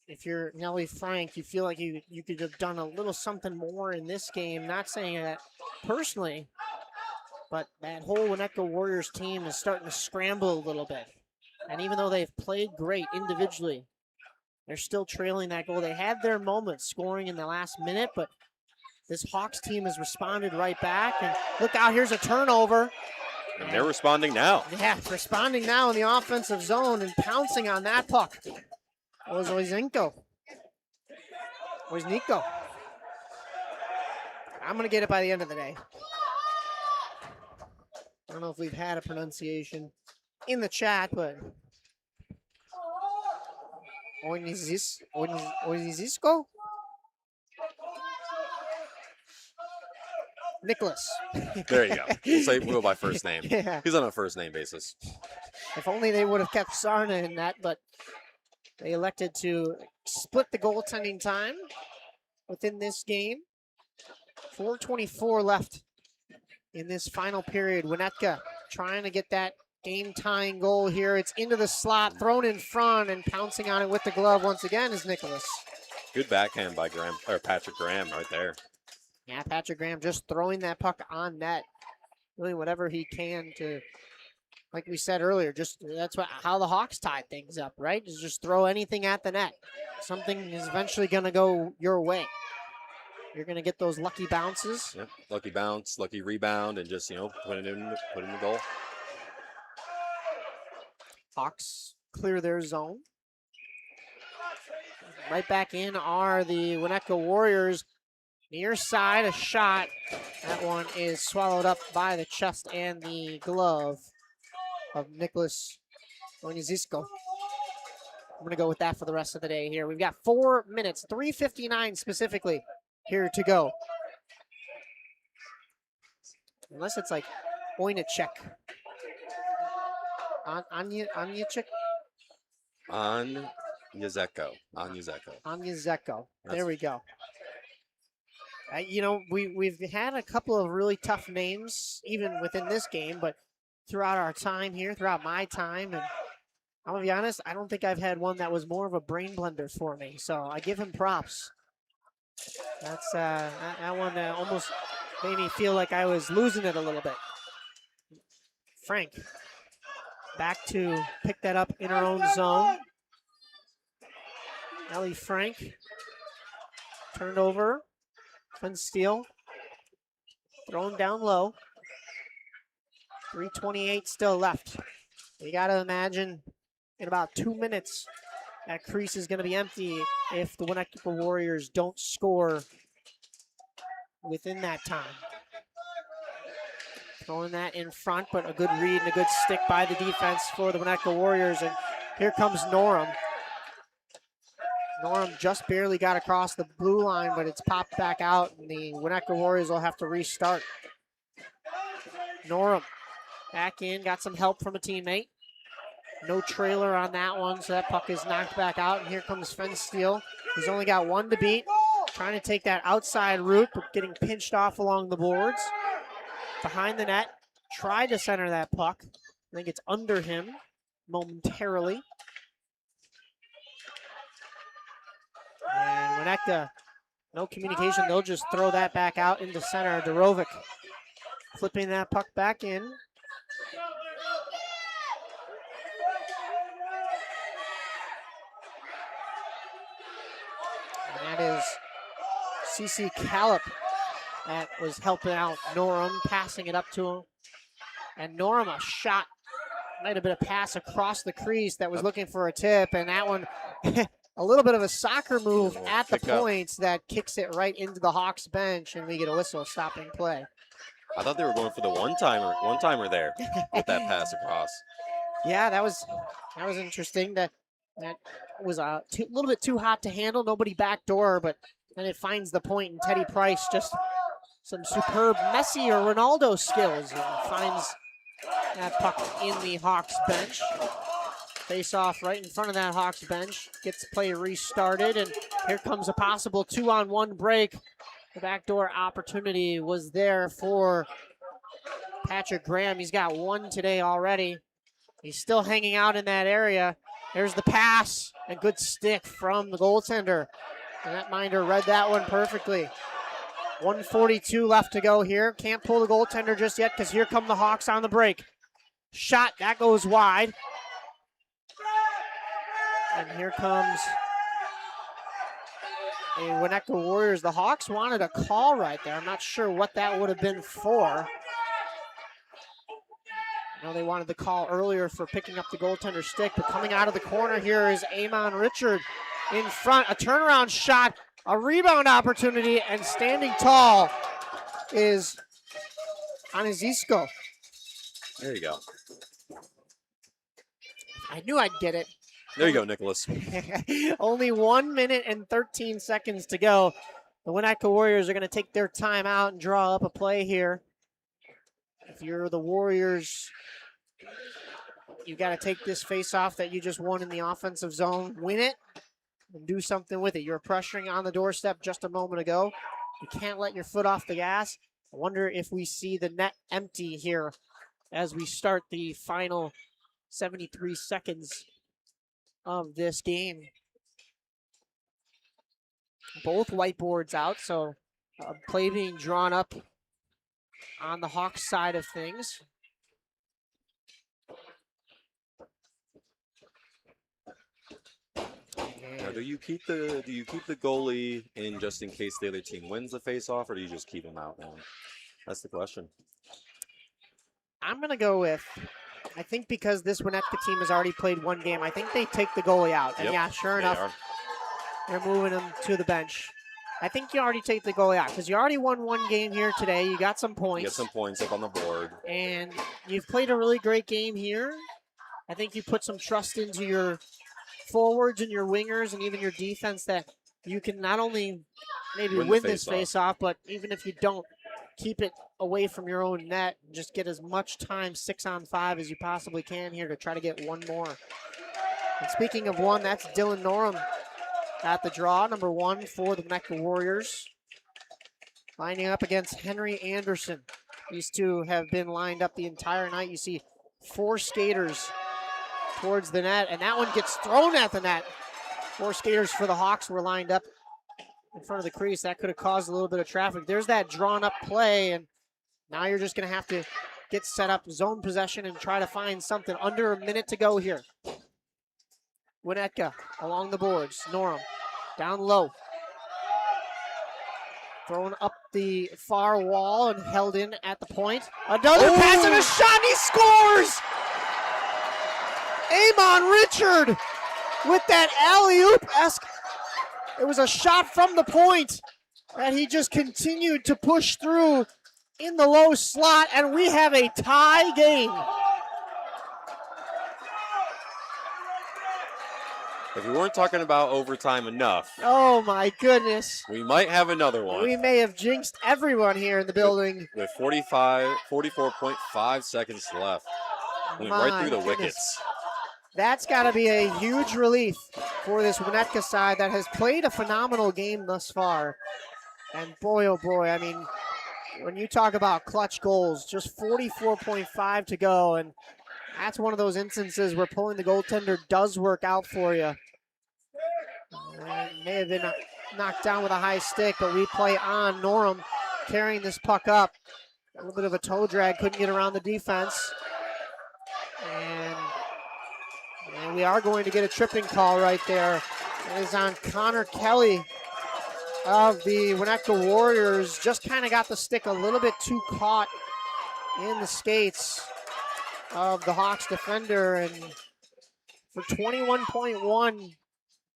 S1: if you're Nellie Frank, you feel like you could have done a little something more in this game. Not saying that personally, but that whole Winnetka Warriors team is starting to scramble a little bit. And even though they've played great individually, they're still trailing that goal. They had their moments scoring in the last minute, but this Hawks team has responded right back. And look out, here's a turnover.
S2: And they're responding now.
S1: Yeah, responding now in the offensive zone and pouncing on that puck. That was Oizenko. Oizniko. I'm going to get it by the end of the day. I don't know if we've had a pronunciation in the chat, but Oizisko? Nicholas.
S2: There you go. We'll go by first name.
S1: Yeah.
S2: He's on a first name basis.
S1: If only they would have kept Sarna in that, but they elected to split the goaltending time within this game. 4:24 left in this final period. Winnetka trying to get that game-tying goal here. It's into the slot, thrown in front, and pouncing on it with the glove once again is Nicholas.
S2: Good backhand by Patrick Graham right there.
S1: Yeah, Patrick Graham just throwing that puck on net. Doing whatever he can to, like we said earlier, that's how the Hawks tied things up, right? Is just throw anything at the net. Something is eventually going to go your way. You're going to get those lucky bounces.
S2: Yep. Lucky bounce, lucky rebound, and just, put it in the goal.
S1: Hawks clear their zone. Right back in are the Winnetka Warriors. Near side, a shot. That one is swallowed up by the chest and the glove of Nicholas Onizisko. I'm going to go with that for the rest of the day here. We've got 4 minutes, 3:59 specifically, here to go. Unless it's like Oinachek. Anyachek? Anyazeko. There we go. We've had a couple of really tough names even within this game, but throughout our time here, throughout my time, and I'm going to be honest, I don't think I've had one that was more of a brain blender for me. So I give him props. That's that one almost made me feel like I was losing it a little bit. Frank back to pick that up in her own zone. Ellie Frank turned over. Fun steal. Thrown down low. 3:28 still left. You got to imagine in about 2 minutes that crease is going to be empty if the Winnetka Warriors don't score within that time. Throwing that in front, but a good read and a good stick by the defense for the Winnetka Warriors. And here comes Norum. Norum just barely got across the blue line, but it's popped back out, and the Winnetka Warriors will have to restart. Norum back in, got some help from a teammate. No trailer on that one, so that puck is knocked back out. And here comes Fensteel. He's only got one to beat. Trying to take that outside route, but getting pinched off along the boards. Behind the net, tried to center that puck. I think it's under him momentarily. And Winnetka, no communication. They'll just throw that back out into center. Dorovic flipping that puck back in. And that is CC Callip that was helping out Norum, passing it up to him. And Norum, a shot, might have been a pass across the crease that was looking for a tip. And that one, a little bit of a soccer move at the points that kicks it right into the Hawks bench. And we get a whistle stopping play.
S2: I thought they were going for the one-timer there with that pass across.
S1: Yeah, that was interesting. That was a little bit too hot to handle. Nobody backdoor, but then it finds the point, and Teddy Price just some superb Messi or Ronaldo skills and finds that puck in the Hawks bench. Face off right in front of that Hawks bench. Gets play restarted, and here comes a possible 2-on-1 break. The backdoor opportunity was there for Patrick Graham. He's got one today already. He's still hanging out in that area. There's the pass, and good stick from the goaltender. And that minder read that one perfectly. 1:42 left to go here. Can't pull the goaltender just yet because here come the Hawks on the break. Shot, that goes wide. And here comes a Winnetka Warriors. The Hawks wanted a call right there. I'm not sure what that would have been for. I know they wanted the call earlier for picking up the goaltender stick, but coming out of the corner here is Amon Richard in front. A turnaround shot, a rebound opportunity, and standing tall is Anizisko.
S2: There you go.
S1: I knew I'd get it.
S2: There you go, Nicholas.
S1: Only 1 minute and 13 seconds to go. The Winnetka Warriors are going to take their time out and draw up a play here. If you're the Warriors, you got to take this face-off that you just won in the offensive zone, win it, and do something with it. You're pressuring on the doorstep just a moment ago. You can't let your foot off the gas. I wonder if we see the net empty here as we start the final 73 seconds of this game. Both whiteboards out, so play being drawn up on the Hawks side of things.
S2: Now, do you keep the goalie in just in case the other team wins the face-off, or do you just keep him out now? That's the question.
S1: I'm gonna go with, I think because this Winnetka team has already played one game, I think they take the goalie out. And yeah, sure enough, they're moving him to the bench. I think you already take the goalie out because you already won one game here today. You got some points.
S2: You get some points up on the board.
S1: And you've played a really great game here. I think you put some trust into your forwards and your wingers and even your defense that you can not only maybe win this face-off, but even if you don't, keep it away from your own net. Just get as much time 6-on-5 as you possibly can here to try to get one more. And speaking of one, that's Dylan Norum at the draw, number 1 for the Winnetka Warriors. Lining up against Henry Anderson. These two have been lined up the entire night. You see 4 skaters towards the net, and that one gets thrown at the net. 4 skaters for the Hawks were lined up in front of the crease. That could have caused a little bit of traffic. There's that drawn up play, and now you're just going to have to get set up zone possession and try to find something. Under a minute to go here. Winnetka along the boards. Norum down low. Thrown up the far wall and held in at the point. Another pass and a shot, and he scores! Amon Richard with that alley-oop-esque. It was a shot from the point that he just continued to push through in the low slot, and we have a tie game.
S2: If we weren't talking about overtime enough,
S1: oh my goodness,
S2: we might have another one.
S1: We may have jinxed everyone here in the building.
S2: With 44.5 seconds left. Went right through the wickets.
S1: That's got to be a huge relief for this Winnetka side that has played a phenomenal game thus far. And boy, oh boy, I mean, when you talk about clutch goals, just 44.5 to go, and that's one of those instances where pulling the goaltender does work out for you. May have been knocked down with a high stick, but we play on. Norum carrying this puck up. A little bit of a toe drag, couldn't get around the defense. And we are going to get a tripping call right there. It is on Connor Kelly of the Winnetka Warriors. Just kind of got the stick a little bit too caught in the skates of the Hawks defender. And for 21.1,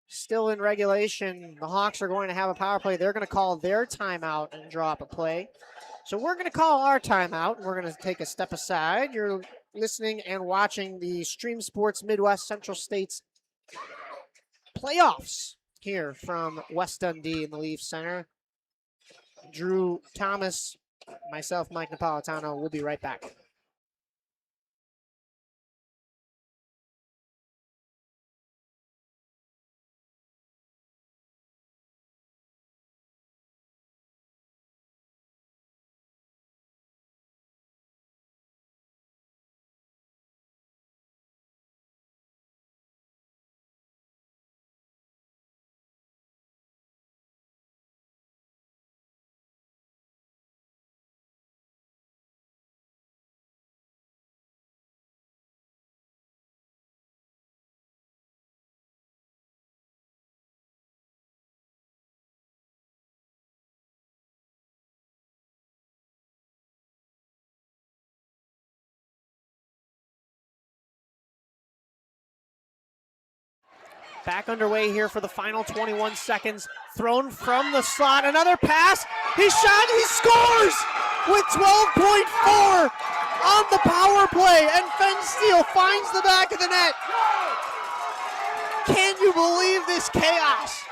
S1: still in regulation, the Hawks are going to have a power play. They're going to call their timeout and drop a play. So we're going to call our timeout, and we're going to take a step aside. You're listening and watching the Stream Sports Midwest Central States playoffs here from West Dundee in the Leaf Center. Drew Thomas, myself, Mike Napolitano, we'll be right back. Back underway here for the final 21 seconds. Thrown from the slot. Another pass. He shot. He scores with 12.4 on the power play. And Fenn finds the back of the net. Can you believe this chaos?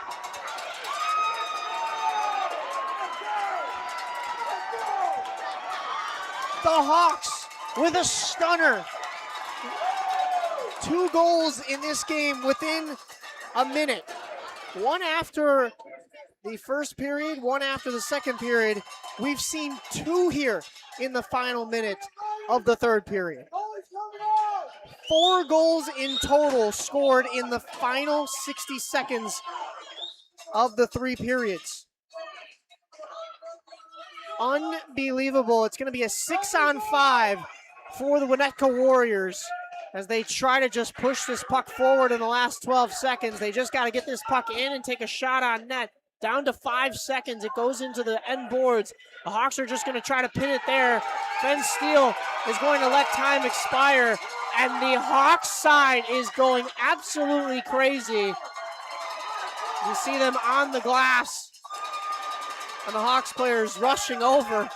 S1: The Hawks with a stunner. 2 goals in this game within a minute. One after the first period, one after the second period. We've seen 2 here in the final minute of the third period. 4 goals in total scored in the final 60 seconds of the 3 periods. Unbelievable. It's going to be a 6-on-5 for the Winnetka Warriors as they try to just push this puck forward in the last 12 seconds. They just got to get this puck in and take a shot on net. Down to 5 seconds. It goes into the end boards. The Hawks are just going to try to pin it there. Fenn Steele is going to let time expire, and the Hawks side is going absolutely crazy. You see them on the glass, and the Hawks players rushing over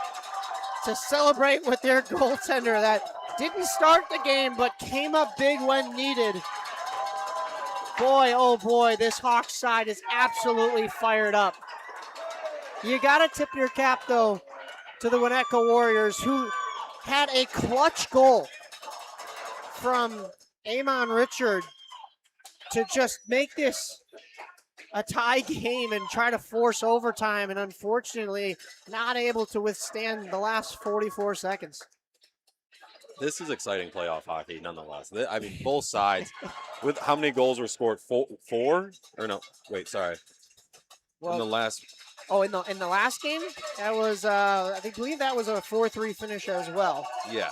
S1: to celebrate with their goaltender that didn't start the game, but came up big when needed. Boy, oh boy, this Hawks side is absolutely fired up. You got to tip your cap, though, to the Winnetka Warriors, who had a clutch goal from Amon Richard to just make this a tie game and try to force overtime, and unfortunately not able to withstand the last 44 seconds.
S2: This is exciting playoff hockey, nonetheless. I mean, both sides. With how many goals were scored? Four? Or no? Wait, sorry. in the
S1: Well,
S2: last.
S1: oh, in the last game, that was believe that was a 4-3 finish as well.
S2: Yeah.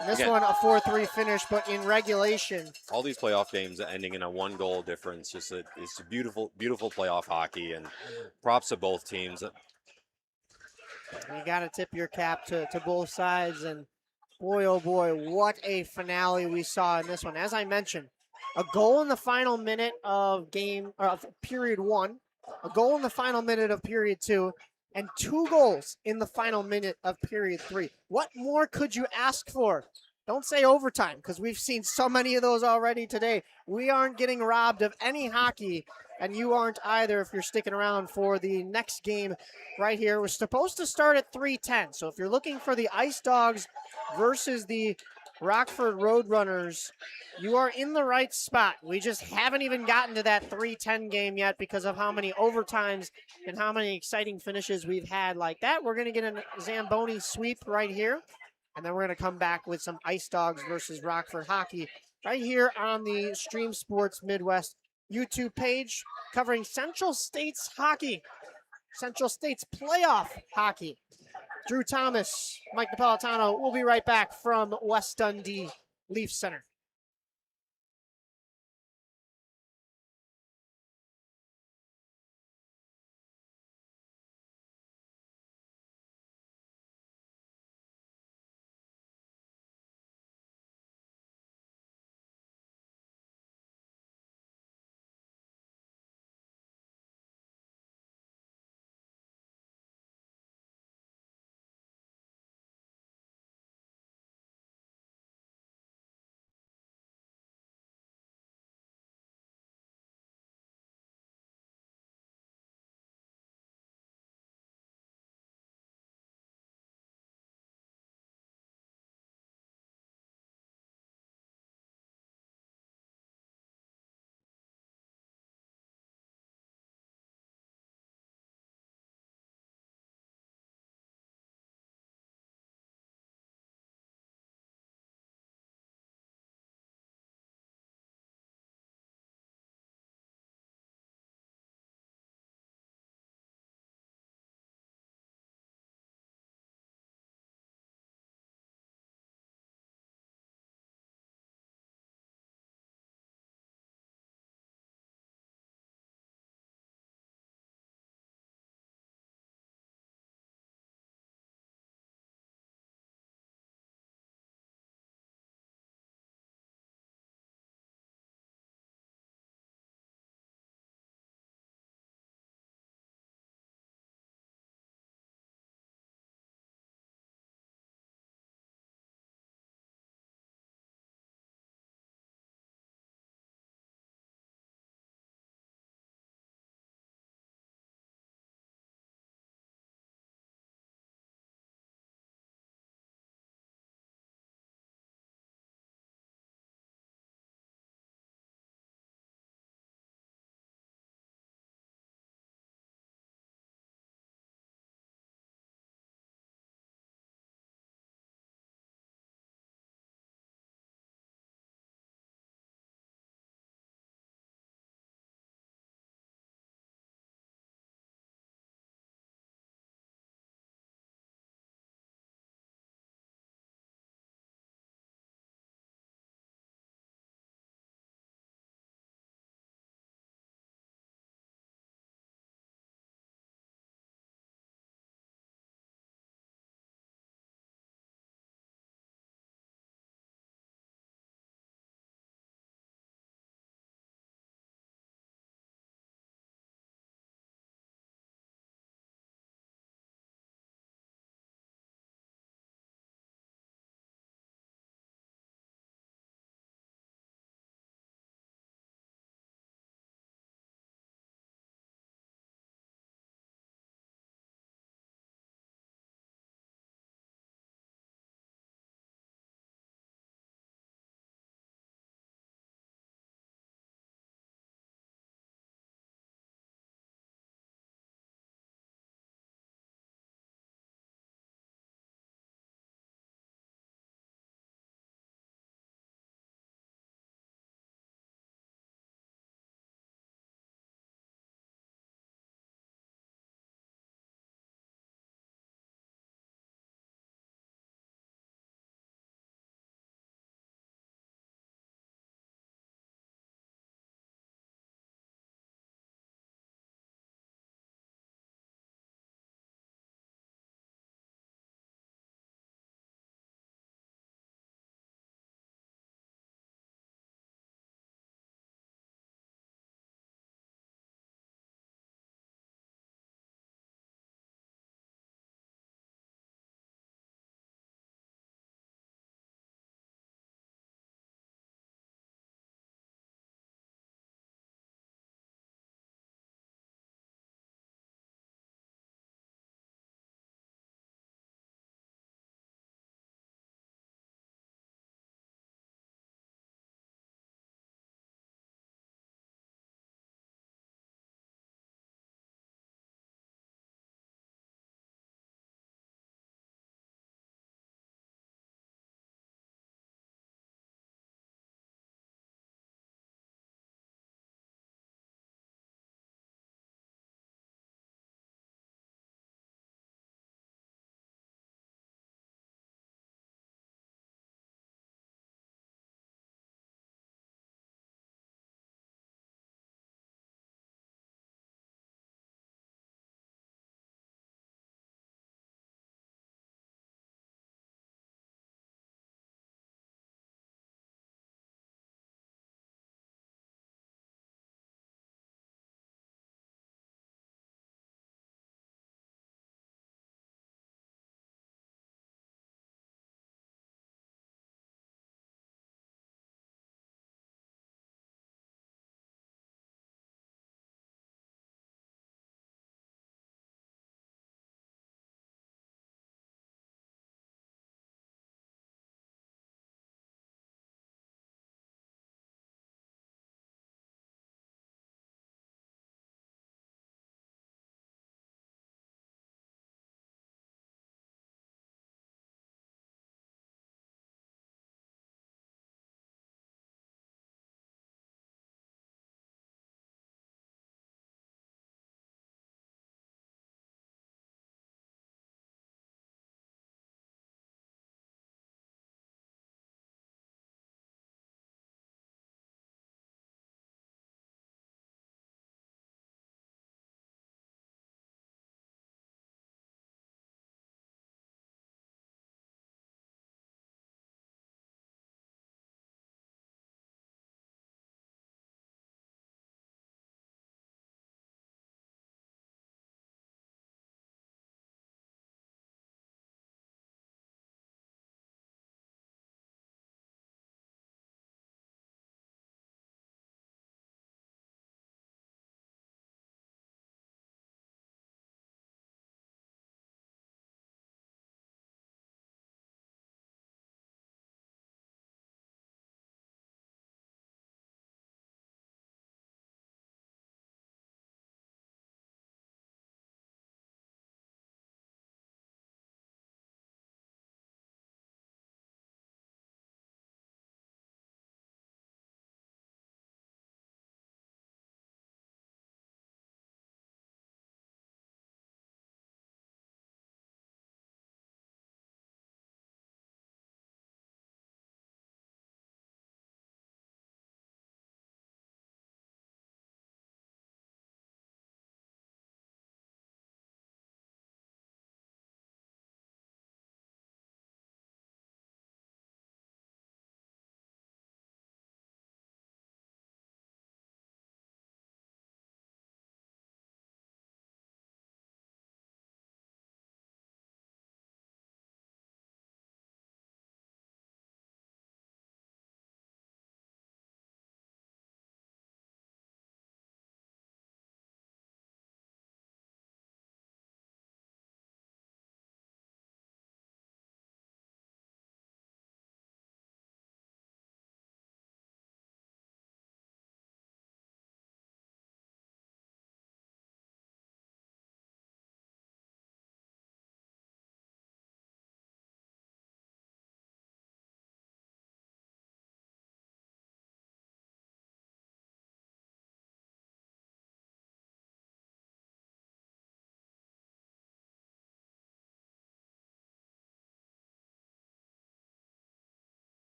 S1: And this
S2: Again,
S1: one a 4-3 finish, but in regulation.
S2: all these playoff games ending in a 1-goal difference. It's beautiful, beautiful playoff hockey, and props to both teams.
S1: You got to tip your cap to both sides, and boy, oh boy, what a finale we saw in this one. As I mentioned, a goal in the final minute of period 1, a goal in the final minute of period 2, and 2 goals in the final minute of period 3. What more could you ask for? Don't say overtime, because we've seen so many of those already today. We aren't getting robbed of any hockey, and you aren't either if you're sticking around for the next game right here. We're supposed to start at 3:10. So if you're looking for the Ice Dogs versus the Rockford Roadrunners, you are in the right spot. We just haven't even gotten to that 3:10 game yet because of how many overtimes and how many exciting finishes we've had like that. We're going to get a Zamboni sweep right here, and then we're going to come back with some Ice Dogs versus Rockford hockey right here on the Stream Sports Midwest YouTube page covering Central States hockey. Central State's playoff hockey. Drew Thomas, Mike Napolitano. We'll be right back from West Dundee Leaf Center.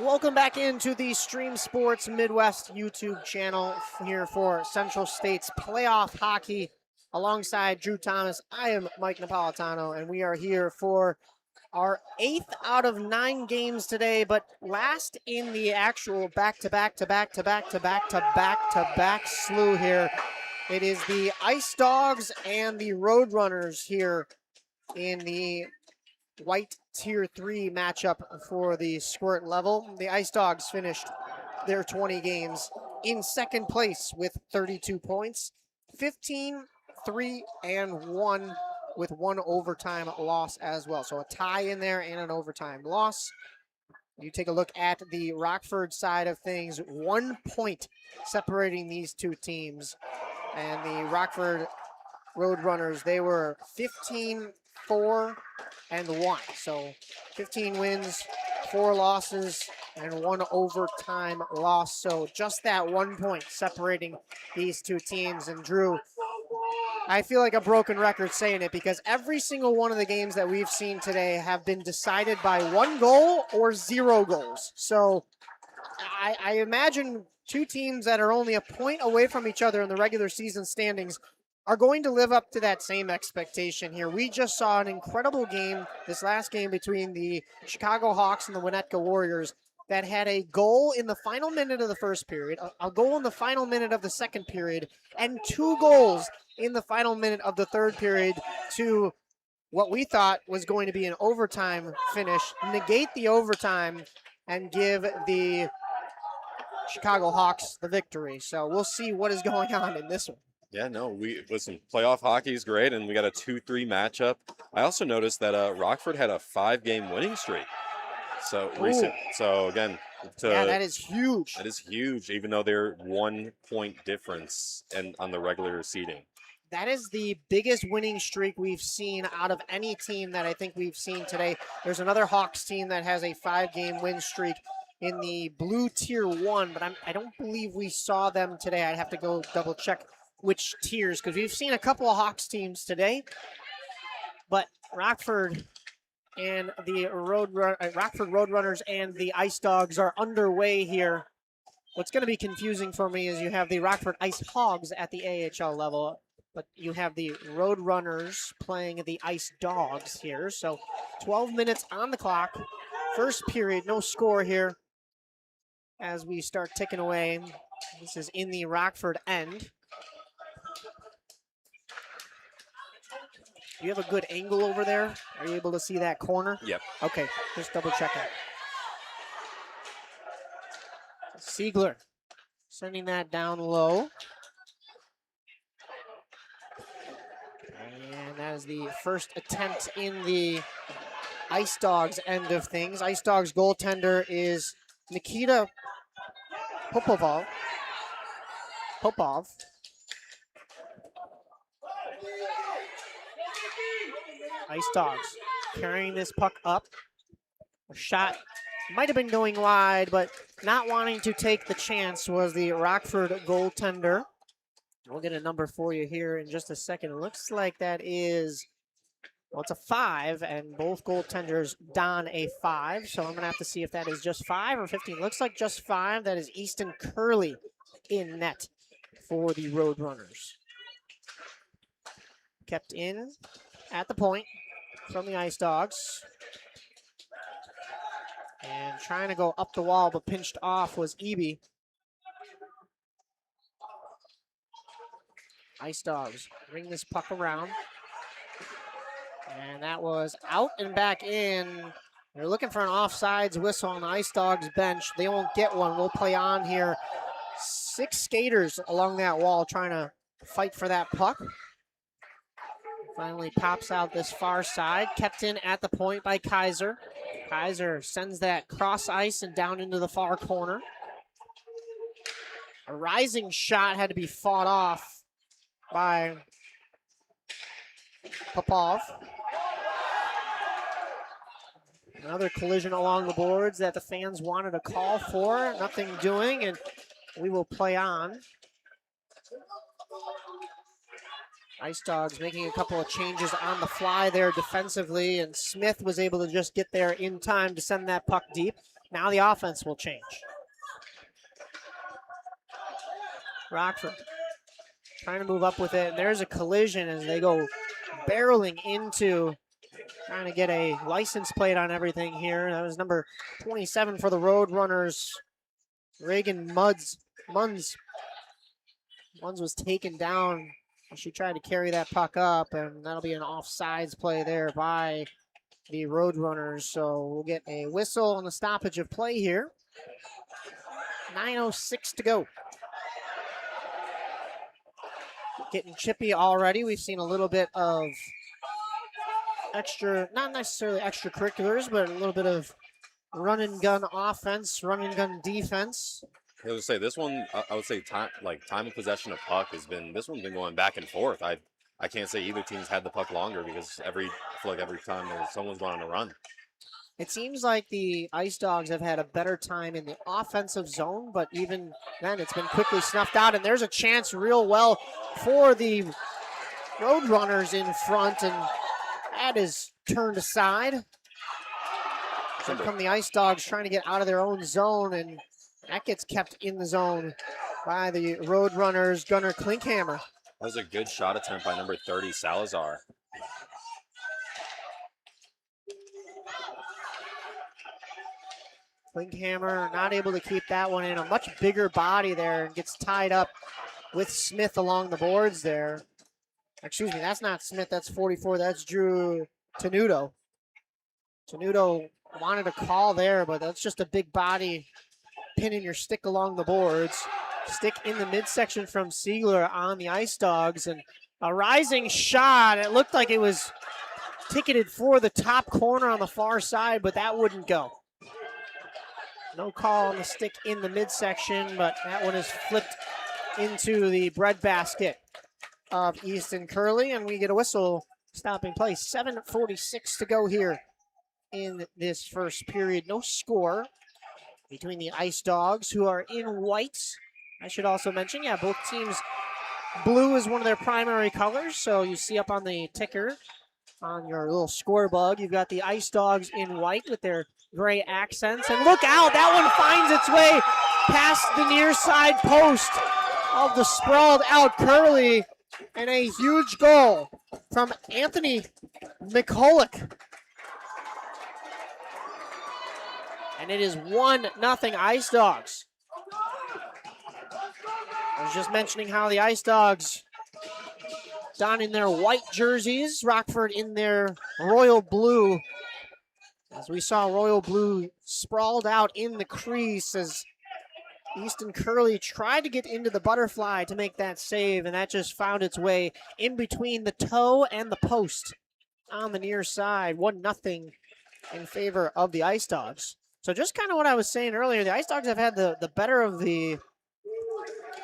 S1: Welcome back into the Stream Sports Midwest YouTube channel here for Central State's playoff hockey. Alongside Drew Thomas, I am Mike Napolitano, and we are here for our 8th out of 9 games today, but last in the actual back-to-back slew here. It is the Ice Dogs and the Roadrunners here in the white tier 3 matchup for the Squirt level. The Ice Dogs finished their 20 games in second place with 32 points, 15-3-1 with 1 overtime loss as well. So a tie in there and an overtime loss. You take a look at the Rockford side of things, 1 point separating these two teams. And the Rockford Roadrunners, they were 15-4-1. So 15 wins, 4 losses, and 1 overtime loss. So just that 1 point separating these two teams. And Drew, I feel like a broken record saying it because every single one of the games that we've seen today have been decided by 1 goal or 0 goals. So I imagine two teams that are only a point away from each other in the regular season standings are going to live up to that same expectation here. We just saw an incredible game, this last game between the Chicago Hawks and the Winnetka Warriors, that had a goal in the final minute of the first period, a goal in the final minute of the second period, and 2 goals in the final minute of the third period to what we thought was going to be an overtime finish, negate the overtime, and give the Chicago Hawks the victory. So we'll see what is going on in this one.
S2: Yeah, no, listen, playoff hockey is great, and we got a 2-3 matchup. I also noticed that Rockford had a 5-game winning streak. So again,
S1: yeah, that is huge.
S2: That is huge, even though they're 1 point difference on the regular seeding.
S1: That is the biggest winning streak we've seen out of any team that I think we've seen today. There's another Hawks team that has a 5-game win streak in the blue tier 1, but I don't believe we saw them today. I'd have to go double check which tiers, because we've seen a couple of Hawks teams today, but Rockford and the Rockford Roadrunners and the Ice Dogs are underway here. What's going to be confusing for me is you have the Rockford Ice Hogs at the AHL level, but you have the Roadrunners playing the Ice Dogs here. So 12 minutes on the clock. First period, no score here as we start ticking away. This is in the Rockford end. Do you have a good angle over there? Are you able to see that corner?
S2: Yep.
S1: Okay, just double check it. Siegler sending that down low. And that is the first attempt in the Ice Dogs end of things. Ice Dogs goaltender is Nikita Popov. Ice Dogs carrying this puck up. A shot might have been going wide, but not wanting to take the chance was the Rockford goaltender. We'll get a number for you here in just a second. It looks like that is, well, it's a 5, and both goaltenders don a 5. So I'm going to have to see if that is just 5 or 15. Looks like just 5. That is Easton Curley in net for the Roadrunners. Kept in at the point from the Ice Dogs. And trying to go up the wall, but pinched off was Eby. Ice Dogs bring this puck around. And that was out and back in. They're looking for an offsides whistle on the Ice Dogs bench. They won't get one. We'll play on here. 6 skaters along that wall trying to fight for that puck. Finally pops out this far side. Kept in at the point by Kaiser. Kaiser sends that cross ice and down into the far corner. A rising shot had to be fought off by Popov. Another collision along the boards that the fans wanted a call for. Nothing doing, and we will play on. Ice Dogs making a couple of changes on the fly there defensively, and Smith was able to just get there in time to send that puck deep. Now the offense will change. Rockford trying to move up with it. And there's a collision as they go barreling into, trying to get a license plate on everything here. That was number 27 for the Roadrunners, Reagan Munz. Munz was taken down. She tried to carry that puck up, and that'll be an offsides play there by the Roadrunners. So we'll get a whistle on the stoppage of play here. 9:06 to go. Getting chippy already. We've seen a little bit of extra, not necessarily extracurriculars, but a little bit of run and gun offense, run and gun defense.
S2: I would say this one, I would say time of possession of puck this one's been going back and forth. I can't say either team's had the puck longer because I feel like every time someone's going on a run.
S1: It seems like the Ice Dogs have had a better time in the offensive zone, but even then it's been quickly snuffed out, and there's a chance real well for the Roadrunners in front, and that is turned aside. So come the Ice Dogs trying to get out of their own zone, and that gets kept in the zone by the Roadrunners' Gunnar Klinkhammer.
S2: That was a good shot attempt by number 30, Salazar.
S1: Klinkhammer not able to keep that one in. A much bigger body there and gets tied up with Smith along the boards there. Excuse me, that's not Smith, that's 44. That's Drew Tenuto. Tenuto wanted a call there, but that's just a big body pinning your stick along the boards. Stick in the midsection from Siegler on the Ice Dogs, and a rising shot. It looked like it was ticketed for the top corner on the far side, but that wouldn't go. No call on the stick in the midsection, but that one is flipped into the breadbasket of Easton Curley, and we get a whistle stopping play. 7:46 to go here in this first period. No score between the Ice Dogs, who are in whites. I should also mention, yeah, both teams, blue is one of their primary colors, so you see up on the ticker on your little score bug, you've got the Ice Dogs in white with their gray accents, and look out, that one finds its way past the near side post of the sprawled out Curley, and a huge goal from Anthony McCulloch. And it is 1-0 Ice Dogs. I was just mentioning how the Ice Dogs donning their white jerseys, Rockford in their royal blue. As we saw royal blue sprawled out in the crease as Easton Curley tried to get into the butterfly to make that save, and that just found its way in between the toe and the post on the near side. 1-0 in favor of the Ice Dogs. So just kind of what I was saying earlier, the Ice Dogs have had the better of the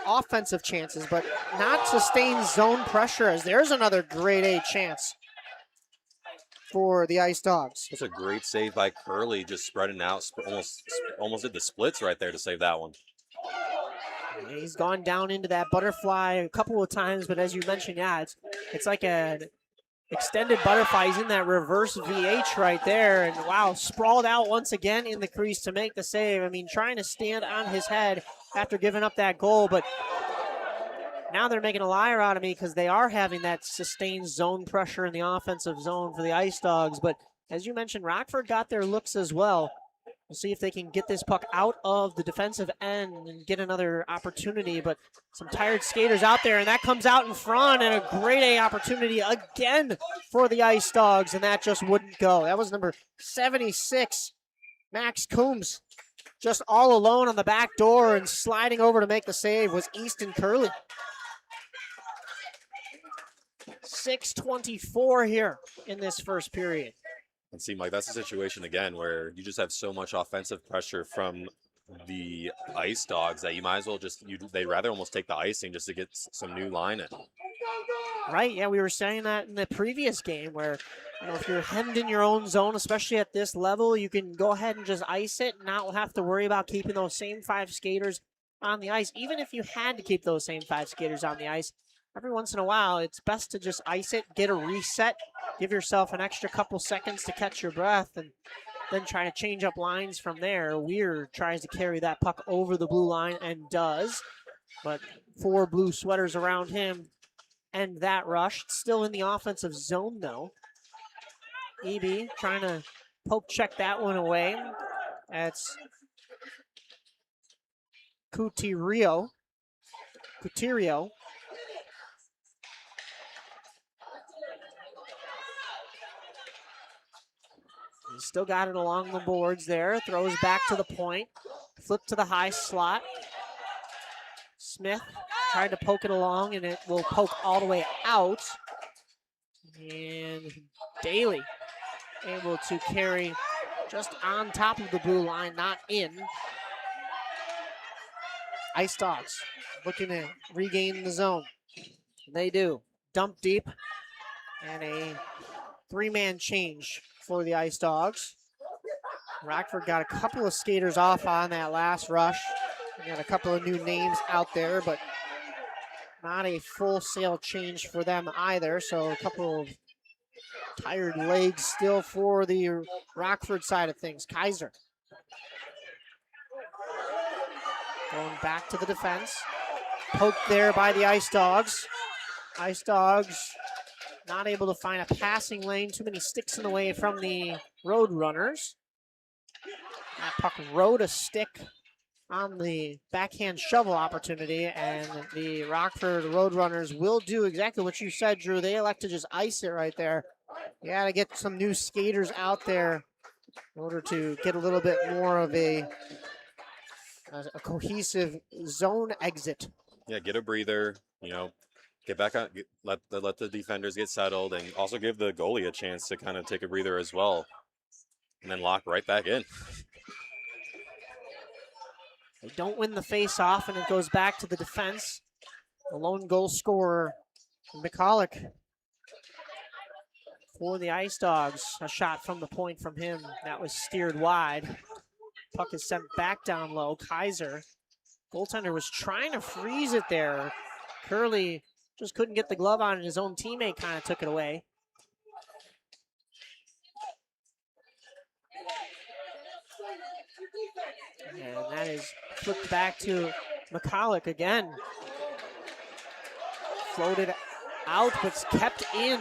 S1: offensive chances, but not sustained zone pressure, as there's another grade A chance for the Ice Dogs.
S2: That's a great save by Curley, just spreading out, almost did the splits right there to save that one.
S1: He's gone down into that butterfly a couple of times, but as you mentioned, yeah, it's like an extended butterfly. He's in that reverse VH right there, and wow, sprawled out once again in the crease to make the save. I mean, trying to stand on his head after giving up that goal, but now they're making a liar out of me because they are having that sustained zone pressure in the offensive zone for the Ice Dogs. But as you mentioned, Rockford got their looks as well. We'll see if they can get this puck out of the defensive end and get another opportunity. But some tired skaters out there, and that comes out in front, and a grade A opportunity again for the Ice Dogs, and that just wouldn't go. That was number 76, Max Coombs, just all alone on the back door, and sliding over to make the save was Easton Curley. 6:24 here in this first period.
S2: It seemed like that's a situation again where you just have so much offensive pressure from the Ice Dogs that you might as well they'd rather almost take the icing just to get some new line in.
S1: Right, yeah, we were saying that in the previous game where, if you're hemmed in your own zone, especially at this level, you can go ahead and just ice it and not have to worry about keeping those same 5 skaters on the ice. Even if you had to keep those same 5 skaters on the ice, every once in a while, it's best to just ice it, get a reset, give yourself an extra couple seconds to catch your breath, and then trying to change up lines from there. Weir tries to carry that puck over the blue line and does, but 4 blue sweaters around him end that rush. Still in the offensive zone though. EB trying to poke check that one away. That's Couturier. He's still got it along the boards there. Throws back to the point. Flip to the high slot. Smith tried to poke it along, and it will poke all the way out. And Daly able to carry just on top of the blue line, not in. Ice Dogs looking to regain the zone. They do. Dump deep, and a 3-man change for the Ice Dogs. Rockford got a couple of skaters off on that last rush. We got a couple of new names out there, but not a full sail change for them either. So a couple of tired legs still for the Rockford side of things. Kaiser going back to the defense. Poked there by the Ice Dogs. Ice Dogs not able to find a passing lane. Too many sticks in the way from the Road Runners. That puck rode a stick on the backhand shovel opportunity, and the Rockford Roadrunners will do exactly what you said, Drew. They elect to just ice it right there. You got to get some new skaters out there in order to get a little bit more of a cohesive zone exit.
S2: Yeah, get a breather, you know, get back on, let the defenders get settled, and also give the goalie a chance to kind of take a breather as well, and then lock right back in.
S1: They don't win the face-off, and it goes back to the defense. The lone goal scorer, McCulloch, for the Ice Dogs. A shot from the point from him that was steered wide. Puck is sent back down low. Kaiser, goaltender, was trying to freeze it there. Curley just couldn't get the glove on, and his own teammate kind of took it away. And that is flipped back to McCulloch again. Floated out, but kept in.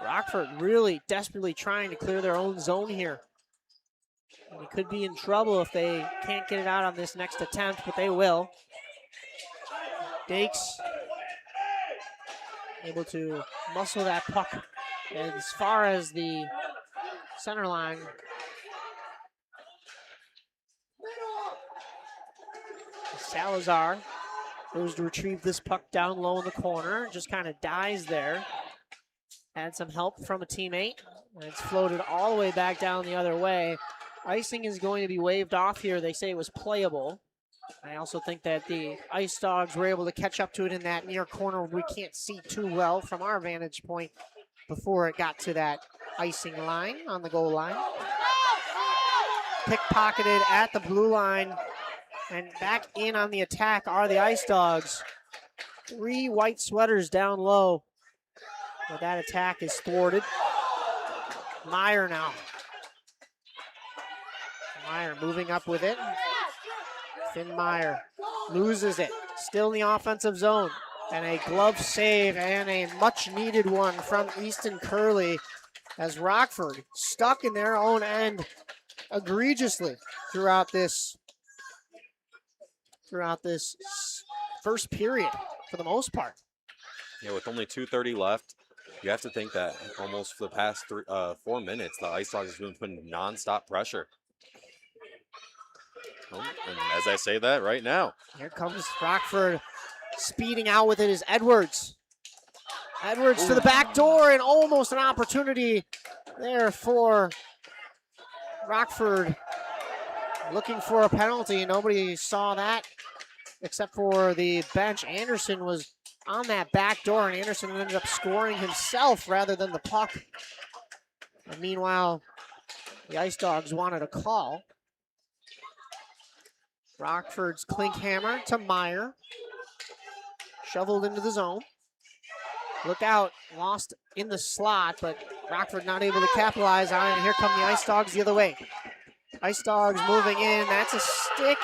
S1: Rockford really desperately trying to clear their own zone here. And they could be in trouble if they can't get it out on this next attempt, but they will. Dakes able to muscle that puck as far as the center line. Salazar goes to retrieve this puck down low in the corner, just kind of dies there. Had some help from a teammate. And it's floated all the way back down the other way. Icing is going to be waved off here. They say it was playable. I also think that the Ice Dogs were able to catch up to it in that near corner we can't see too well from our vantage point before it got to that icing line on the goal line. Pickpocketed at the blue line, and back in on the attack are the Ice Dogs. 3 white sweaters down low, but that attack is thwarted. Meyer now. Meyer moving up with it. Finn Meyer loses it. Still in the offensive zone. And a glove save and a much needed one from Easton Curley as Rockford stuck in their own end egregiously throughout this first period for the most part.
S2: Yeah, with only 2:30 left, you have to think that almost for the past 4 minutes, the Ice Dogs have been putting nonstop pressure. Oh, and as I say that right now.
S1: Here comes Rockford. Speeding out with it is Edwards. Edwards to the back door, and almost an opportunity there for Rockford. Looking for a penalty. Nobody saw that except for the bench. Anderson was on that back door, and Anderson ended up scoring himself rather than the puck. And meanwhile, the Ice Dogs wanted a call. Rockford's Klinkhammer to Meyer. Shoveled into the zone. Look out, lost in the slot, but Rockford not able to capitalize on it. And here come the Ice Dogs the other way. Ice Dogs moving in. That's a stick.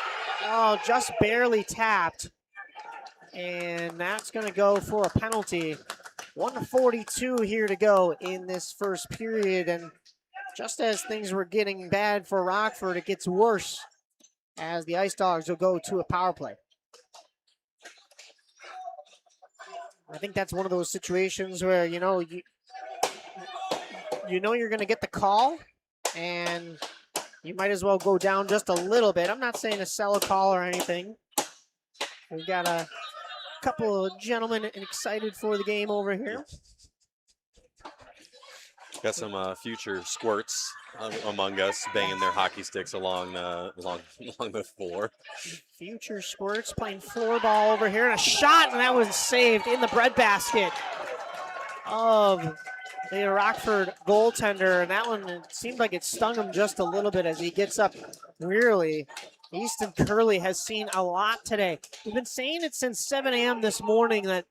S1: Oh, just barely tapped. And that's going to go for a penalty. 1:42 here to go in this first period. And just as things were getting bad for Rockford, it gets worse as the Ice Dogs will go to a power play. I think that's one of those situations where, you know you're going to get the call, and you might as well go down just a little bit. I'm not saying to sell a call or anything. We've got a couple of gentlemen excited for the game over here.
S2: Got some future squirts among us banging their hockey sticks along the floor.
S1: Future Squirts playing floor ball over here, and a shot, and that was saved in the breadbasket of the Rockford goaltender, and that one, it seemed like it stung him just a little bit as he gets up wearily. Easton Curley has seen a lot today. We've been saying it since 7 a.m. this morning that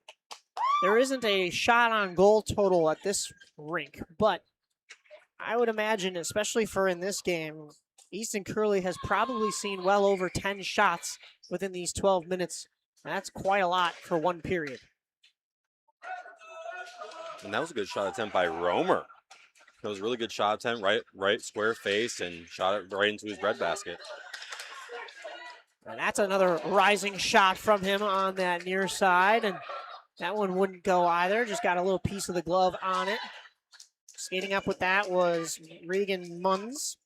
S1: there isn't a shot on goal total at this rink, but I would imagine, especially for in this game, Easton Curley has probably seen well over 10 shots within these 12 minutes. That's quite a lot for one period.
S2: And that was a good shot attempt by Romer. That was a really good shot attempt, right square face, and shot it right into his breadbasket.
S1: And that's another rising shot from him on that near side, and that one wouldn't go either. Just got a little piece of the glove on it. Skating up with that was Regan Munns.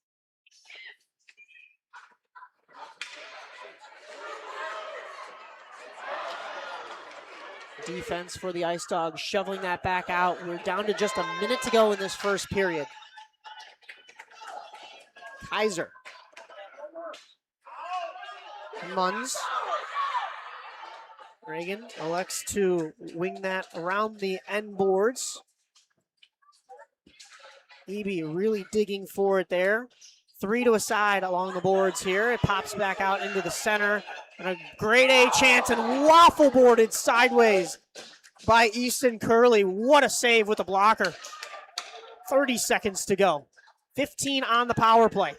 S1: Defense for the Ice Dogs, shoveling that back out. We're down to just a minute to go in this first period. Kaiser. Munns. Reagan elects to wing that around the end boards. Eby really digging for it there. 3 to a side along the boards here. It pops back out into the center. And a great A chance and waffle boarded sideways by Easton Curley. What a save with the blocker. 30 seconds to go. 15 on the power play.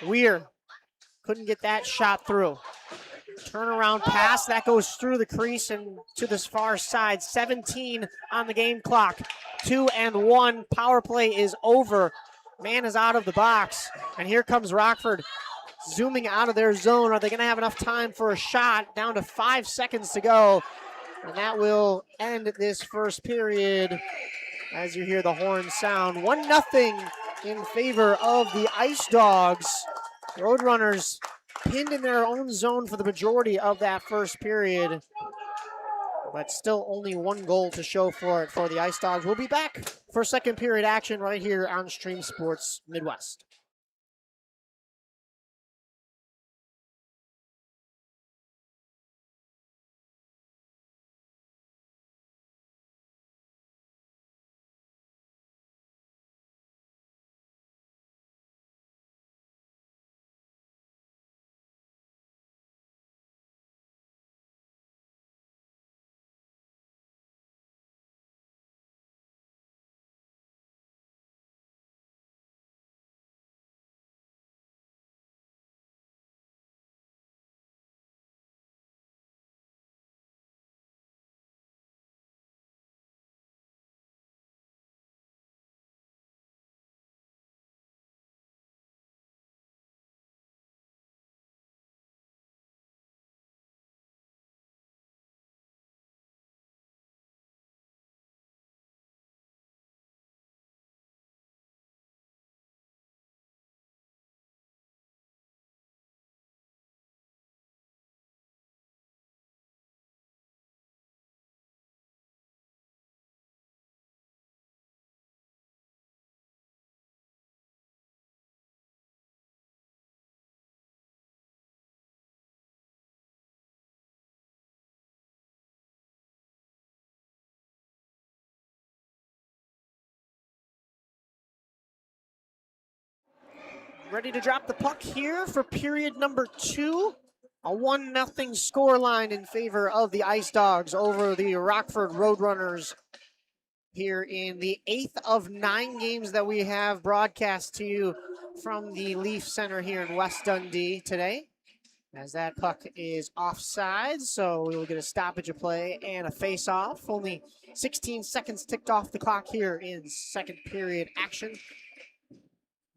S1: Weir couldn't get that shot through. Turnaround pass, that goes through the crease and to this far side. 17 on the game clock. 2-1. Power play is over. Man is out of the box. And here comes Rockford zooming out of their zone. Are they going to have enough time for a shot? Down to 5 seconds to go. And that will end this first period as you hear the horn sound. 1-0 in favor of the Ice Dogs. Roadrunners pinned in their own zone for the majority of that first period, but still only one goal to show for it for the Ice Dogs. We'll be back for second period action right here on Stream Sports Midwest. Ready to drop the puck here for period number 2. A 1-0 scoreline in favor of the Ice Dogs over the Rockford Roadrunners here in the 8th of 9 games that we have broadcast to you from the Leaf Center here in West Dundee today. As that puck is offside, so we will get a stoppage of play and a face-off. Only 16 seconds ticked off the clock here in second period action.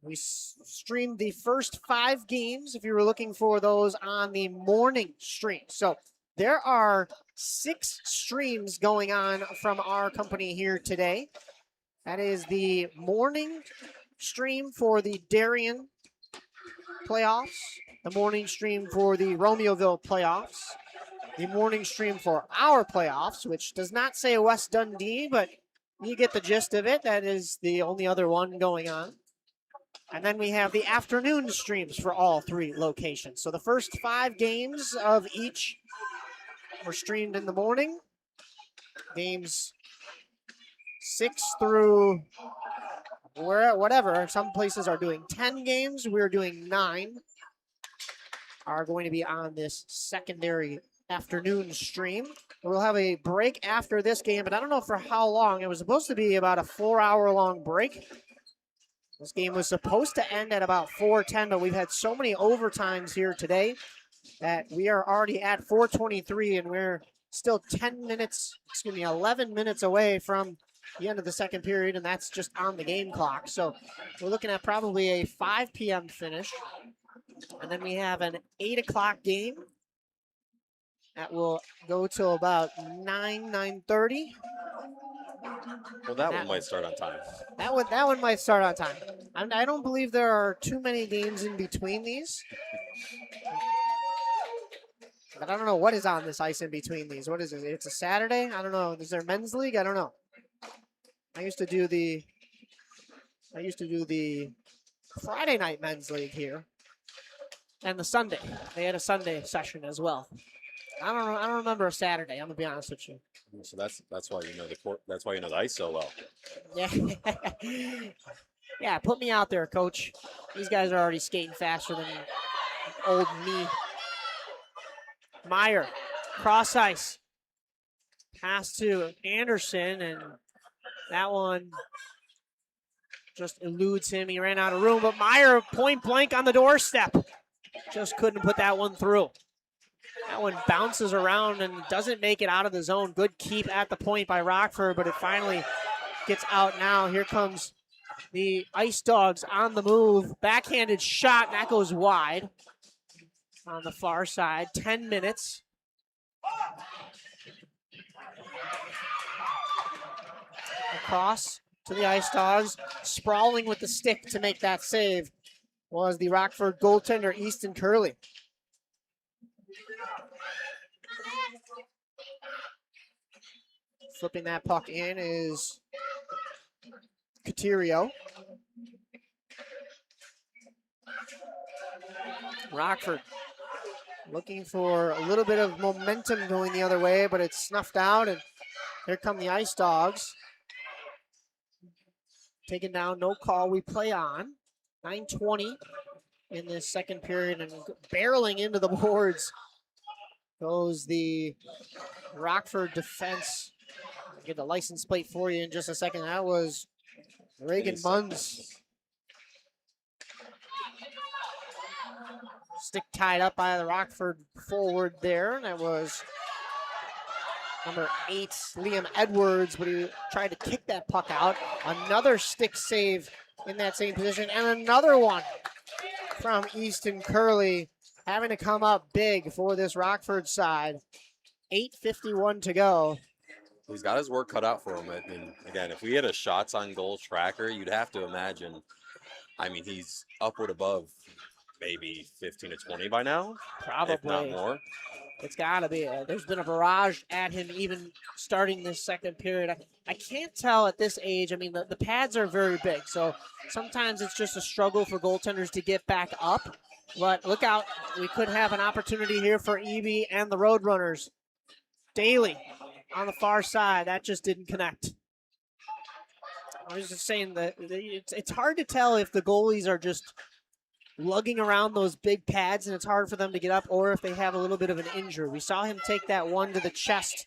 S1: We streamed the first 5 games if you were looking for those on the morning stream. So there are 6 streams going on from our company here today. That is the morning stream for the Darien playoffs, the morning stream for the Romeoville playoffs, the morning stream for our playoffs, which does not say West Dundee, but you get the gist of it. That is the only other one going on. And then we have the afternoon streams for all 3 locations. So the first 5 games of each were streamed in the morning. Games 6 through whatever. Some places are doing 10 games. We're doing 9. Are going to be on this secondary afternoon stream. We'll have a break after this game, but I don't know for how long. It was supposed to be about a 4-hour-long break. This game was supposed to end at about 4:10, but we've had so many overtimes here today that we are already at 4:23, and we're still 11 minutes away from the end of the second period, and that's just on the game clock. So we're looking at probably a 5 p.m. finish. And then we have an 8 o'clock game that will go till about 9:30.
S2: Well, that one might start on time.
S1: That one might start on time. I don't believe there are too many games in between these. But I don't know what is on this ice in between these. What is it? It's a Saturday? I don't know. Is there men's league? I don't know. I used to do the Friday night men's league here. And the Sunday. They had a Sunday session as well. I don't remember a Saturday, I'm gonna be honest with you.
S2: So that's why you know the court. That's why you know the ice so well.
S1: Yeah. Yeah, put me out there, coach. These guys are already skating faster than old me. Meyer, cross ice. Pass to Anderson, and that one just eludes him. He ran out of room, but Meyer point blank on the doorstep. Just couldn't put that one through. That one bounces around and doesn't make it out of the zone. Good keep at the point by Rockford, but it finally gets out now. Here comes the Ice Dogs on the move. Backhanded shot, and that goes wide on the far side. 10 minutes. Across to the Ice Dogs. Sprawling with the stick to make that save was the Rockford goaltender, Easton Curley. Flipping that puck in is Coterio. Rockford looking for a little bit of momentum going the other way, but it's snuffed out, and here come the Ice Dogs. Taken down, no call, we play on. 9:20 in this second period, and barreling into the boards goes the Rockford defense. I'll get the license plate for you in just a second. That was Reagan Munns. Stick tied up by the Rockford forward there, and that was number 8, Liam Edwards, but he tried to kick that puck out. Another stick save in that same position, and another one from Easton Curley, having to come up big for this Rockford side. 8:51 to go.
S2: He's got his work cut out for him. And again, if we had a shots on goal tracker, you'd have to imagine, I mean, he's upward above maybe 15 to 20 by now.
S1: Probably.
S2: If not more.
S1: It's got to be. There's been a barrage at him even starting this second period. I can't tell at this age. I mean, the pads are very big, so sometimes it's just a struggle for goaltenders to get back up. But look out. We could have an opportunity here for EB and the Roadrunners. Daly on the far side. That just didn't connect. I was just saying that it's hard to tell if the goalies are just lugging around those big pads and it's hard for them to get up, or if they have a little bit of an injury. We saw him take that one to the chest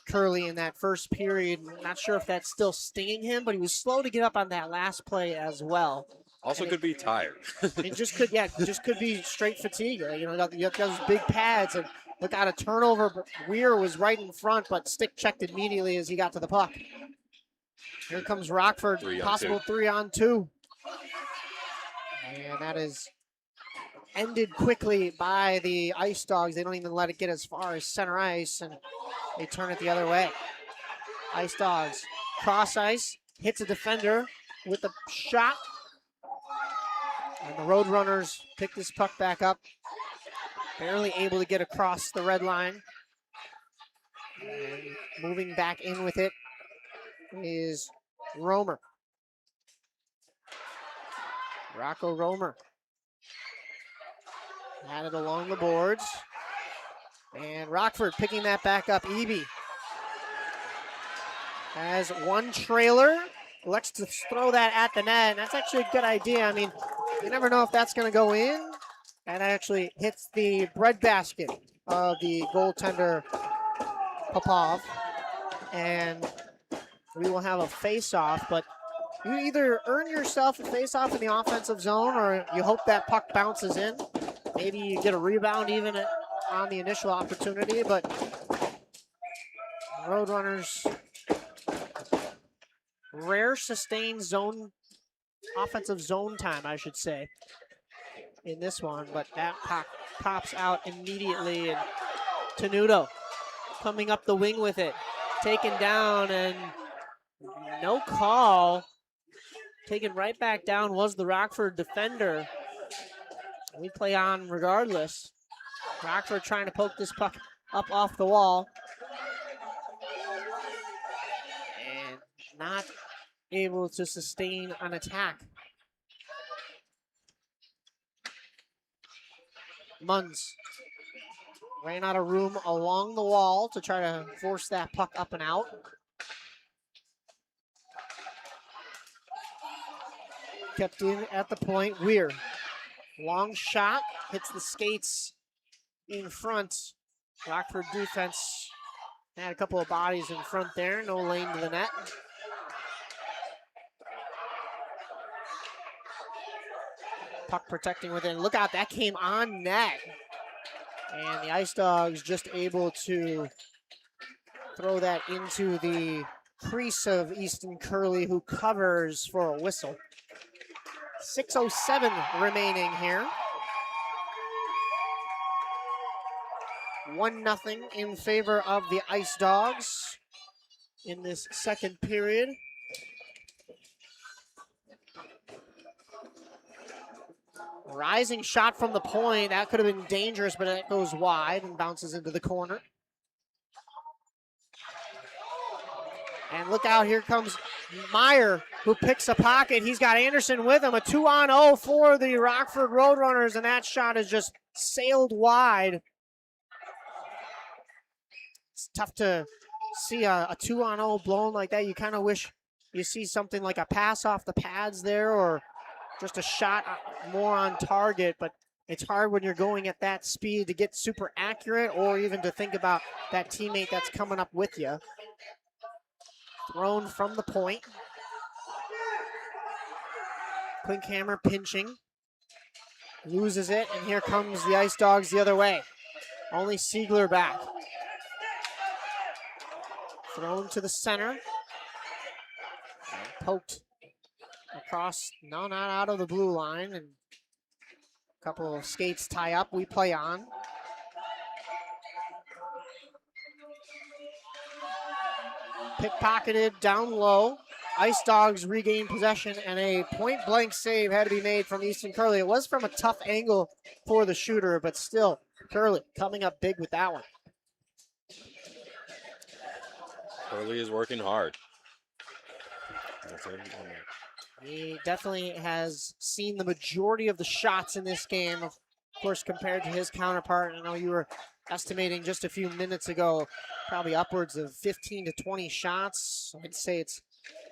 S1: Curley in that first period. Not sure if that's still stinging him, but he was slow to get up on that last play as well.
S2: Also could be tired.
S1: It just could, yeah, just could be straight fatigue. You know, you got those big pads, and look out, a turnover. But Weir was right in front, but Stick checked immediately as he got to the puck. Here comes Rockford, possible 3-on-2. And that is ended quickly by the Ice Dogs. They don't even let it get as far as center ice, and they turn it the other way. Ice Dogs, cross ice, hits a defender with a shot. And the Roadrunners pick this puck back up. Barely able to get across the red line. And moving back in with it is Romer. Rocco Romer. Had it along the boards. And Rockford picking that back up. Eby has one trailer. Elects to throw that at the net. And that's actually a good idea. I mean, you never know if that's going to go in. And actually hits the breadbasket of the goaltender, Popov. And we will have a face-off. But you either earn yourself a face-off in the offensive zone, or you hope that puck bounces in. Maybe you get a rebound even on the initial opportunity, but Roadrunners, rare sustained zone, offensive zone time, I should say, in this one, but that pops out immediately, and Tenuto coming up the wing with it, taken down, and no call. Taken right back down was the Rockford defender. We play on regardless. Rockford trying to poke this puck up off the wall. And not able to sustain an attack. Munns ran out of room along the wall to try to force that puck up and out. Kept in at the point. Weir. Long shot, hits the skates in front. Rockford defense had a couple of bodies in front there. No lane to the net. Puck protecting within. Look out, that came on net. And the Ice Dogs just able to throw that into the crease of Easton Curley, who covers for a whistle. 6:07 remaining here. 1-0 in favor of the Ice Dogs in this second period. Rising shot from the point. That could have been dangerous, but it goes wide and bounces into the corner. And look out, here comes Meyer, who picks a pocket. He's got Anderson with him. A 2-on-0 for the Rockford Roadrunners, and that shot is just sailed wide. It's tough to see a 2-on-0 blown like that. You kind of wish you see something like a pass off the pads there, or just a shot more on target, but it's hard when you're going at that speed to get super accurate, or even to think about that teammate that's coming up with you. Thrown from the point. Klinkhammer pinching. Loses it, and here comes the Ice Dogs the other way. Only Siegler back. Thrown to the center. And poked across, no, not out of the blue line. And a couple of skates tie up. We play on. Pickpocketed down low. Ice Dogs regain possession, and a point-blank save had to be made from Easton Curley. It was from a tough angle for the shooter, but still, Curley coming up big with that one.
S2: Curley is working hard.
S1: He definitely has seen the majority of the shots in this game, of course, compared to his counterpart. I know you were estimating just a few minutes ago, probably upwards of 15 to 20 shots. I'd say it's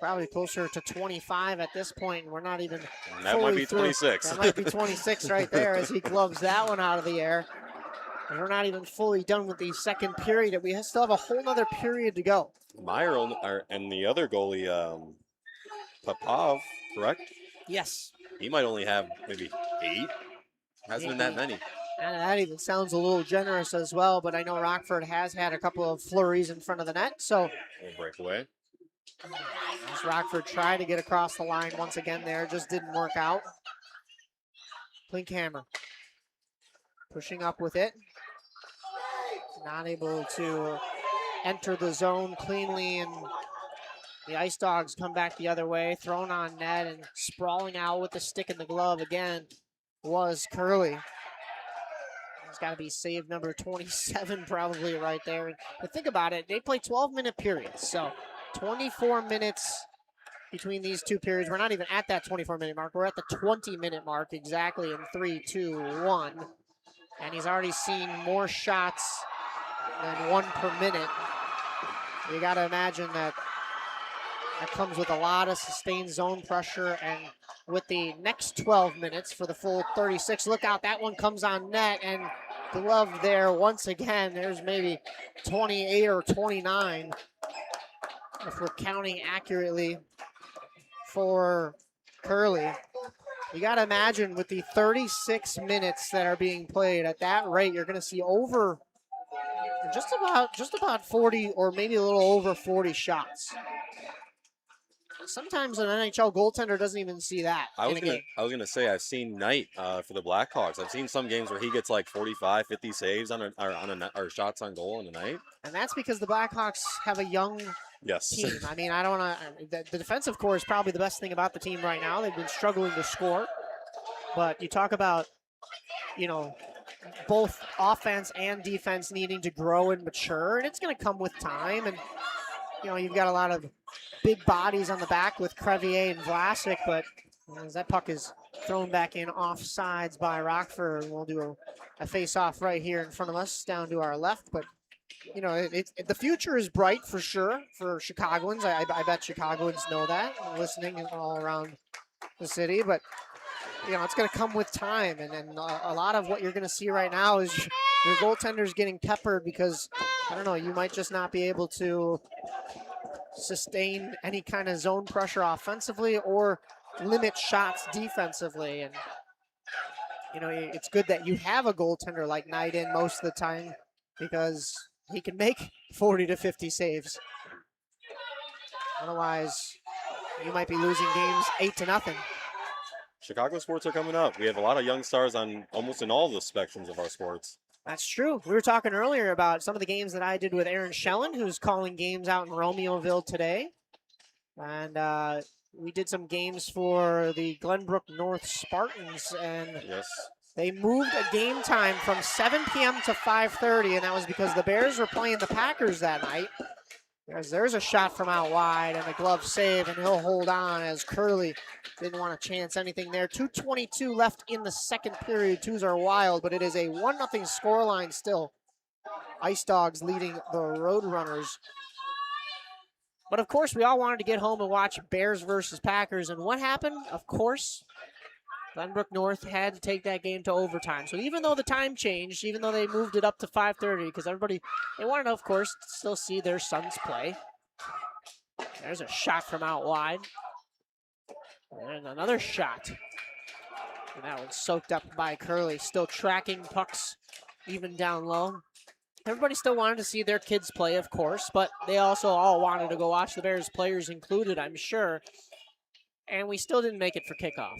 S1: probably closer to 25 at this point, and we're not even
S2: That might be 26.
S1: That might be 26 right there as he gloves that one out of the air. And we're not even fully done with the second period. We still have a whole nother period to go.
S2: Meyer and the other goalie, Popov, correct?
S1: Yes.
S2: He might only have maybe 8. Hasn't been that many.
S1: And that even sounds a little generous as well, but I know Rockford has had a couple of flurries in front of the net, so.
S2: Little breakaway.
S1: As Rockford tried to get across the line once again there, just didn't work out. Klinkhammer pushing up with it. Not able to enter the zone cleanly, and the Ice Dogs come back the other way, thrown on net, and sprawling out with the stick in the glove again was Curley. It's got to be save number 27 probably right there. But think about it, they play 12-minute periods, so 24 minutes between these two periods. We're not even at that 24-minute mark. We're at the 20-minute mark exactly in 3, 2, 1. And he's already seen more shots than 1 per minute. You got to imagine that comes with a lot of sustained zone pressure, and with the next 12 minutes for the full 36, look out, that one comes on net, and glove there once again. There's maybe 28 or 29 if we're counting accurately for Curley. You got to imagine with the 36 minutes that are being played at that rate, you're going to see over just about 40 or maybe a little over 40 shots. Sometimes an NHL goaltender doesn't even see that.
S2: I was gonna say I've seen Knight for the Blackhawks. I've seen some games where he gets like 45, 50 saves on or shots on goal in a night.
S1: And that's because the Blackhawks have a young team. I mean, I don't want to. The defensive core is probably the best thing about the team right now. They've been struggling to score, but you talk about, both offense and defense needing to grow and mature, and it's going to come with time. And you've got a lot of big bodies on the back with Crevier and Vlasic, but as that puck is thrown back in offsides by Rockford, we'll do a face-off right here in front of us down to our left. But the future is bright for sure for Chicagoans. I bet Chicagoans know that, listening all around the city. But it's going to come with time, and a lot of what you're going to see right now is your goaltenders getting peppered because, I don't know, you might just not be able to sustain any kind of zone pressure offensively or limit shots defensively. And it's good that you have a goaltender like Knight in most of the time because he can make 40 to 50 saves. Otherwise, you might be losing games 8-0.
S2: Chicago sports are coming up. We have a lot of young stars on almost in all the spectrums of our sports.
S1: That's true. We were talking earlier about some of the games that I did with Aaron Schellen, who's calling games out in Romeoville today. And we did some games for the Glenbrook North Spartans, and they moved a game time from 7 p.m. to 5:30, and that was because the Bears were playing the Packers that night. There's a shot from out wide and a glove save, and he'll hold on as Curley didn't want to chance anything there. 2:22 left in the second period. Twos are wild, but it is a 1-0 scoreline still. Ice Dogs leading the Roadrunners. But of course, we all wanted to get home and watch Bears versus Packers, and what happened? Of course, Glenbrook North had to take that game to overtime. So even though the time changed, even though they moved it up to 5:30, because they wanted to, of course, still see their sons play. There's a shot from out wide. And another shot. And that one's soaked up by Curley, still tracking pucks even down low. Everybody still wanted to see their kids play, of course, but they also all wanted to go watch the Bears, players included, I'm sure. And we still didn't make it for kickoff.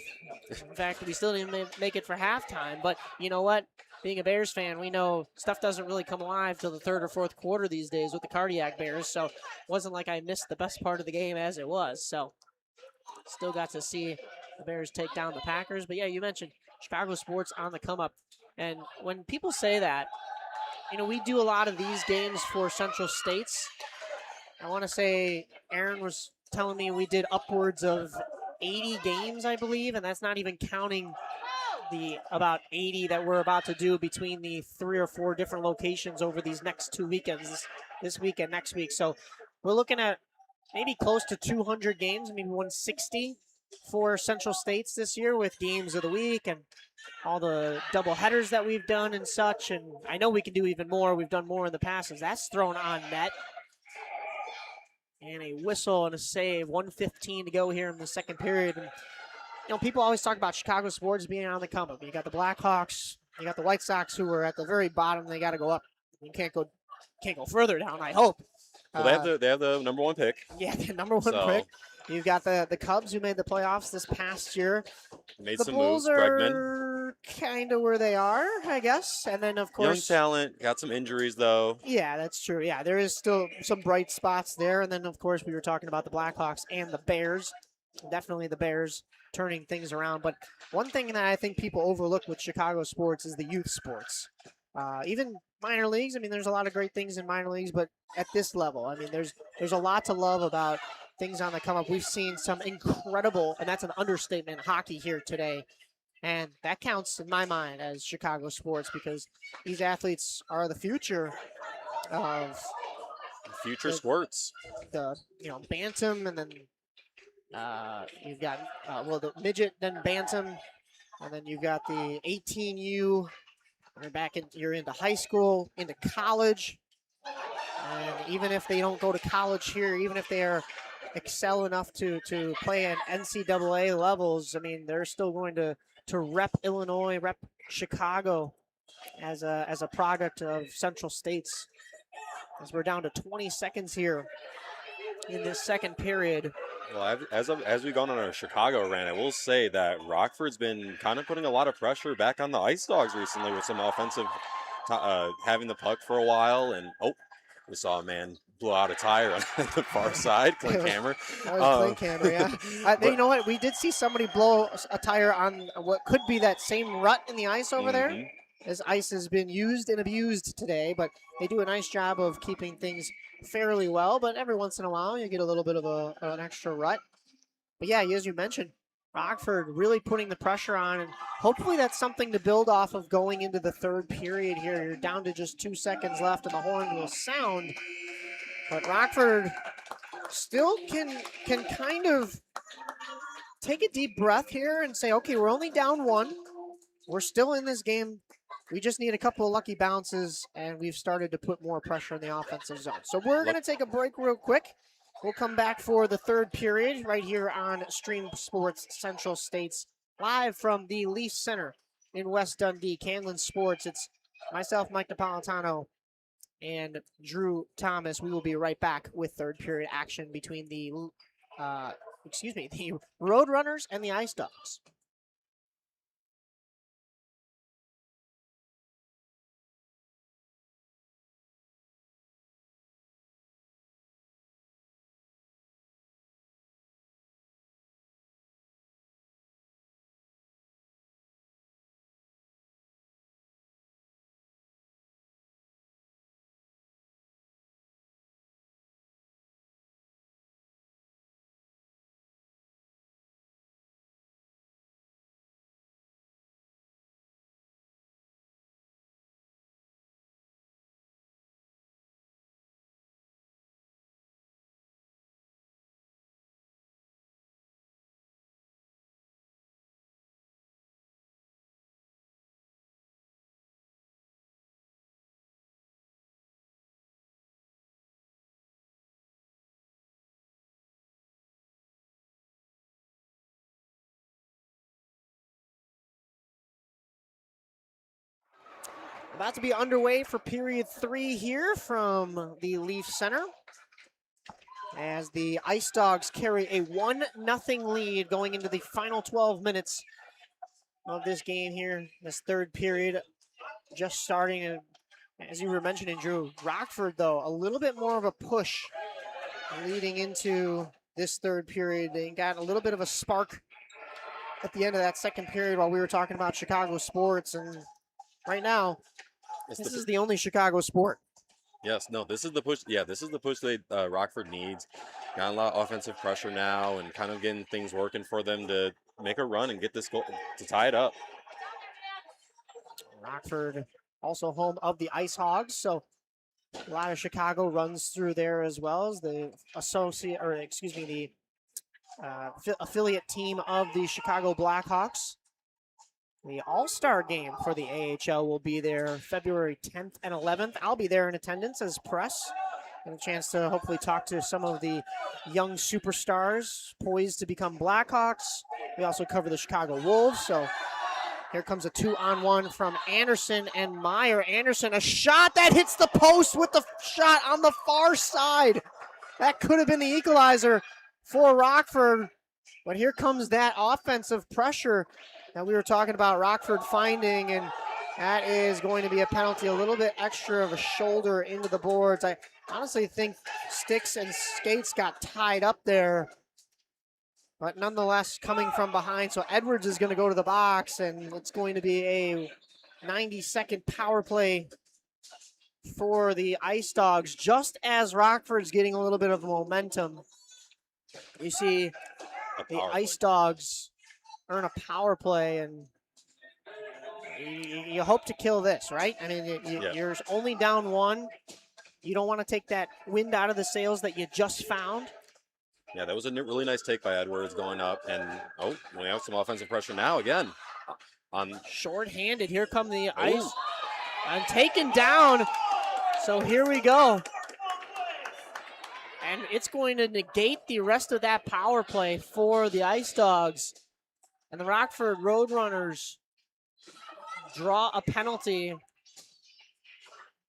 S1: In fact, we still didn't make it for halftime. But you know what? Being a Bears fan, we know stuff doesn't really come alive till the third or fourth quarter these days with the Cardiac Bears. So it wasn't like I missed the best part of the game as it was. So still got to see the Bears take down the Packers. But yeah, you mentioned Chicago sports on the come up. And when people say that, we do a lot of these games for Central States. I want to say Aaron was telling me we did upwards of 80 games, I believe, and that's not even counting the about 80 that we're about to do between the 3 or 4 different locations over these next 2 weekends, this week and next week. So we're looking at maybe close to 200 games, maybe 160 for Central States this year with games of the week and all the double headers that we've done and such. And I know we can do even more. We've done more in the past. As that's thrown on net. And a whistle and a save. 1:15 to go here in the second period. And, people always talk about Chicago sports being on the come up. You got the Blackhawks, you got the White Sox who are at the very bottom. They got to go up. You can't go further down, I hope.
S2: Well, they have the number 1 pick.
S1: Yeah, the number 1 pick. You've got the Cubs who made the playoffs this past year.
S2: Made
S1: the
S2: some
S1: Bulls
S2: moves.
S1: are kind of where they are, I guess. And then, of course,
S2: young talent. Got some injuries, though.
S1: Yeah, that's true. Yeah, there is still some bright spots there. And then, of course, we were talking about the Blackhawks and the Bears. Definitely the Bears turning things around. But one thing that I think people overlook with Chicago sports is the youth sports. Even minor leagues. I mean, there's a lot of great things in minor leagues, but at this level, I mean, there's a lot to love about things on the come up. We've seen some incredible, and that's an understatement, hockey here today. And that counts in my mind as Chicago sports because these athletes are the future of
S2: future Squirts.
S1: The bantam, and then you've got the midget, then bantam, and then you've got the 18U. You're into high school, into college, and even if they don't go to college here, even if they are excel enough to play at NCAA levels, I mean, they're still going to rep Illinois, rep Chicago as a product of Central States. As we're down to 20 seconds here in this second period.
S2: Well, as we've gone on our Chicago rant, I will say that Rockford's been kind of putting a lot of pressure back on the Ice Dogs recently with some offensive, having the puck for a while. And, we saw a man blow out a tire on the far side, Clint Hammer.
S1: That was Clint Hammer, yeah. You know what? We did see somebody blow a tire on what could be that same rut in the ice over there. As ice has been used and abused today, but they do a nice job of keeping things fairly well. But every once in a while, you get a little bit of an extra rut. But yeah, as you mentioned, Rockford really putting the pressure on, and hopefully that's something to build off of going into the third period here. You're down to just 2 seconds left, and the horn will sound. But Rockford still can kind of take a deep breath here and say, okay, we're only down 1. We're still in this game. We just need a couple of lucky bounces, and we've started to put more pressure in the offensive zone. So we're going to take a break real quick. We'll come back for the third period right here on Stream Sports Central States, live from the Leaf Center in West Dundee, Canlan Sports. It's myself, Mike Napolitano, and Drew Thomas. We will be right back with third period action between the Roadrunners and the Ice Dogs. About to be underway for period 3 here from the Leaf Center, as the Ice Dogs carry a 1-0 lead going into the final 12 minutes of this game here. This third period just starting, and as you were mentioning, Drew, Rockford, though, a little bit more of a push leading into this third period. They got a little bit of a spark at the end of that second period while we were talking about Chicago sports, and right now, this is the only Chicago sport.
S2: Yes, no, this is the push. Yeah, this is the push that Rockford needs. Got a lot of offensive pressure now, and kind of getting things working for them to make a run and get this goal to tie it up.
S1: Rockford also home of the Ice Hogs, so a lot of Chicago runs through there as well as the affiliate team of the Chicago Blackhawks. The All-Star game for the AHL will be there February 10th and 11th. I'll be there in attendance as press. And a chance to hopefully talk to some of the young superstars poised to become Blackhawks. We also cover the Chicago Wolves. So here comes a 2-on-1 from Anderson and Meyer. Anderson, a shot that hits the post with the shot on the far side. That could have been the equalizer for Rockford. But here comes that offensive pressure that we were talking about Rockford finding, and that is going to be a penalty, a little bit extra of a shoulder into the boards. I honestly think sticks and skates got tied up there, but nonetheless coming from behind. So Edwards is going to go to the box, and it's going to be a 90-second power play for the Ice Dogs, just as Rockford's getting a little bit of momentum. You see the Ice Dogs earn a power play, and you hope to kill this, right? I mean, you're only down one. You don't want to take that wind out of the sails that you just found.
S2: Yeah, that was a really nice take by Edwards going up, and we have some offensive pressure now again.
S1: Short-handed, here come the Ice, and taken down. So here we go. And it's going to negate the rest of that power play for the Ice Dogs. And the Rockford Roadrunners draw a penalty.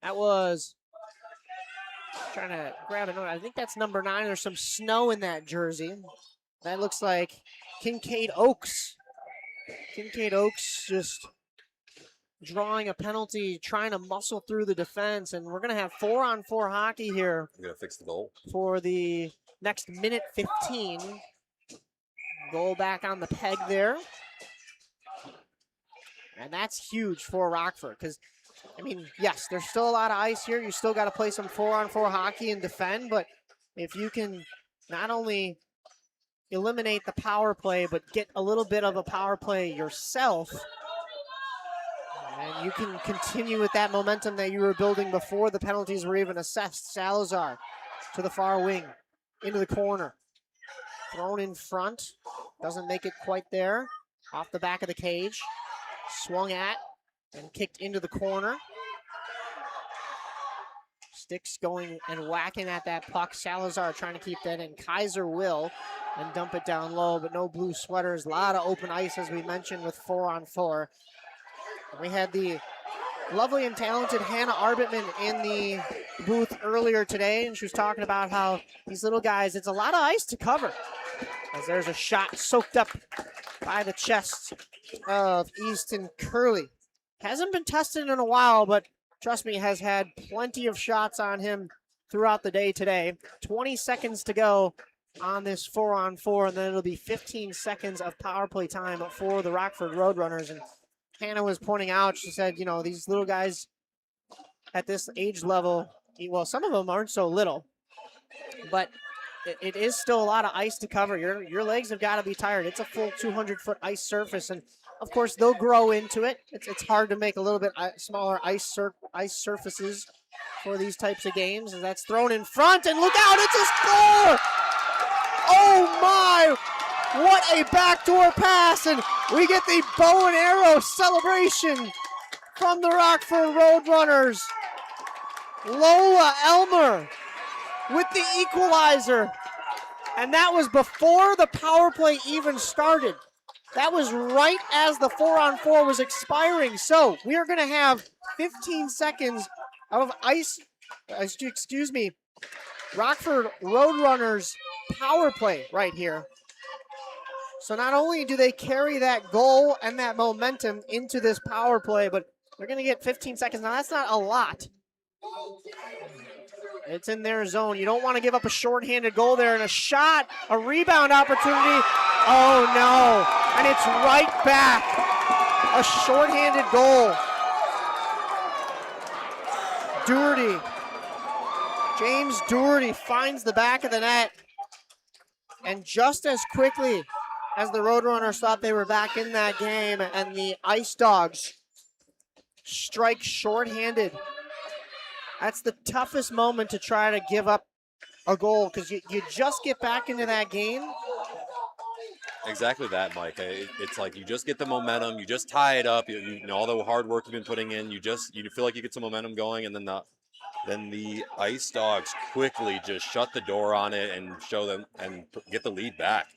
S1: That was, trying to grab a note, I think that's number 9. There's some snow in that jersey. That looks like Kincaid Oaks. Kincaid Oaks just drawing a penalty, trying to muscle through the defense. And we're going to have 4-on-4 hockey here.
S2: We're going to fix the goal
S1: for the next minute 15. Goal back on the peg there. And that's huge for Rockford because, I mean, yes, there's still a lot of ice here. You still got to play some 4-on-4 hockey and defend, but if you can not only eliminate the power play, but get a little bit of a power play yourself, and you can continue with that momentum that you were building before the penalties were even assessed. Salazar to the far wing, into the corner. Thrown in front, doesn't make it quite there. Off the back of the cage, swung at and kicked into the corner. Sticks going and whacking at that puck. Salazar trying to keep that in. Kaiser will and dump it down low, but no blue sweaters. A lot of open ice, as we mentioned, with 4-on-4. We had the lovely and talented Hannah Arbitman in the booth earlier today, and she was talking about how these little guys, it's a lot of ice to cover. As there's a shot soaked up by the chest of Easton Curley. Hasn't been tested in a while, but trust me, has had plenty of shots on him throughout the day today. 20 seconds to go on this 4-on-4, and then it'll be 15 seconds of power play time for the Rockford Roadrunners. And Hannah was pointing out, she said, you know, these little guys at this age level, well, some of them aren't so little, but it is still a lot of ice to cover. Your legs have got to be tired. It's a full 200-foot ice surface, and of course they'll grow into it. It's hard to make a little bit smaller ice surfaces for these types of games. And that's thrown in front, and look out, it's a score! Oh my! What a backdoor pass, and we get the bow and arrow celebration from the Rockford Roadrunners. Lola Elmer with the equalizer, and that was before the power play even started. That was right as the 4-on-4 was expiring. So we are going to have 15 seconds of Rockford Roadrunners power play right here. So not only do they carry that goal and that momentum into this power play, but they're going to get 15 seconds. Now, that's not a lot. It's in their zone. You don't want to give up a shorthanded goal there, and a shot, a rebound opportunity. Oh, no. And it's right back. A shorthanded goal. Doherty. James Doherty finds the back of the net. And just as quickly as the Roadrunners thought they were back in that game, and the Ice Dogs strike shorthanded. That's the toughest moment to try to give up a goal, because you just get back into that game
S2: Exactly that, Mike. It's like you just get the momentum, you just tie it up. You know all the hard work you've been putting in. You feel like you get some momentum going, and then the Ice Dogs quickly just shut the door on it and show them and get the lead back.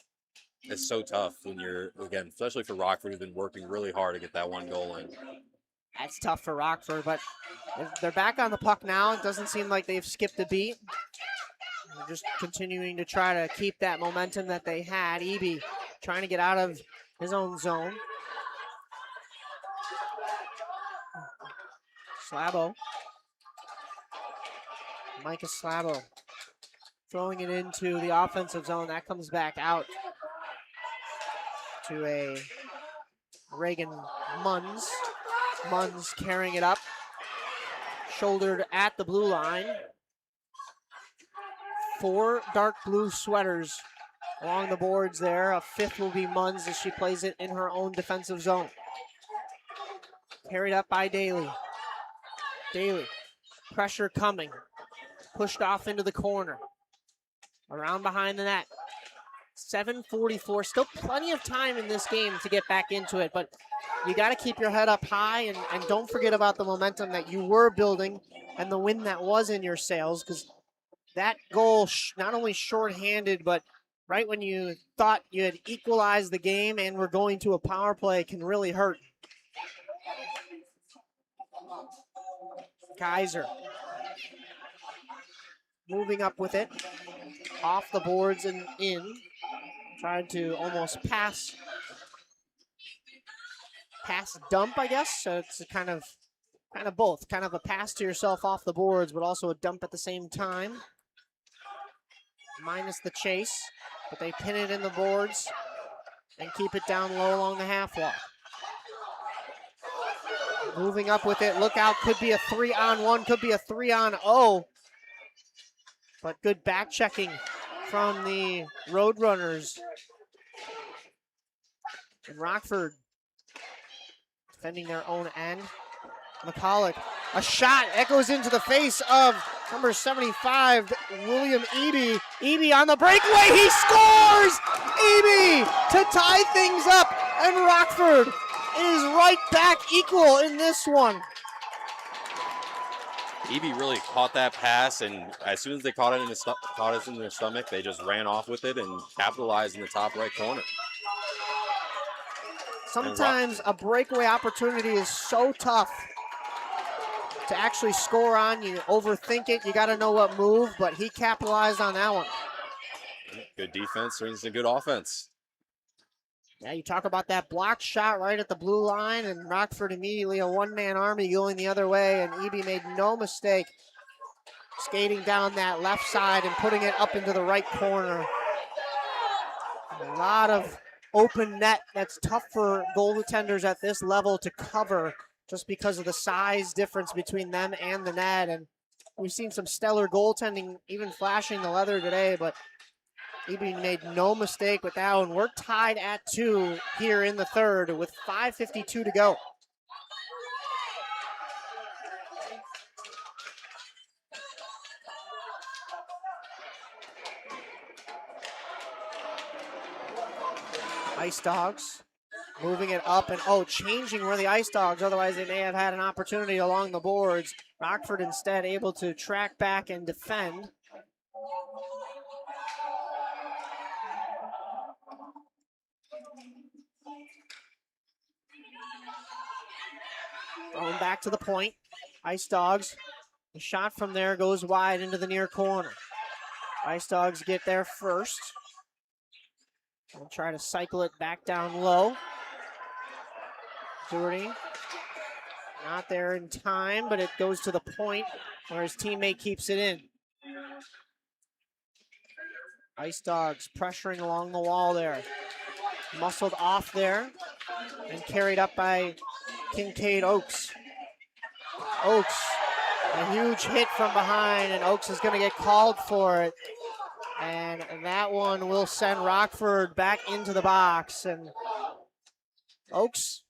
S2: It's so tough when you're, again, especially for Rockford, who's been working really hard to get that one goal in.
S1: That's tough for Rockford, but they're back on the puck now. It doesn't seem like they've skipped a beat. They're just continuing to try to keep that momentum that they had. Eby trying to get out of his own zone. Slabo. Micah Slabo throwing it into the offensive zone. That comes back out to a Reagan Munns. Munns carrying it up. Shouldered at the blue line. 4 dark blue sweaters along the boards there. A 5th will be Munns as she plays it in her own defensive zone. Carried up by Daly. Daly, pressure coming. Pushed off into the corner. Around behind the net. 7:44, still plenty of time in this game to get back into it, but you got to keep your head up high and don't forget about the momentum that you were building and the win that was in your sails, because that goal, not only shorthanded, but right when you thought you had equalized the game and were going to a power play, can really hurt. Kaiser moving up with it, off the boards and in. Tried to almost pass dump, I guess. So it's kind of both. Kind of a pass to yourself off the boards, but also a dump at the same time. Minus the chase, but they pin it in the boards and keep it down low along the half wall. Moving up with it. Look out, could be a 3-on-1, could be a 3-on-0. But good back checking from the Roadrunners. And Rockford defending their own end. McCulloch, a shot echoes into the face of number 75, William Eby. Eby on the breakaway, he scores! Eby to tie things up, and Rockford is right back equal in this one.
S2: Eby really caught that pass, and as soon as they caught it in their stomach, they just ran off with it and capitalized in the top right corner.
S1: Sometimes a breakaway opportunity is so tough to actually score on. You overthink it, you got to know what move, but he capitalized on that one.
S2: Good defense turns into good offense.
S1: Yeah, you talk about that blocked shot right at the blue line, and Rockford immediately a one-man army going the other way, and Eby made no mistake skating down that left side and putting it up into the right corner. A lot of open net that's tough for goaltenders at this level to cover just because of the size difference between them and the net. And we've seen some stellar goaltending, even flashing the leather today, but Eby made no mistake with that one. We're tied at 2 here in the third with 5:52 to go. Ice Dogs moving it up and, changing where the Ice Dogs, otherwise they may have had an opportunity along the boards. Rockford instead able to track back and defend. Thrown back to the point. Ice Dogs, the shot from there goes wide into the near corner. Ice Dogs get there first. We'll try to cycle it back down low. Doherty, not there in time, but it goes to the point where his teammate keeps it in. Ice Dogs pressuring along the wall there. Muscled off there and carried up by Kincaid Oakes. Oakes, a huge hit from behind, and Oakes is going to get called for it. And that one will send Rockford back into the box. And Oakes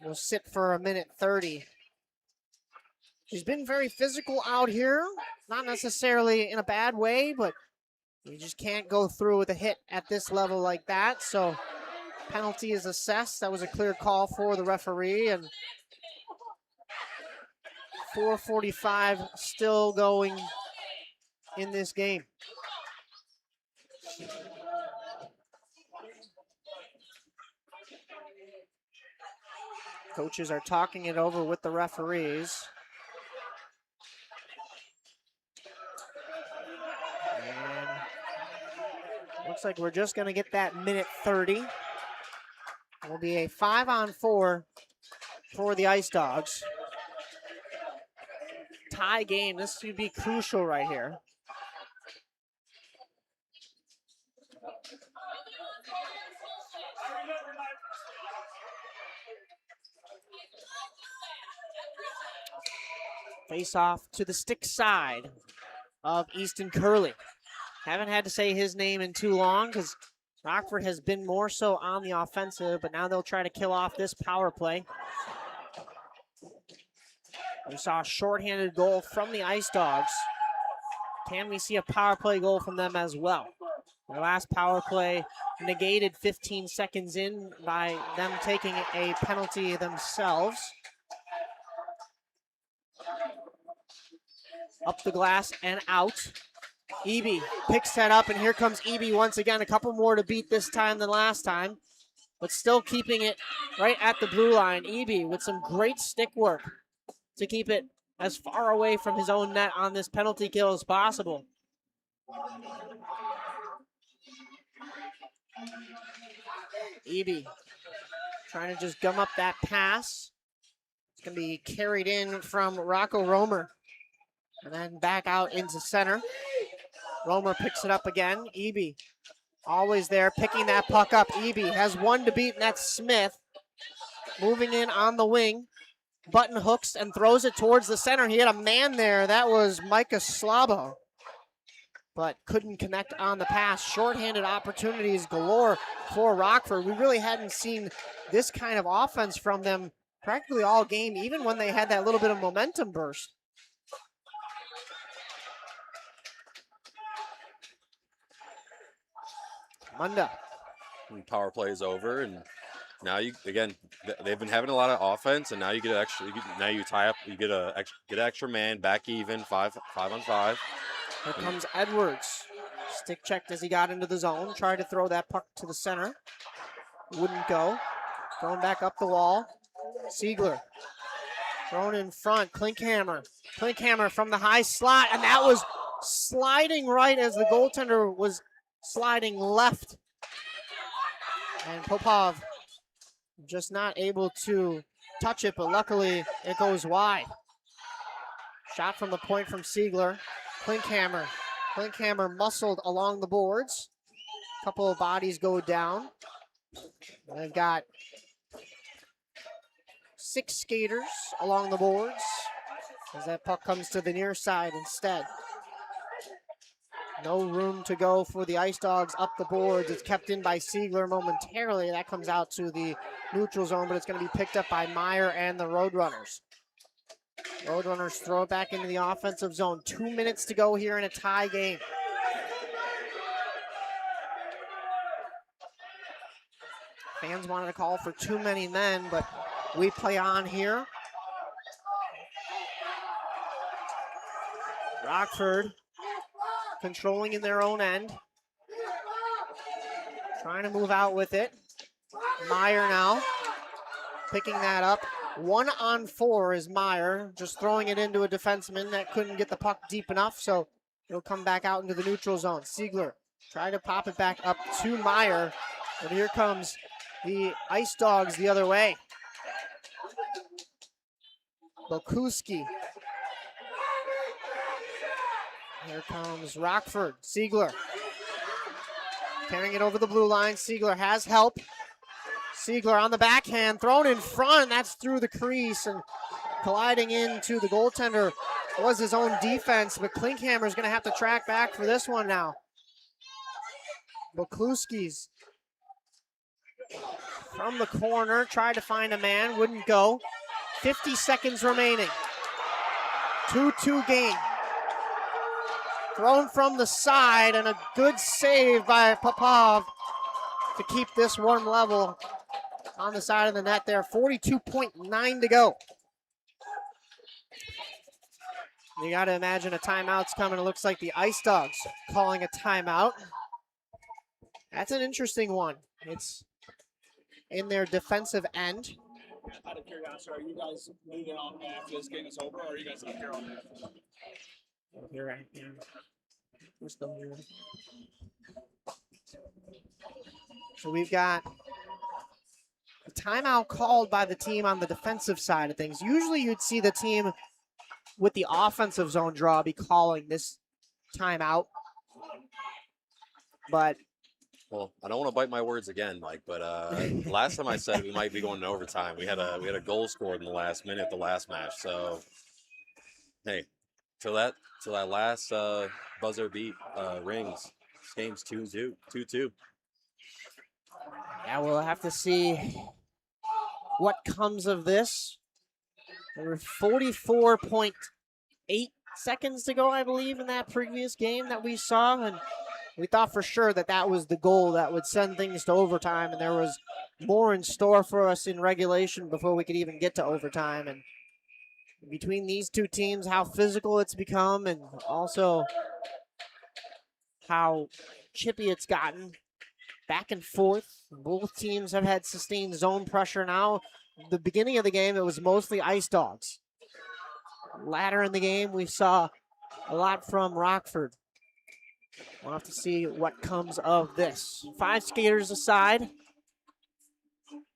S1: will sit for 1:30. She's been very physical out here, not necessarily in a bad way, but You just can't go through with a hit at this level like that, so penalty is assessed. That was a clear call for the referee, and 4:45 still going in this game. Coaches are talking it over with the referees. And looks like we're just going to get that minute 30. It will be a 5-on-4 for the Ice Dogs. Tie game. This would be crucial right here. Face off to the stick side of Easton Curley. Haven't had to say his name in too long because Rockford has been more so on the offensive, but now they'll try to kill off this power play. We saw a shorthanded goal from the Ice Dogs. Can we see a power play goal from them as well? Their last power play negated 15 seconds in by them taking a penalty themselves. Up the glass and out. Eby picks that up, and here comes Eby once again. A couple more to beat this time than last time, but still keeping it right at the blue line. Eby with some great stick work to keep it as far away from his own net on this penalty kill as possible. Eby trying to just gum up that pass. It's going to be carried in from Rocco Romer and then back out into center. Romer picks it up again. Eby always there, picking that puck up. Eby has one to beat, and that's Smith. Moving in on the wing. Button hooks and throws it towards the center. He had a man there. That was Micah Slabo, but couldn't connect on the pass. Shorthanded opportunities galore for Rockford. We really hadn't seen this kind of offense from them practically all game, even when they had that little bit of momentum burst. Munda.
S2: Power play is over, and now you again. They've been having a lot of offense, and now you get extra. Now you tie up. You get an extra man back even 5-on-5.
S1: Here comes Edwards. Stick checked as he got into the zone. Tried to throw that puck to the center. Wouldn't go. Thrown back up the wall. Siegler. Thrown in front. Klinkhammer. Klinkhammer from the high slot, and that was sliding right as the goaltender was sliding left. And Popov just not able to touch it, but luckily it goes wide. Shot from the point from Siegler. Klinkhammer. Klinkhammer muscled along the boards. A couple of bodies go down. They've got 6 skaters along the boards as that puck comes to the near side instead. No room to go for the Ice Dogs up the boards. It's kept in by Siegler momentarily. That comes out to the neutral zone, but it's going to be picked up by Meyer and the Roadrunners. Roadrunners throw it back into the offensive zone. 2 minutes to go here in a tie game. Fans wanted to call for too many men, but we play on here. Rockford controlling in their own end. Trying to move out with it. Meyer now picking that up. 1-on-4 is Meyer, just throwing it into a defenseman that couldn't get the puck deep enough, so it'll come back out into the neutral zone. Siegler trying to pop it back up to Meyer, and here comes the Ice Dogs the other way. Bokuski. Here comes Rockford. Siegler carrying it over the blue line. Siegler has help. Siegler on the backhand, thrown in front. That's through the crease, and colliding into the goaltender was his own defense, but Klinkhammer's going to have to track back for this one now. Bokluski's from the corner, tried to find a man, wouldn't go. 50 seconds remaining. 2-2 game. Thrown from the side, and a good save by Popov to keep this one level on the side of the net there. 42.9 to go. You got to imagine a timeout's coming. It looks like the Ice Dogs calling a timeout. That's an interesting one. It's in their defensive end.
S3: Out of curiosity, are you guys moving on after this game is over, or are you guys up here on that?
S1: You're right. We're still here. So we've got a timeout called by the team on the defensive side of things. Usually you'd see the team with the offensive zone draw be calling this timeout. But
S2: well, I don't want to bite my words again, Mike, but last time I said we might be going to overtime. We had a goal scored in the last minute, the last match. So hey, till that last buzzer beat rings, this game's 2-2.
S1: Yeah, we'll have to see what comes of this. There were 44.8 seconds to go, I believe, in that previous game that we saw, and we thought for sure that that was the goal that would send things to overtime, and there was more in store for us in regulation before we could even get to overtime. And between these two teams, how physical it's become, and also how chippy it's gotten, back and forth. Both teams have had sustained zone pressure now. The beginning of the game, it was mostly Ice Dogs. Later in the game, we saw a lot from Rockford. We'll have to see what comes of this. 5 skaters aside.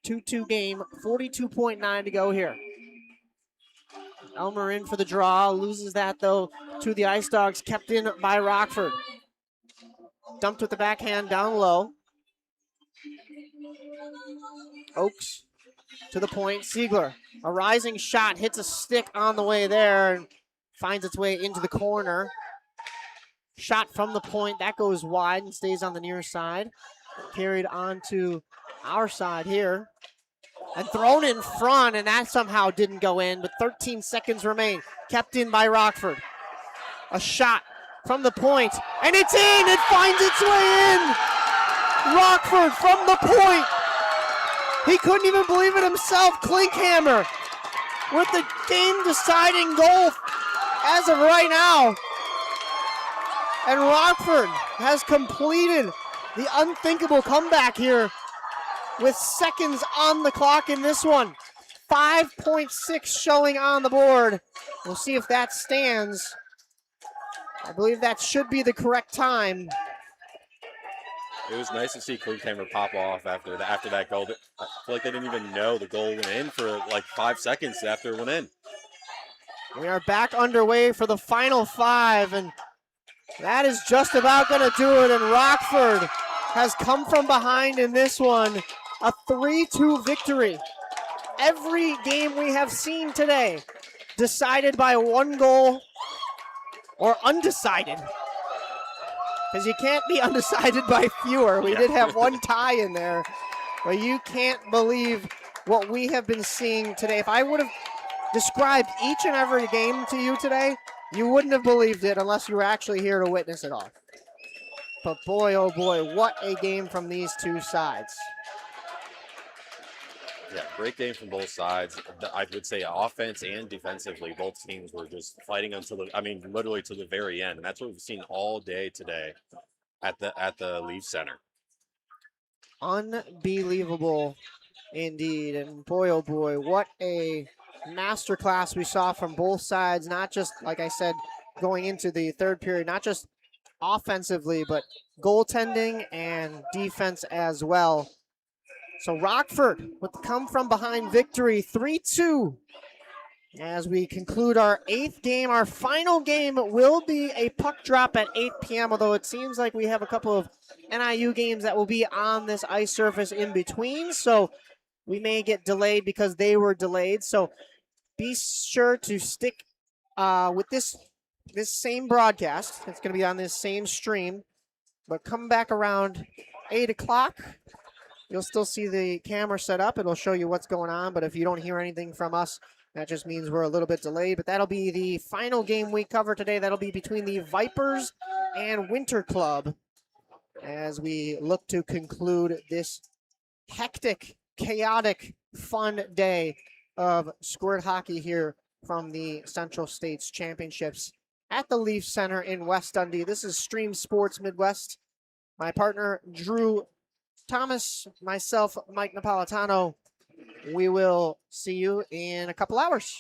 S1: 2-2 game, 42.9 to go here. Elmer in for the draw, loses that though to the Ice Dogs, kept in by Rockford. Dumped with the backhand down low. Oakes to the point. Siegler, a rising shot, hits a stick on the way there and finds its way into the corner. Shot from the point, that goes wide and stays on the near side. Carried onto our side here. And thrown in front, and that somehow didn't go in, but 13 seconds remain. Kept in by Rockford. A shot from the point, and it's in! It finds its way in! Rockford from the point! He couldn't even believe it himself. Klinkhammer with the game-deciding goal as of right now. And Rockford has completed the unthinkable comeback here with seconds on the clock in this one. 5.6 showing on the board. We'll see if that stands. I believe that should be the correct time.
S2: It was nice to see Klinkhammer pop off after that goal. I feel like they didn't even know the goal went in for like 5 seconds after it went in.
S1: We are back underway for the final 5, and that is just about going to do it. And Rockford has come from behind in this one. A 3-2 victory. Every game we have seen today decided by 1 goal or undecided. Because you can't be undecided by fewer. We did have 1 tie in there. But you can't believe what we have been seeing today. If I would have described each and every game to you today, you wouldn't have believed it unless you were actually here to witness it all. But boy, oh boy, what a game from these two sides.
S2: Yeah, great game from both sides. I would say offense and defensively, both teams were just fighting until literally to the very end. And that's what we've seen all day today at the Leaf Center.
S1: Unbelievable indeed. And boy, oh boy, what a masterclass we saw from both sides. Not just, like I said, going into the third period, not just offensively, but goaltending and defense as well. So Rockford with the come-from-behind victory, 3-2. As we conclude our 8th game, our final game will be a puck drop at 8 p.m., although it seems like we have a couple of NIU games that will be on this ice surface in between, so we may get delayed because they were delayed. So be sure to stick with this same broadcast. It's going to be on this same stream, but come back around 8 o'clock. You'll still see the camera set up. It'll show you what's going on, but if you don't hear anything from us That just means we're a little bit delayed, but that'll be the final game we cover today. That'll be between the Vipers and Winter Club as we look to conclude this hectic, chaotic, fun day of Squirt hockey here from the Central States Championships at the Leaf Center in West Dundee. This is Stream Sports Midwest. My partner, Drew Thomas, myself, Mike Napolitano. We will see you in a couple hours.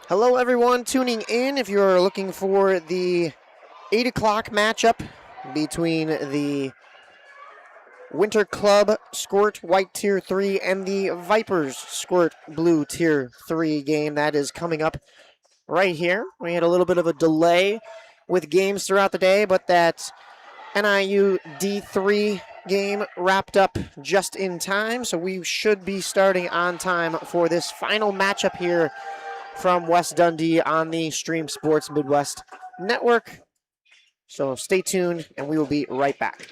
S1: Hello, everyone tuning in. If you're looking for the 8 o'clock matchup between the Winter Club Squirt White Tier 3 and the Vipers Squirt Blue Tier 3 game, that is coming up right here. We had a little bit of a delay with games throughout the day, but that NIU D3 game wrapped up just in time, so we should be starting on time for this final matchup here from West Dundee on the Stream Sports Midwest Network. So stay tuned, and we will be right back.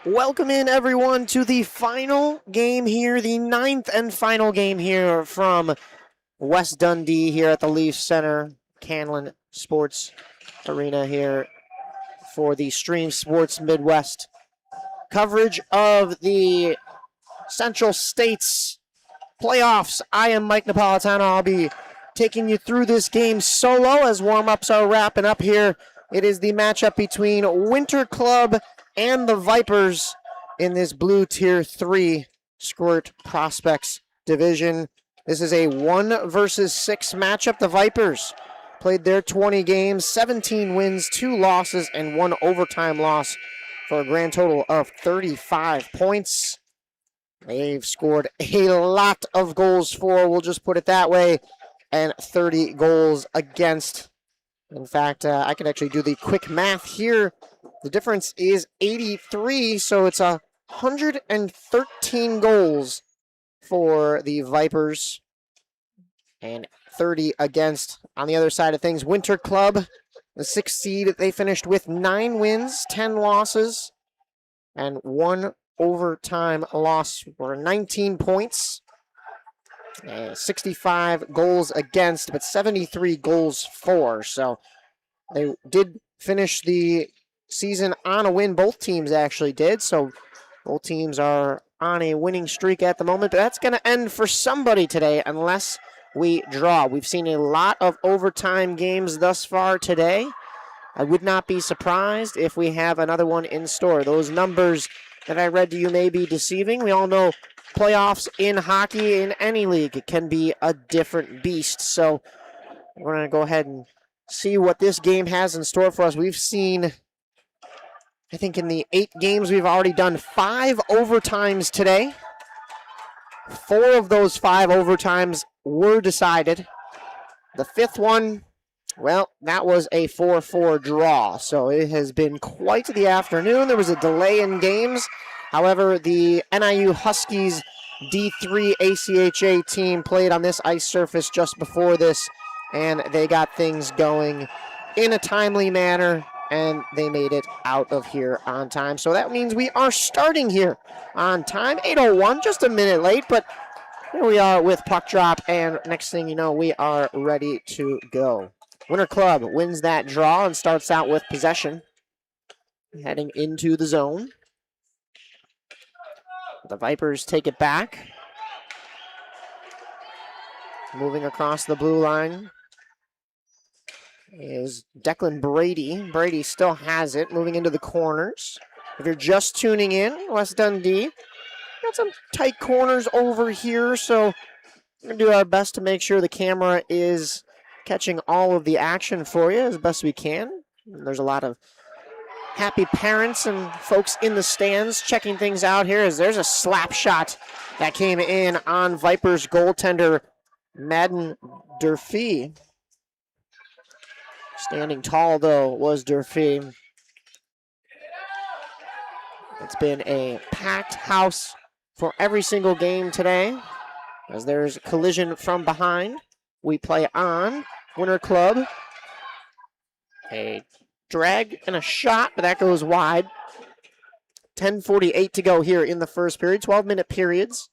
S1: Welcome in, everyone, to the final game here, the 9th and final game here from West Dundee here at the Leafs Center, Canlan Sports Arena here for the Stream Sports Midwest coverage of the Central States playoffs. I am Mike Napolitano. I'll be taking you through this game solo as warm-ups are wrapping up here. It is the matchup between Winter Club and the Vipers in this Blue Tier 3 Squirt Prospects division. This is a 1 versus 6 matchup. The Vipers played their 20 games, 17 wins, 2 losses, and 1 overtime loss for a grand total of 35 points. They've scored a lot of goals for, we'll just put it that way, and 30 goals against. In fact, I can actually do the quick math here. The difference is 83, so it's 113 goals for the Vipers and 30 against. On the other side of things, Winter Club, the 6th seed, they finished with 9 wins, 10 losses, and 1 overtime loss for 19 points. 65 goals against, but 73 goals for. So they did finish the season on a win. Both teams actually did. So both teams are on a winning streak at the moment. But that's going to end for somebody today unless we draw. We've seen a lot of overtime games thus far today. I would not be surprised if we have another one in store. Those numbers that I read to you may be deceiving. We all know playoffs in hockey, in any league, it can be a different beast. So we're going to go ahead and see what this game has in store for us. We've seen, I think in the 8 games, we've already done 5 overtimes today. 4 of those 5 overtimes were decided. The 5th one, well, that was a 4-4 draw. So it has been quite the afternoon. There was a delay in games. However, the NIU Huskies D3 ACHA team played on this ice surface just before this, and they got things going in a timely manner, and they made it out of here on time. So that means we are starting here on time, 8:01, just a minute late, but here we are with puck drop, and next thing you know, we are ready to go. Winter Club wins that draw and starts out with possession, heading into the zone. The Vipers take it back. Moving across the blue line is Declan Brady. Brady still has it, moving into the corners. If you're just tuning in, West Dundee, got some tight corners over here, so we're going to do our best to make sure the camera is catching all of the action for you as best we can. There's a lot of happy parents and folks in the stands checking things out here as there's a slap shot that came in on Vipers goaltender Madden Durfee. Standing tall, though, was Durfee. It's been a packed house for every single game today as there's a collision from behind. We play on. Winter Club. A drag and a shot, but that goes wide. 10:48 to go here in the first period. 12-minute periods.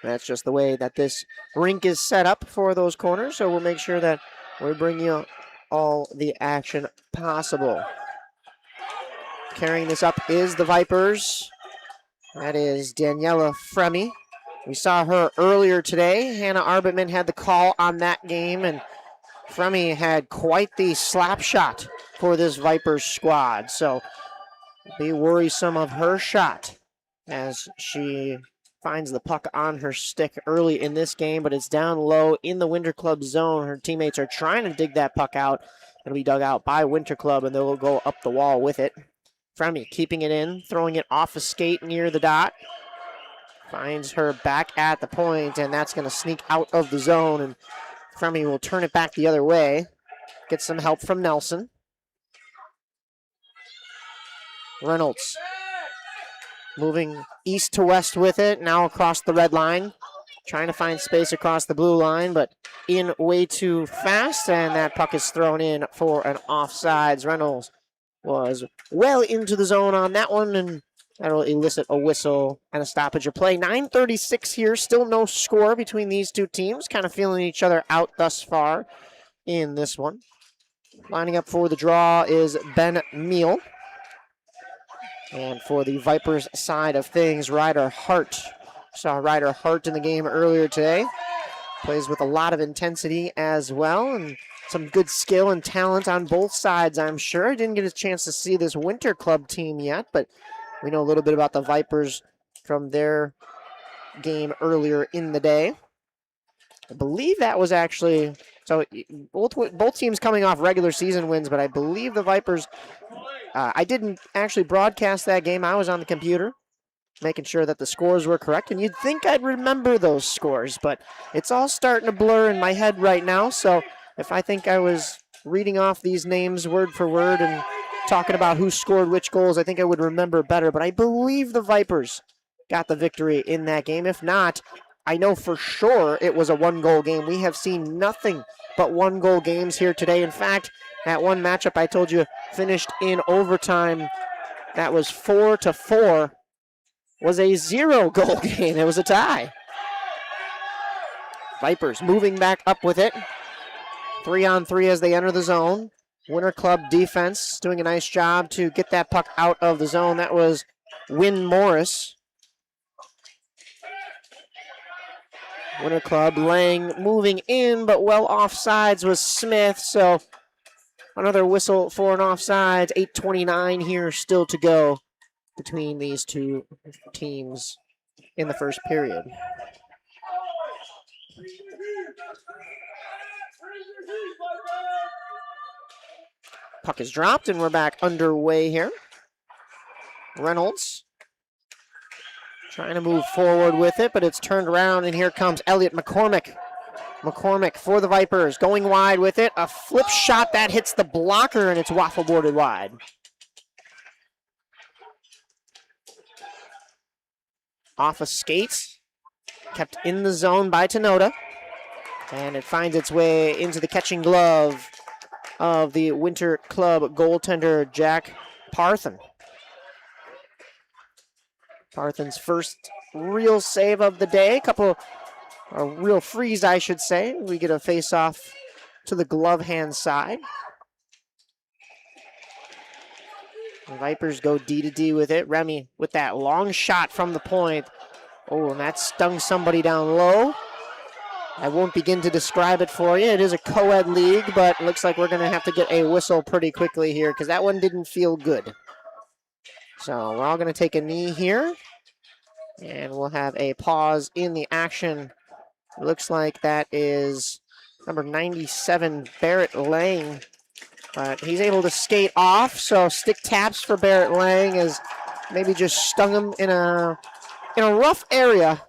S1: That's just the way that this rink is set up for those corners, so we'll make sure that we bring you all the action possible. Carrying this up is the Vipers. That is Daniela Fremy. We saw her earlier today. Hannah Arbitman had the call on that game, and Fremy had quite the slap shot for this Vipers squad. So be worrisome of her shot as she finds the puck on her stick early in this game, but it's down low in the Winter Club zone. Her teammates are trying to dig that puck out. It'll be dug out by Winter Club, and they'll go up the wall with it. Fremy keeping it in, throwing it off a skate near the dot. Finds her back at the point, and that's going to sneak out of the zone, and Fremy will turn it back the other way. Get some help from Nelson. Reynolds moving east to west with it, now across the red line. Trying to find space across the blue line, but in way too fast, and that puck is thrown in for an offsides. Reynolds was well into the zone on that one, and that'll elicit a whistle and a stoppage of play. 9:36 here, still no score between these two teams, kind of feeling each other out thus far in this one. Lining up for the draw is Ben Meal. And for the Vipers side of things, Ryder Hart. Saw Ryder Hart in the game earlier today. Plays with a lot of intensity as well, and some good skill and talent on both sides, I'm sure. I didn't get a chance to see this Winter Club team yet, but we know a little bit about the Vipers from their game earlier in the day. I believe that was actually, so both teams coming off regular season wins, but I believe the Vipers, I didn't actually broadcast that game. I was on the computer making sure that the scores were correct, and you'd think I'd remember those scores, but it's all starting to blur in my head right now, so if I think I was reading off these names word for word and talking about who scored which goals, I think I would remember better, but I believe the Vipers got the victory in that game. If not, I know for sure it was a one-goal game. We have seen nothing but one-goal games here today. In fact, that one matchup I told you finished in overtime, that was 4-4, was a 0-goal game. It was a tie. Vipers moving back up with it. 3-on-3 as they enter the zone. Winter Club defense doing a nice job to get that puck out of the zone. That was Wynn Morris. Winter Club moving in, but well offsides was Smith, so another whistle for an offsides. 8:29 here still to go between these two teams in the first period. Puck is dropped, and we're back underway here. Reynolds trying to move forward with it, but it's turned around, and here comes Elliot McCormick. McCormick for the Vipers, going wide with it. A flip shot that hits the blocker, and it's waffle boarded wide. Off a skate, kept in the zone by Tenoda, and it finds its way into the catching glove of the Winter Club goaltender, Jack Parthen. Parthen's first real save of the day, a real freeze, I should say. We get a face-off to the glove hand side. The Vipers go D-to-D with it. Remy with that long shot from the point. Oh, and that stung somebody down low. I won't begin to describe it for you. It is a co-ed league, but it looks like we're going to have to get a whistle pretty quickly here because that one didn't feel good. So we're all going to take a knee here, and we'll have a pause in the action. It looks like that is number 97, Barrett Lang. But he's able to skate off, so stick taps for Barrett Lang as maybe just stung him in a rough area.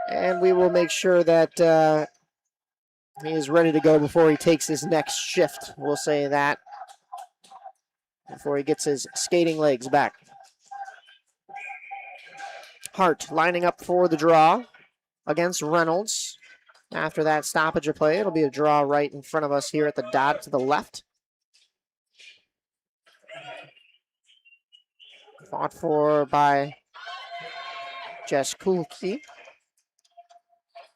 S1: And we will make sure that he is ready to go before he takes his next shift. We'll say that before he gets his skating legs back. Hart lining up for the draw against Reynolds. After that stoppage of play, it'll be a draw right in front of us here at the dot to the left. Fought for by Jess Kulke.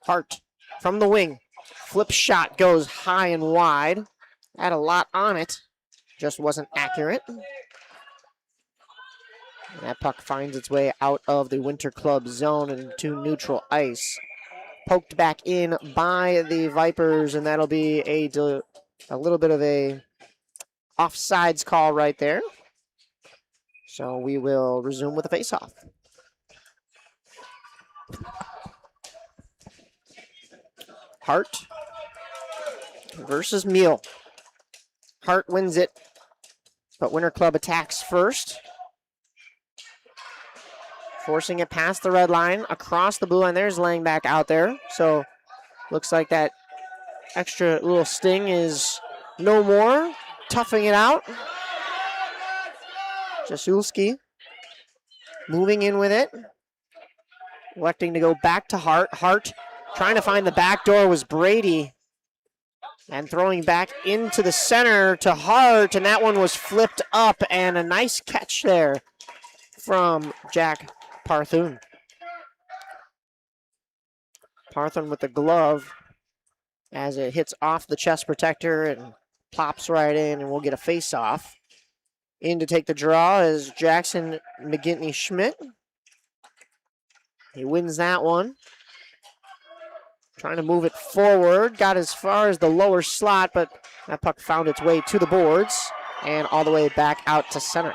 S1: Hart from the wing. Flip shot goes high and wide. Had a lot on it. Just wasn't accurate. And that puck finds its way out of the Winter Club zone and into neutral ice. Poked back in by the Vipers, and that'll be a little bit of a offsides call right there. So we will resume with a face-off. Hart versus Meal. Hart wins it, but Winter Club attacks first. Forcing it past the red line, across the blue line. There's Lang back out there. So looks like that extra little sting is no more. Toughing it out. Jasulski moving in with it. Electing to go back to Hart. Hart trying to find the back door was Brady. And throwing back into the center to Hart, and that one was flipped up, and a nice catch there from Jack Parthun. Parthun with the glove as it hits off the chest protector and pops right in, and we'll get a face-off. In to take the draw is Jackson McGinty-Schmidt. He wins that one. Trying to move it forward. Got as far as the lower slot, but that puck found its way to the boards and all the way back out to center.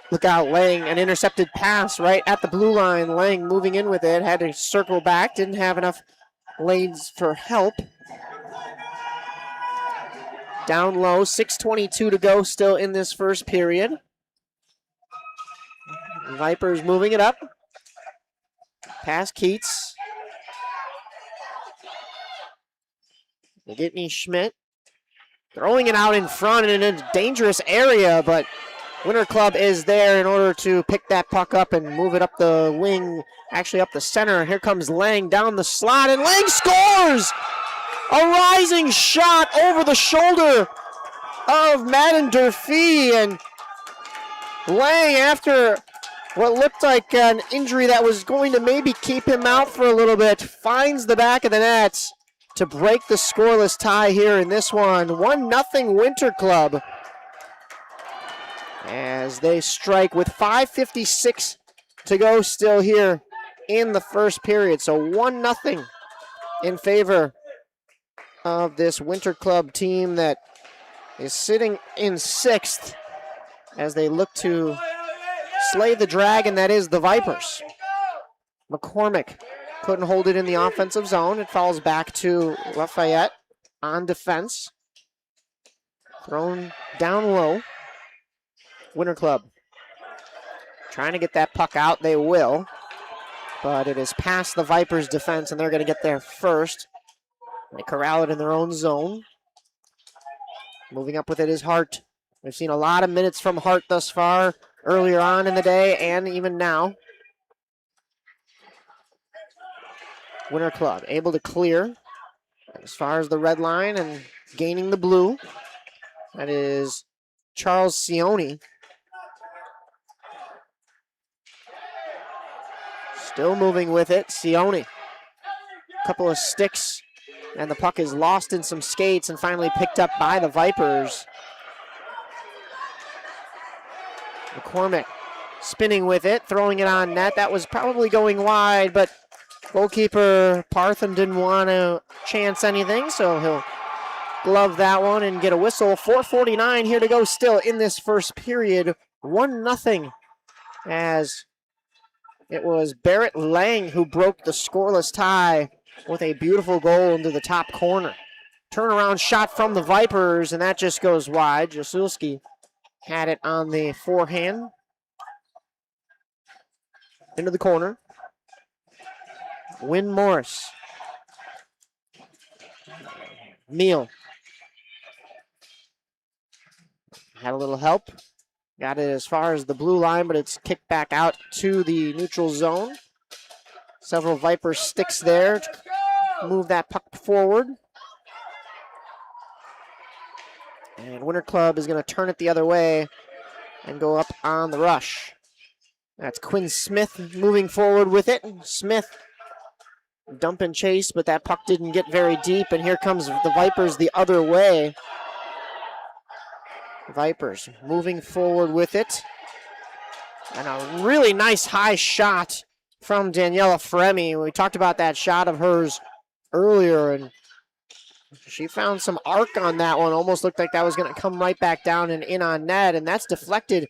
S1: Look out, Lang, an intercepted pass right at the blue line. Lang moving in with it, had to circle back, didn't have enough lanes for help. Down low, 6:22 to go still in this first period. Vipers moving it up. Past Keats. McGinty Schmidt throwing it out in front in a dangerous area, but Winter Club is there in order to pick that puck up and move it up the wing, actually up the center. Here comes Lang down the slot, and Lang scores! A rising shot over the shoulder of Madden Durfee, and Lang, after what looked like an injury that was going to maybe keep him out for a little bit, finds the back of the net to break the scoreless tie here in this one. 1-0 Winter Club as they strike with 5:56 to go still here in the first period. So 1-0 in favor of this Winter Club team that is sitting in sixth as they look to slay the dragon that is the Vipers. McCormick couldn't hold it in the offensive zone. It falls back to Lafayette on defense. Thrown down low. Winter Club trying to get that puck out. They will. But it is past the Vipers' defense, and they're going to get there first. They corral it in their own zone. Moving up with it is Hart. We've seen a lot of minutes from Hart thus far, earlier on in the day and even now. Winter Club able to clear as far as the red line and gaining the blue. That is Charles Sione. Still moving with it, Sione. Couple of sticks, and the puck is lost in some skates and finally picked up by the Vipers. McCormick spinning with it, throwing it on net. That was probably going wide, but goalkeeper Parthun didn't want to chance anything, so he'll glove that one and get a whistle. 4:49 here to go still in this first period. 1-0 as it was Barrett Lang who broke the scoreless tie with a beautiful goal into the top corner. Turnaround shot from the Vipers, and that just goes wide. Jasulski had it on the forehand. Into the corner. Wynn Morris. Neal. Had a little help. Got it as far as the blue line, but it's kicked back out to the neutral zone. Several Viper sticks there to move that puck forward. And Winter Club is going to turn it the other way and go up on the rush. That's Quinn Smith moving forward with it. Smith dump and chase, but that puck didn't get very deep, and here comes the Vipers the other way. Vipers moving forward with it. And a really nice high shot from Daniela Fremi. We talked about that shot of hers earlier, and she found some arc on that one. Almost looked like that was going to come right back down and in on net, and that's deflected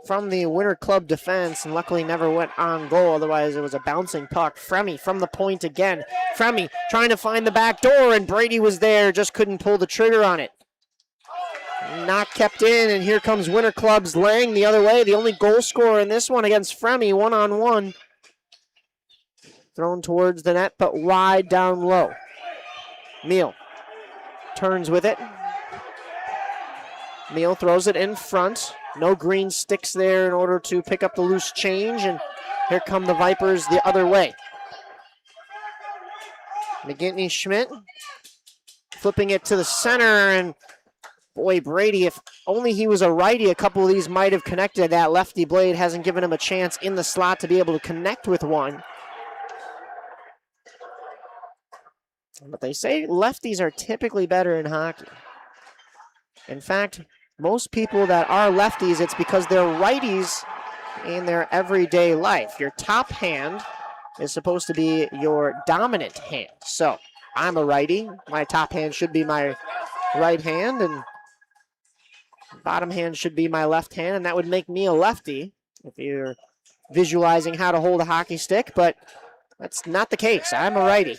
S1: from the Winter Club defense, and luckily never went on goal. Otherwise, it was a bouncing puck. Fremi from the point again. Fremi trying to find the back door, and Brady was there, just couldn't pull the trigger on it. Not kept in, and here comes Winter Club's Lang the other way. The only goal scorer in this one against Fremi, one-on-one. Thrown towards the net, but wide down low. Meal turns with it. Meal throws it in front. No green sticks there in order to pick up the loose change, and here come the Vipers the other way. McGinty Schmidt flipping it to the center, and boy, Brady, if only he was a righty, a couple of these might have connected. That lefty blade hasn't given him a chance in the slot to be able to connect with one. But they say lefties are typically better in hockey. In fact, most people that are lefties, it's because they're righties in their everyday life. Your top hand is supposed to be your dominant hand. So I'm a righty. My top hand should be my right hand, and bottom hand should be my left hand, and that would make me a lefty if you're visualizing how to hold a hockey stick, but that's not the case. I'm a righty.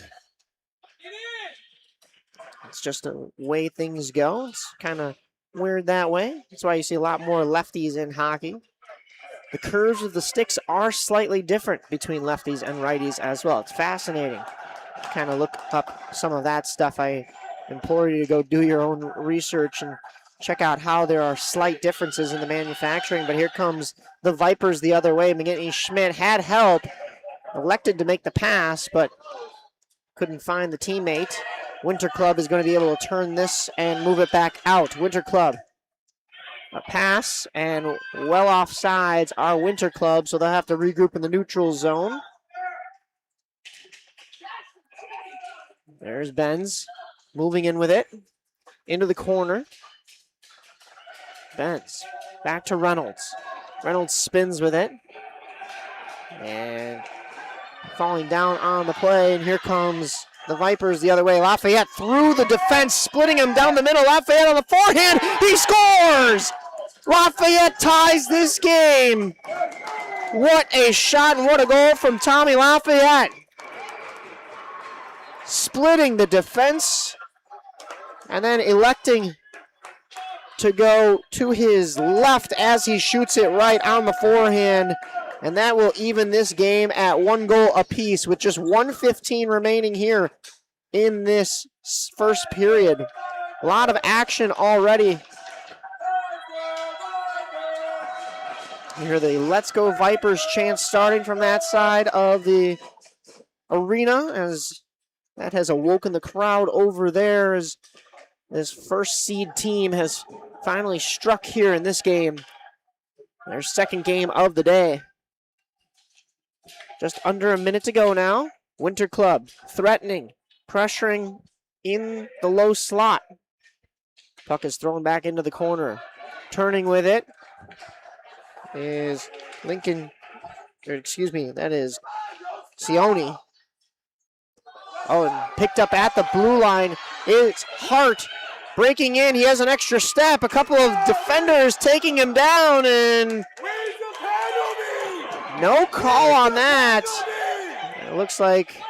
S1: It's just the way things go. It's kind of weird that way. That's why you see a lot more lefties in hockey. The curves of the sticks are slightly different between lefties and righties as well. It's fascinating. Kind of look up some of that stuff. I implore you to go do your own research and check out how there are slight differences in the manufacturing. But here comes the Vipers the other way. McGinty Schmidt had help, elected to make the pass, but couldn't find the teammate. Winter Club is going to be able to turn this and move it back out. Winter Club, a pass, and well off sides are Winter Club, so they'll have to regroup in the neutral zone. There's Benz moving in with it into the corner. Benz back to Reynolds. Reynolds spins with it. And falling down on the play, and here comes the Vipers the other way. Lafayette through the defense, splitting him down the middle. Lafayette on the forehand. He scores! Lafayette ties this game. What a shot and what a goal from Tommy Lafayette. Splitting the defense and then electing to go to his left as he shoots it right on the forehand. And that will even this game at 1 goal apiece with just 1:15 remaining here in this first period. A lot of action already. You hear the Let's Go Vipers chant starting from that side of the arena as that has awoken the crowd over there as this first seed team has finally struck here in this game. Their second game of the day. Just under a minute to go now. Winter Club threatening, pressuring in the low slot. Puck is thrown back into the corner. Turning with it is Lincoln, that is Sione. Oh, and picked up at the blue line. It's Hart breaking in. He has an extra step. A couple of defenders taking him down, and no call on that. It looks like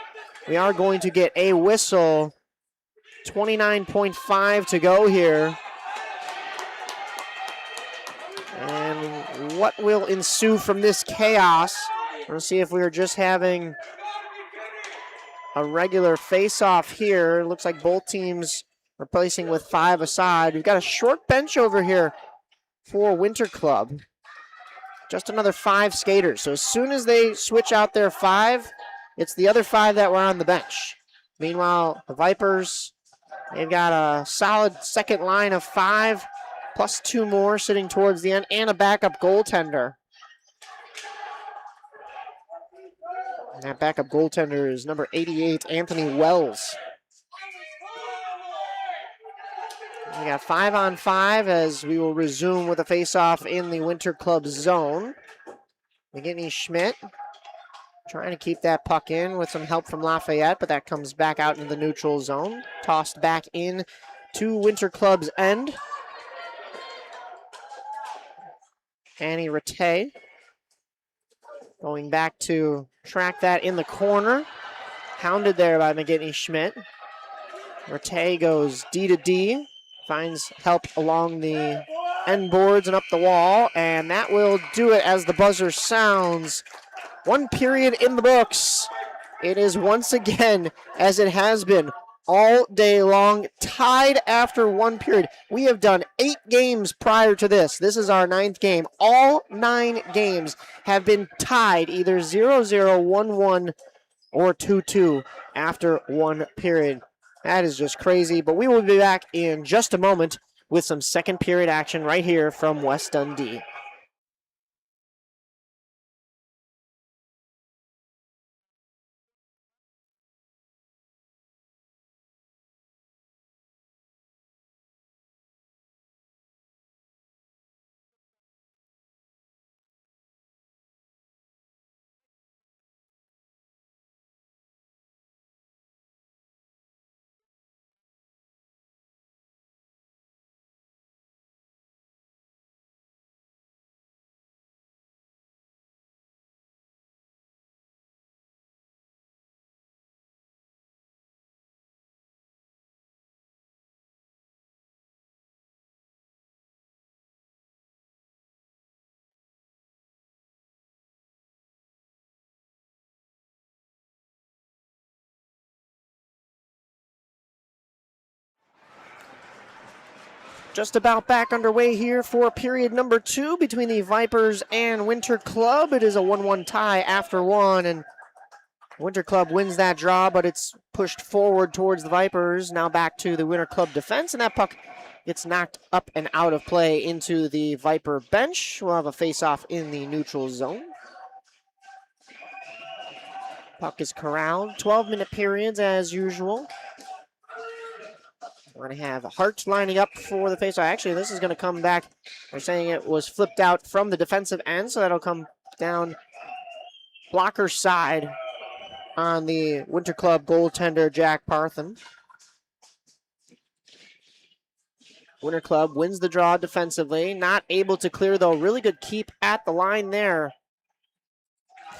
S1: we are going to get a whistle. 29.5 to go here. And what will ensue from this chaos? We'll see if we are just having a regular face-off here. It looks like both teams are placing with 5 aside. We've got a short bench over here for Winter Club. Just another 5 skaters. So as soon as they switch out their 5, it's the other 5 that were on the bench. Meanwhile, the Vipers, they've got a solid second line of 5, plus 2 more sitting towards the end, and a backup goaltender. And that backup goaltender is number 88, Anthony Wells. We got 5-on-5 as we will resume with a face-off in the Winter Club zone. McGinty Schmidt trying to keep that puck in with some help from Lafayette, but that comes back out into the neutral zone. Tossed back in to Winter Club's end. Annie Rattay going back to track that in the corner. Hounded there by McGinty Schmidt. Rattay goes D to D. Finds help along the end boards and up the wall. And that will do it as the buzzer sounds. 1 period in the books. It is once again, as it has been all day long, tied after 1 period. We have done 8 games prior to this. This is our 9th game. All 9 games have been tied either 0-0, 1-1, or 2-2 after 1 period. That is just crazy, but we will be back in just a moment with some second period action right here from West Dundee. Just about back underway here for period number 2 between the Vipers and Winter Club. It is a 1-1 tie after 1, and Winter Club wins that draw, but it's pushed forward towards the Vipers. Now back to the Winter Club defense, and that puck gets knocked up and out of play into the Viper bench. We'll have a face-off in the neutral zone. Puck is corralled. 12-minute periods as usual. We're going to have Hart lining up for the faceoff. Actually, this is going to come back. They're saying it was flipped out from the defensive end, so that'll come down blocker side on the Winter Club goaltender, Jack Parthen. Winter Club wins the draw defensively. Not able to clear, though. Really good keep at the line there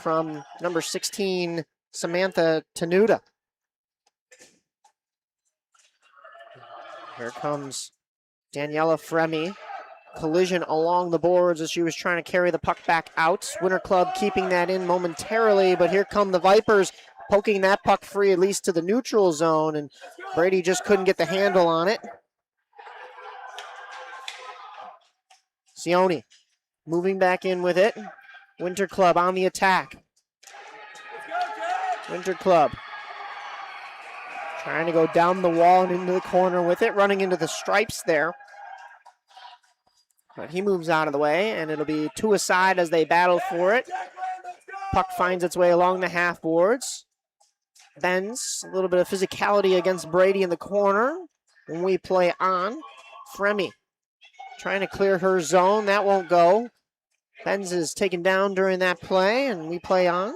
S1: from number 16, Samantha Tenuta. Here comes Daniela Fremy. Collision along the boards as she was trying to carry the puck back out. Winter Club keeping that in momentarily, but here come the Vipers poking that puck free at least to the neutral zone, and Brady just couldn't get the handle on it. Sione moving back in with it. Winter Club on the attack. Winter Club trying to go down the wall and into the corner with it, running into the stripes there. But he moves out of the way, and it'll be 2 aside as they battle for it. Puck finds its way along the half boards. Bends, a little bit of physicality against Brady in the corner. When we play on, Fremy trying to clear her zone. That won't go. Benz is taken down during that play, and we play on.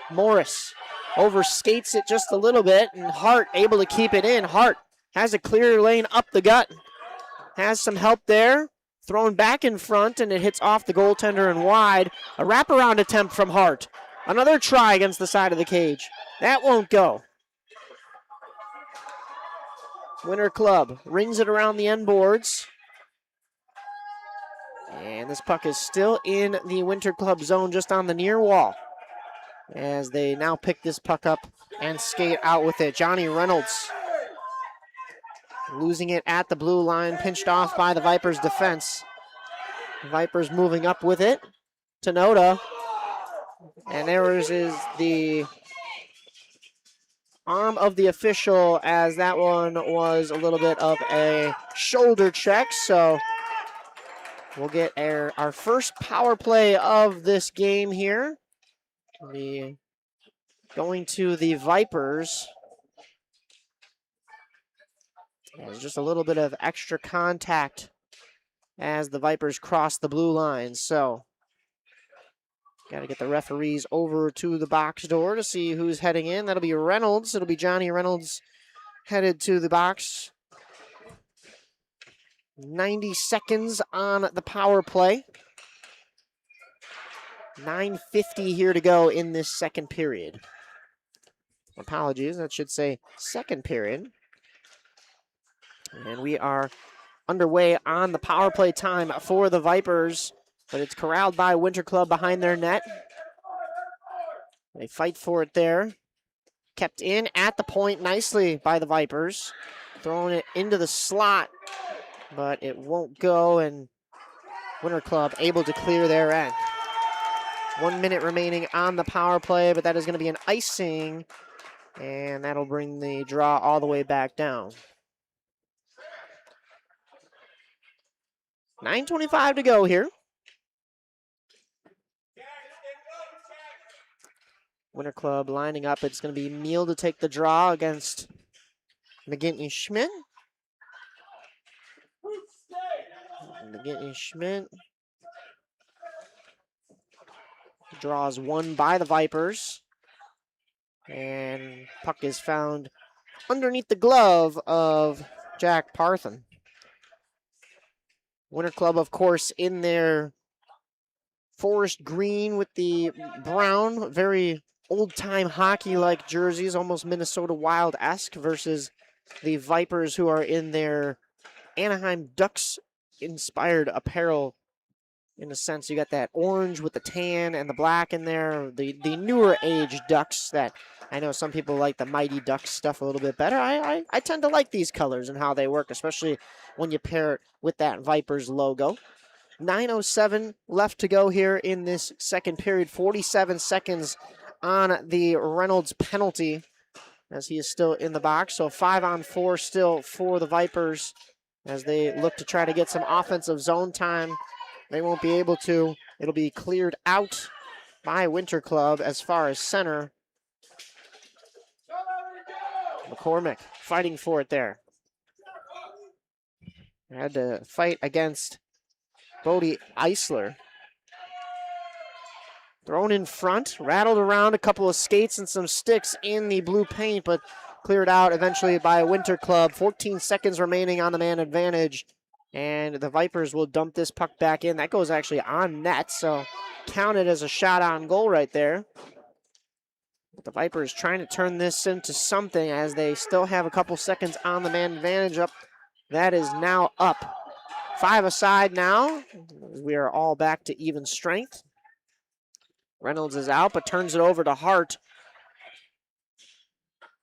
S1: Morris overskates it just a little bit, and Hart able to keep it in. Hart has a clear lane up the gut. Has some help there. Thrown back in front, and it hits off the goaltender and wide. A wraparound attempt from Hart. Another try against the side of the cage. That won't go. Winter Club rings it around the end boards. And this puck is still in the Winter Club zone, just on the near wall, as they now pick this puck up and skate out with it. Johnny Reynolds losing it at the blue line, pinched off by the Vipers defense. Vipers moving up with it. Tenuta. And there is the arm of the official, as that one was a little bit of a shoulder check. So we'll get our first power play of this game here. Going to the Vipers. There's just a little bit of extra contact as the Vipers cross the blue line. So got to get the referees over to the box door to see who's heading in. That'll be Reynolds. It'll be Johnny Reynolds headed to the box. 90 seconds on the power play. 9:50 here to go in this second period. Apologies, that should say second period. And we are underway on the power play time for the Vipers, but it's corralled by Winter Club behind their net. They fight for it there. Kept in at the point nicely by the Vipers. Throwing it into the slot, but it won't go, and Winter Club able to clear their end. 1 minute remaining on the power play, but that is going to be an icing And that'll bring the draw all the way back down. 9:25 to go here. Winter Club lining up. It's going to be Meal to take the draw against McGinty Schmidt. McGinty Schmidt draws one by the Vipers. And puck is found underneath the glove of Jack Parthen. Winter Club, of course, in their forest green with the brown, very old-time hockey-like jerseys, almost Minnesota Wild-esque, versus the Vipers, who are in their Anaheim Ducks-inspired apparel. In a sense, you got that orange with the tan and the black in there, the newer age Ducks that I know some people like the Mighty Ducks stuff a little bit better. I tend to like these colors and how they work, especially when you pair it with that Vipers logo. 9:07 left to go here in this second period. 47 seconds on the Reynolds penalty as he is still in the box. So 5-on-4 still for the Vipers as they look to try to get some offensive zone time. They won't be able to. It'll be cleared out by Winter Club as far as center. McCormick fighting for it there. Had to fight against Bodie Eisler. Thrown in front, rattled around a couple of skates and some sticks in the blue paint, but cleared out eventually by Winter Club. 14 seconds remaining on the man advantage. And the Vipers will dump this puck back in. That goes actually on net, so counted as a shot on goal right there. But the Vipers trying to turn this into something as they still have a couple seconds on the man advantage up. That is now up. 5 aside now. We are all back to even strength. Reynolds is out, but turns it over to Hart.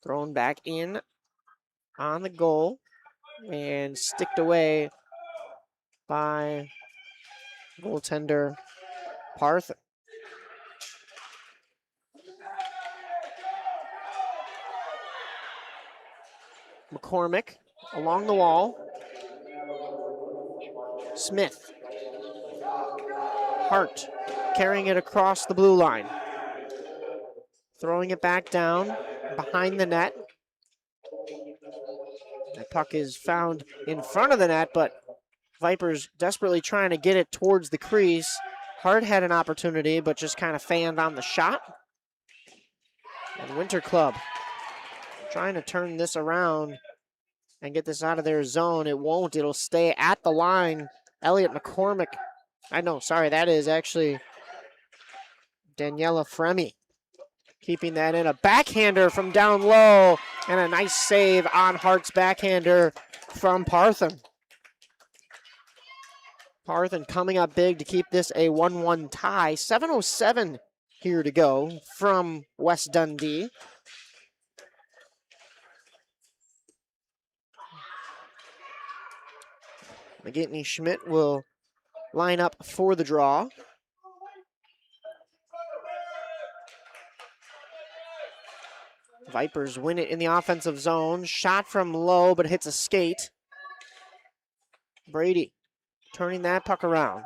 S1: Thrown back in on the goal and sticked away by goaltender Parthen. McCormick along the wall. Smith. Hart carrying it across the blue line. Throwing it back down behind the net. That puck is found in front of the net, but Vipers desperately trying to get it towards the crease. Hart had an opportunity, but just kind of fanned on the shot. And Winter Club trying to turn this around and get this out of their zone. It won't. It'll stay at the line. Elliot McCormick. That is actually Daniela Fremy keeping that in. A backhander from down low and a nice save on Hart's backhander from Parthen. Parthen coming up big to keep this a 1-1 tie. 7:07 here to go from West Dundee. McGinty Schmidt will line up for the draw. Vipers win it in the offensive zone. Shot from low, but hits a skate. Brady turning that puck around.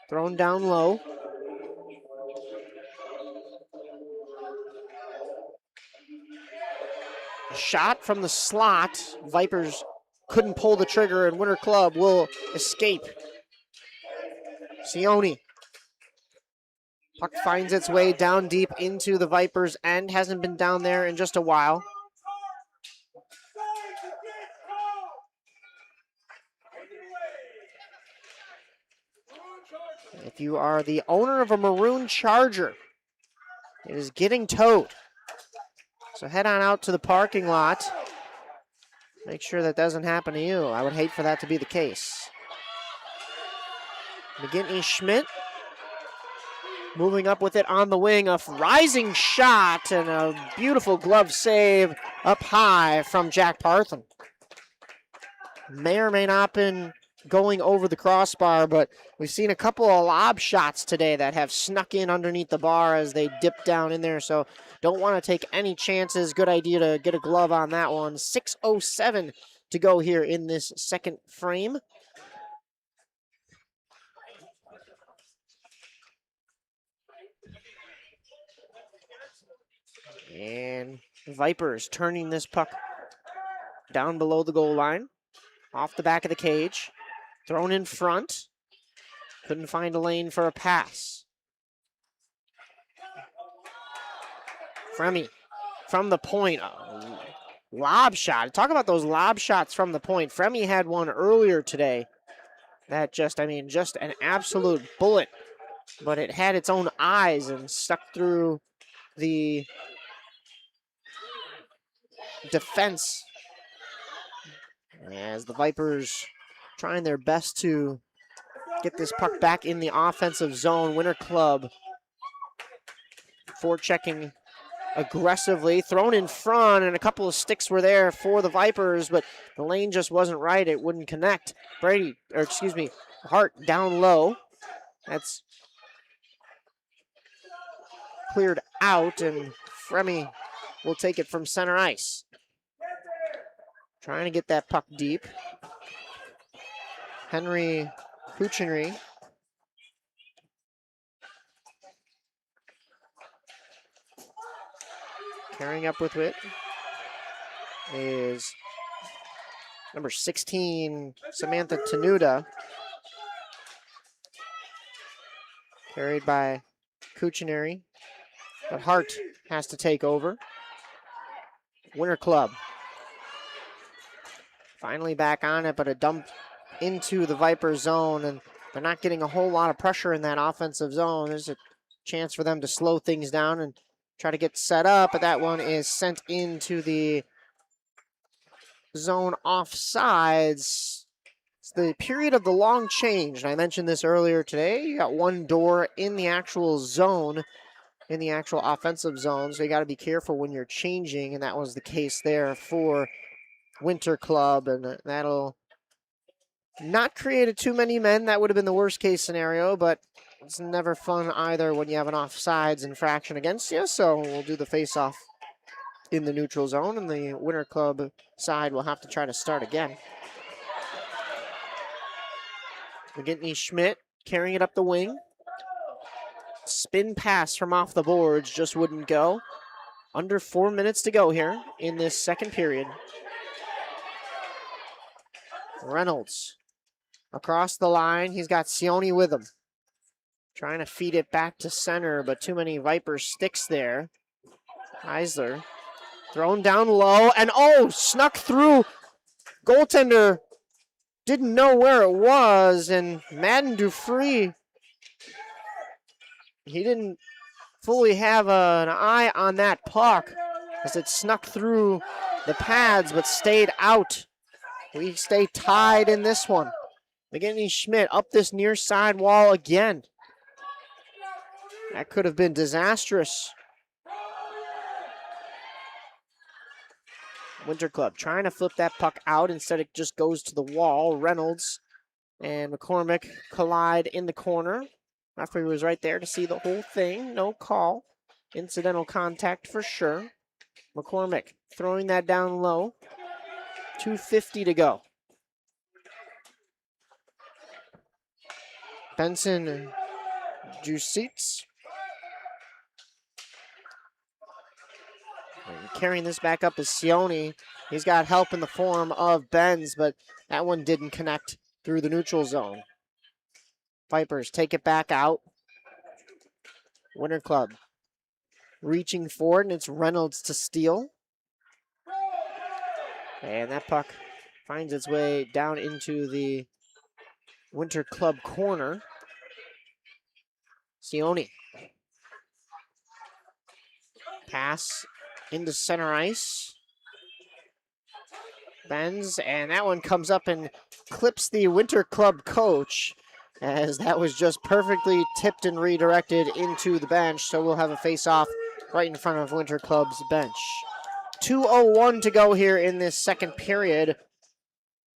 S1: Thrown down low. A shot from the slot. Vipers couldn't pull the trigger, and Winter Club will escape. Sione. Puck finds its way down deep into the Vipers' end. Hasn't been down there in just a while. If you are the owner of a maroon Charger, it is getting towed. So head on out to the parking lot. Make sure that doesn't happen to you. I would hate for that to be the case. McGinty Schmidt moving up with it on the wing. A rising shot and a beautiful glove save up high from Jack Parthen. May or may not been going over the crossbar, but we've seen a couple of lob shots today that have snuck in underneath the bar as they dip down in there, so don't want to take any chances. Good idea to get a glove on that one. 6:07 to go here in this second frame. And Vipers turning this puck down below the goal line, off the back of the cage, thrown in front. Couldn't find a lane for a pass. Fremy from the point. Lob shot. Talk about those lob shots from the point. Fremy had one earlier today that just an absolute bullet, but it had its own eyes and stuck through the defense as the Vipers trying their best to get this puck back in the offensive zone. Winter Club forechecking aggressively, thrown in front, and a couple of sticks were there for the Vipers, but the lane just wasn't right. It wouldn't connect. Hart down low. That's cleared out, and Fremy will take it from center ice. Trying to get that puck deep. Henry Kuchenry carrying up with it is number 16, Samantha Tenuta. Carried by Kuchenry, but Hart has to take over. Winter Club finally back on it, but a dump into the Viper zone, and they're not getting a whole lot of pressure in that offensive zone. There's a chance for them to slow things down and try to get set up, but that one is sent into the zone offsides. It's the period of the long change, and I mentioned this earlier today. You got one door in the actual zone, in the actual offensive zone, so you got to be careful when you're changing, and that was the case there for Winter Club, and that'll not create too many men. That would have been the worst case scenario, but it's never fun either when you have an offsides infraction against you, so we'll do the face-off in the neutral zone, and the Winter Club side will have to try to start again. McGinty Schmidt carrying it up the wing. Spin pass from off the boards just wouldn't go. Under 4 minutes to go here in this second period. Reynolds across the line. He's got Sione with him. Trying to feed it back to center, but too many Viper sticks there. Heisler thrown down low, and snuck through. Goaltender didn't know where it was, and Madden Dufree, he didn't fully have an eye on that puck as it snuck through the pads but stayed out. We stay tied in this one. McGinty Schmidt up this near side wall again. That could have been disastrous. Winter Club trying to flip that puck out. Instead, it just goes to the wall. Reynolds and McCormick collide in the corner. Referee was right there to see the whole thing. No call. Incidental contact for sure. McCormick throwing that down low. 2:50 to go. Benson Jusitz. Carrying this back up is Sione. He's got help in the form of Benz, but that one didn't connect through the neutral zone. Vipers take it back out. Winter Club reaching for it, and it's Reynolds to steal. And that puck finds its way down into the Winter Club corner. Sione. Pass into center ice. Benz, and that one comes up and clips the Winter Club coach, as that was just perfectly tipped and redirected into the bench. So we'll have a face-off right in front of Winter Club's bench. 2:01 to go here in this second period.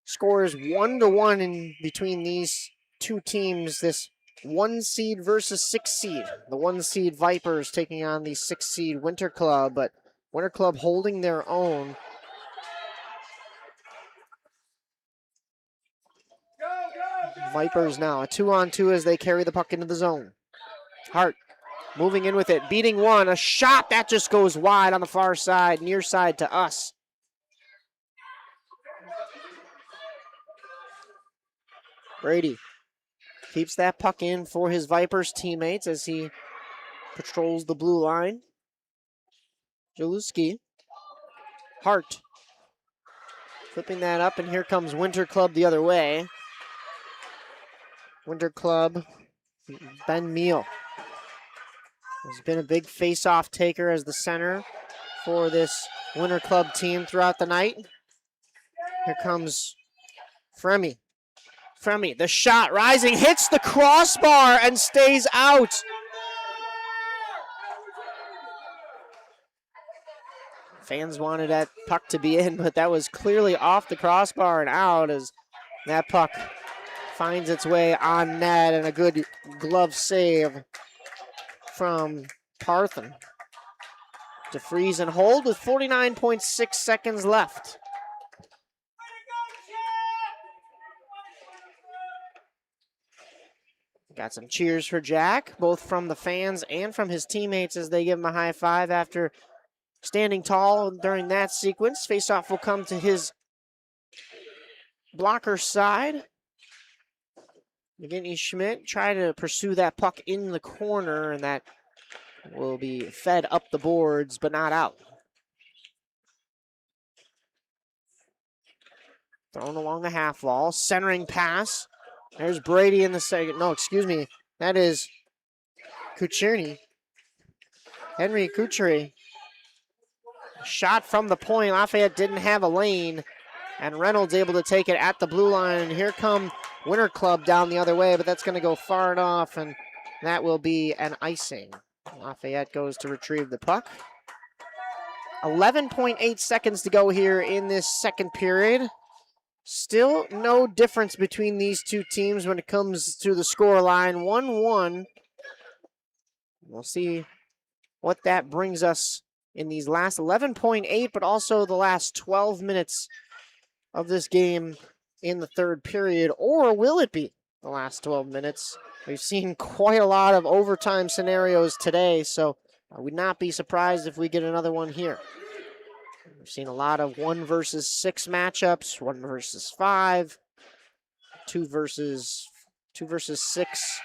S1: Scores 1-1 in between these two teams. This 1 seed versus 6 seed. The 1 seed Vipers taking on the 6 seed Winter Club, but Winter Club holding their own. Vipers now a 2-on-2 as they carry the puck into the zone. Hart moving in with it, beating one. A shot that just goes wide on the far side, near side to us. Brady keeps that puck in for his Vipers teammates as he patrols the blue line. Jaluski. Hart flipping that up, and here comes Winter Club the other way. Winter Club, Ben Meal has been a big face-off taker as the center for this Winter Club team throughout the night. Here comes Fremy. Fremy, the shot rising, hits the crossbar and stays out. Fans wanted that puck to be in, but that was clearly off the crossbar and out as that puck finds its way on net, and a good glove save from Parthen to freeze and hold with 49.6 seconds left. Got some cheers for Jack, both from the fans and from his teammates as they give him a high five after standing tall during that sequence. Faceoff will come to his blocker side. McGinty Schmidt try to pursue that puck in the corner, and that will be fed up the boards, but not out. Thrown along the half wall, centering pass. There's Brady in the second. No, excuse me. That is Kucherny. Henry Kucherny. Shot from the point. Lafayette didn't have a lane, and Reynolds able to take it at the blue line. And here come Winter Club down the other way, but that's going to go far enough, and that will be an icing. Lafayette goes to retrieve the puck. 11.8 seconds to go here in this second period. Still no difference between these two teams when it comes to the score line. 1-1. We'll see what that brings us in these last 11.8, but also the last 12 minutes of this game in the third period. Or will it be the last 12 minutes? We've seen quite a lot of overtime scenarios today, so I would not be surprised if we get another one here. We've seen a lot of 1 versus 6 matchups, 1 versus 5, 2 versus 6,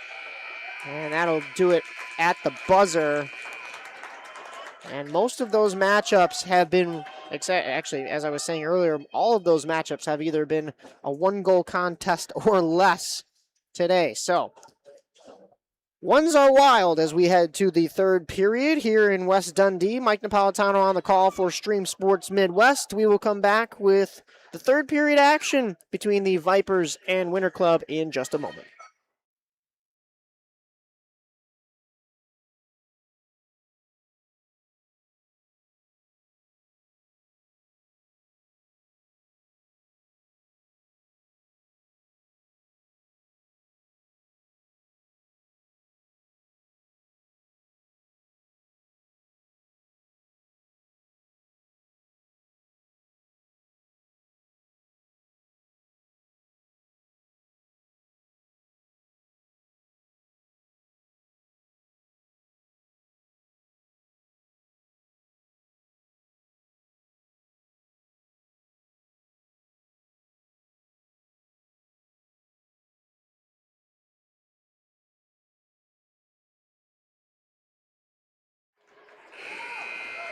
S1: and that'll do it at the buzzer. And most of those matchups have been, actually, as I was saying earlier, all of those matchups have either been a 1-goal contest or less today. So, ones are wild as we head to the third period here in West Dundee. Mike Napolitano on the call for Stream Sports Midwest. We will come back with the third period action between the Vipers and Winter Club in just a moment.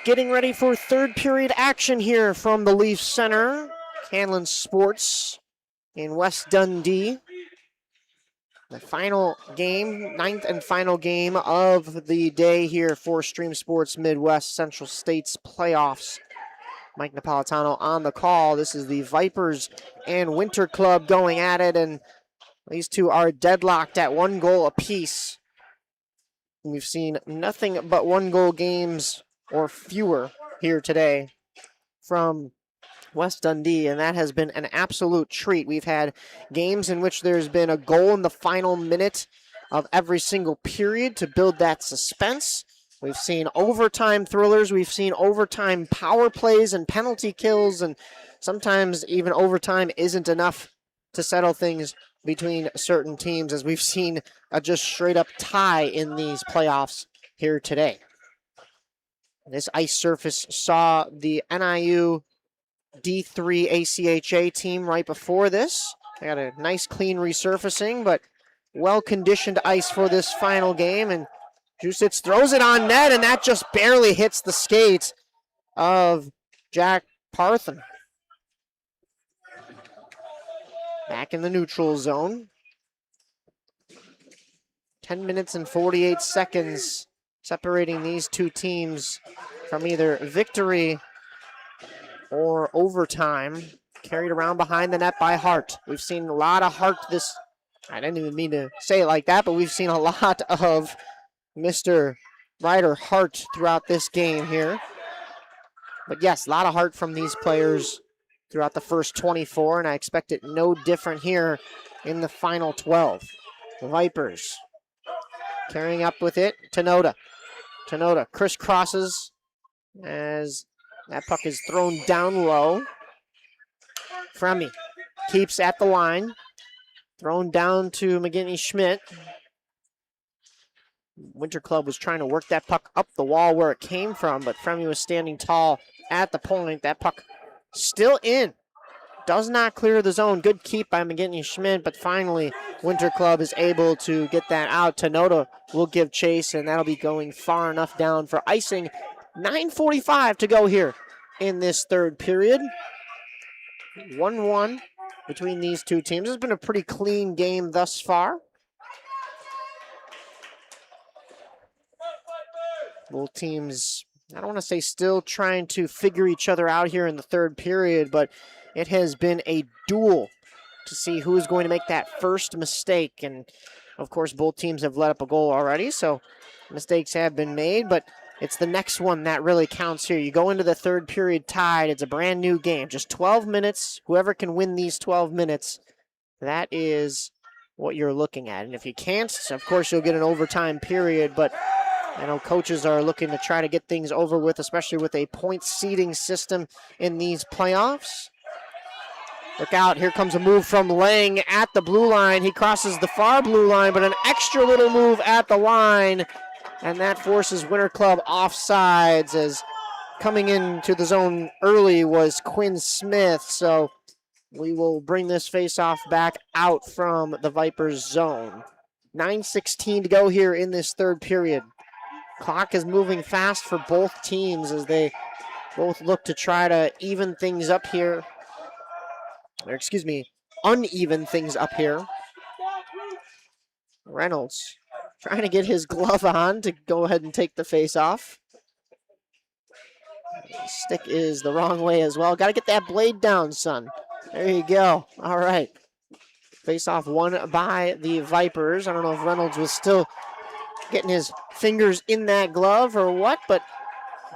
S1: Getting ready for third period action here from the Leafs Center, Hanlon Sports in West Dundee. The final game, 9th and final game of the day here for Stream Sports Midwest Central States playoffs. Mike Napolitano on the call. This is the Vipers and Winter Club going at it, and these two are deadlocked at 1 goal apiece. We've seen nothing but 1-goal games or fewer here today from West Dundee, and that has been an absolute treat. We've had games in which there's been a goal in the final minute of every single period to build that suspense. We've seen overtime thrillers. We've seen overtime power plays and penalty kills, and sometimes even overtime isn't enough to settle things between certain teams, as we've seen a just straight up tie in these playoffs here today. This ice surface saw the NIU D3 ACHA team right before this. They got a nice clean resurfacing, but well-conditioned ice for this final game, and Jusitz throws it on net, and that just barely hits the skates of Jack Parthen. Back in the neutral zone. 10 minutes and 48 seconds separating these two teams from either victory or overtime. Carried around behind the net by Hart. We've seen a lot of Hart this, I didn't even mean to say it like that, but we've seen a lot of Mr. Ryder Hart throughout this game here. But yes, a lot of Hart from these players throughout the first 24, and I expect it no different here in the final 12. The Vipers carrying up with it. Tenoda crisscrosses as that puck is thrown down low. Fremy keeps at the line. Thrown down to McGinney Schmidt. Winter Club was trying to work that puck up the wall where it came from, but Fremy was standing tall at the point. That puck still in. Does not clear the zone. Good keep by McGinney Schmidt, but finally Winter Club is able to get that out. Tenoda will give chase, and that'll be going far enough down for icing. 9:45 to go here in this third period. 1-1 between these two teams. It's been a pretty clean game thus far. Both teams, I don't want to say still trying to figure each other out here in the third period, but it has been a duel to see who's going to make that first mistake. And of course, both teams have let up a goal already, so mistakes have been made, but it's the next one that really counts here. You go into the third period tied. It's a brand new game. Just 12 minutes. Whoever can win these 12 minutes, that is what you're looking at. And if you can't, of course, you'll get an overtime period, but I know coaches are looking to try to get things over with, especially with a point seeding system in these playoffs. Look out, here comes a move from Lang at the blue line. He crosses the far blue line, but an extra little move at the line, and that forces Winter Club offsides, as coming into the zone early was Quinn Smith. So we will bring this faceoff back out from the Vipers zone. 9:16 to go here in this third period. Clock is moving fast for both teams as they both look to try to even things up here. Or excuse me, uneven things up here. Reynolds trying to get his glove on to go ahead and take the face off. Stick is the wrong way as well. Got to get that blade down, son. There you go. All right. Face off won by the Vipers. I don't know if Reynolds was still getting his fingers in that glove or what, but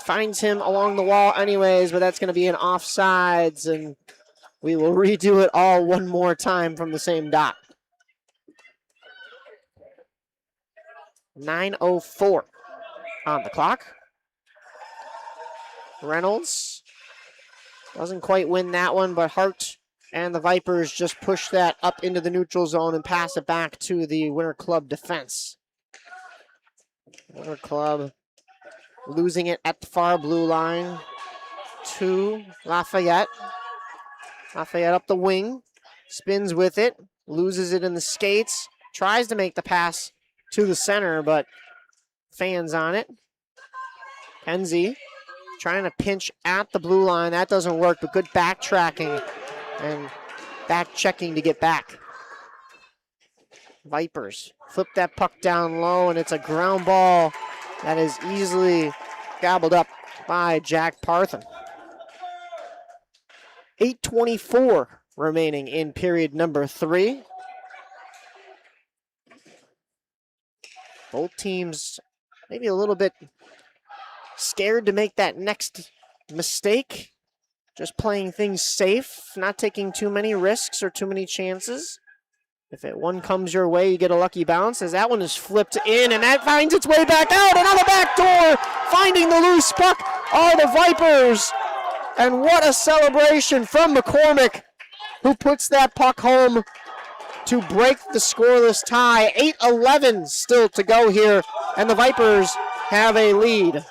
S1: finds him along the wall anyways, but that's going to be an offsides, and we will redo it all one more time from the same dot. 9:04 on the clock. Reynolds doesn't quite win that one, but Hart and the Vipers just push that up into the neutral zone and pass it back to the Winter Club defense. Winter Club losing it at the far blue line to Lafayette. Lafayette up the wing, spins with it, loses it in the skates, tries to make the pass to the center, but fans on it. Kenzie trying to pinch at the blue line. That doesn't work, but good backtracking and back checking to get back. Vipers flip that puck down low, and it's a ground ball that is easily gobbled up by Jack Parthen. 8:24 remaining in period number 3. Both teams maybe a little bit scared to make that next mistake. just playing things safe, not taking too many risks or too many chances. If one comes your way, you get a lucky bounce, as that one is flipped in, and that finds its way back out, and on the back door, finding the loose puck are the Vipers. And what a celebration from McCormick, who puts that puck home to break the scoreless tie. 8:11 still to go here, and the Vipers have a lead.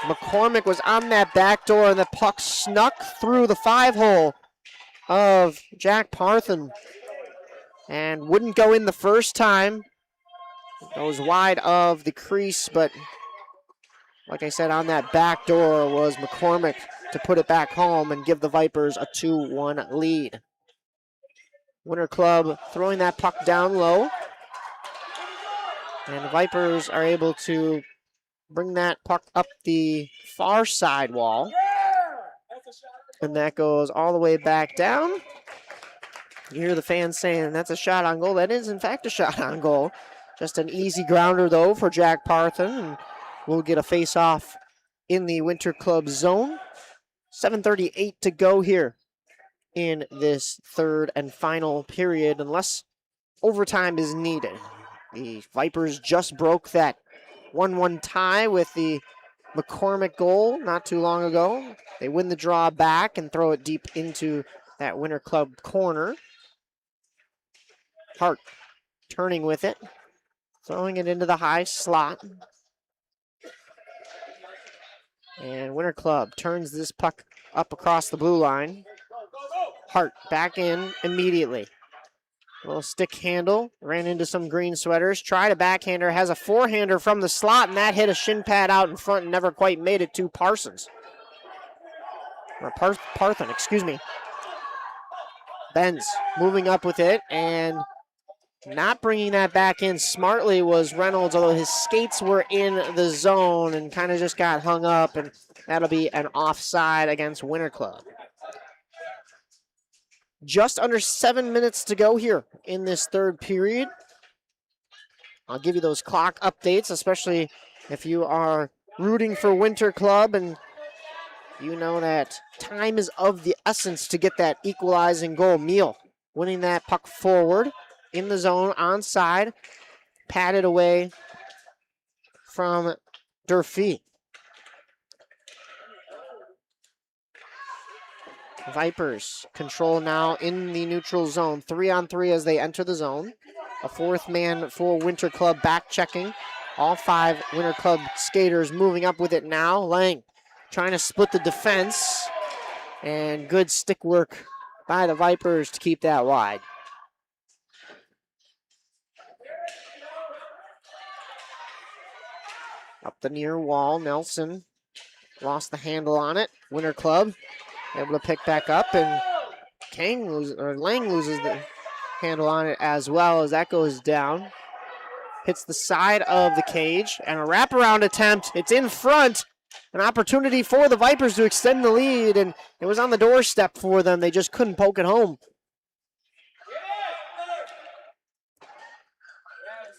S1: McCormick was on that back door, and the puck snuck through the 5-hole of Jack Parthen and wouldn't go in the first time. It goes wide of the crease, but like I said, on that back door was McCormick to put it back home and give the Vipers a 2-1 lead. Winter Club throwing that puck down low, and the Vipers are able to bring that puck up the far side wall. And that goes all the way back down. You hear the fans saying that's a shot on goal. That is, in fact, a shot on goal. Just an easy grounder, though, for Jack Parthen. And we'll get a face-off in the Winter Club zone. 7:38 to go here in this third and final period, unless overtime is needed. The Vipers just broke that 1-1 tie with the McCormick goal not too long ago. They win the draw back and throw it deep into that Winter Club corner. Hart turning with it, throwing it into the high slot. And Winter Club turns this puck up across the blue line. Hart back in immediately. Little stick handle, ran into some green sweaters, tried a backhander, has a forehander from the slot, and that hit a shin pad out in front and never quite made it to Parsons. Or Parthen, excuse me. Benz moving up with it, and not bringing that back in smartly was Reynolds, although his skates were in the zone and kind of just got hung up, and that'll be an offside against Winter Club. Just under 7 minutes to go here in this third period. I'll give you those clock updates, especially if you are rooting for Winter Club and you know that time is of the essence to get that equalizing goal. Meal winning that puck forward in the zone, onside, patted away from Durfee. Vipers control now in the neutral zone. 3-on-3 as they enter the zone. A fourth man for Winter Club back checking. All 5 Winter Club skaters moving up with it now. Lang trying to split the defense. And good stick work by the Vipers to keep that wide. Up the near wall, Nelson lost the handle on it. Winter Club able to pick back up, and Lang loses the handle on it as well as that goes down. Hits the side of the cage, and a wraparound attempt. It's in front. An opportunity for the Vipers to extend the lead, and it was on the doorstep for them. They just couldn't poke it home.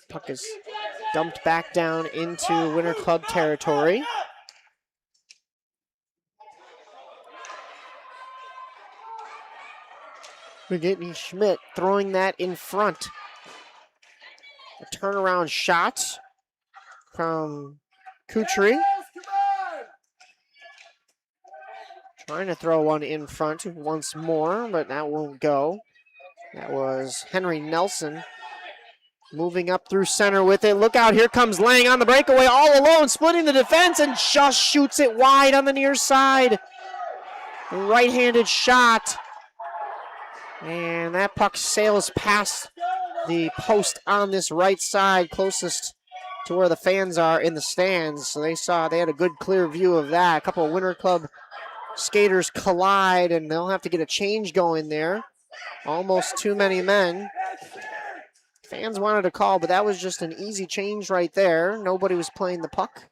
S1: Puck is dumped back down into Winter Club territory. McGinty Schmidt throwing that in front. A turnaround shot from Kutry. Trying to throw one in front once more, but that won't go. That was Henry Nelson moving up through center with it. Look out, here comes Lang on the breakaway all alone, splitting the defense and just shoots it wide on the near side. Right-handed shot. And that puck sails past the post on this right side, closest to where the fans are in the stands. So they had a good clear view of that. A couple of Winter Club skaters collide, and they'll have to get a change going there. Almost too many men. Fans wanted a call, but that was just an easy change right there. Nobody was playing the puck.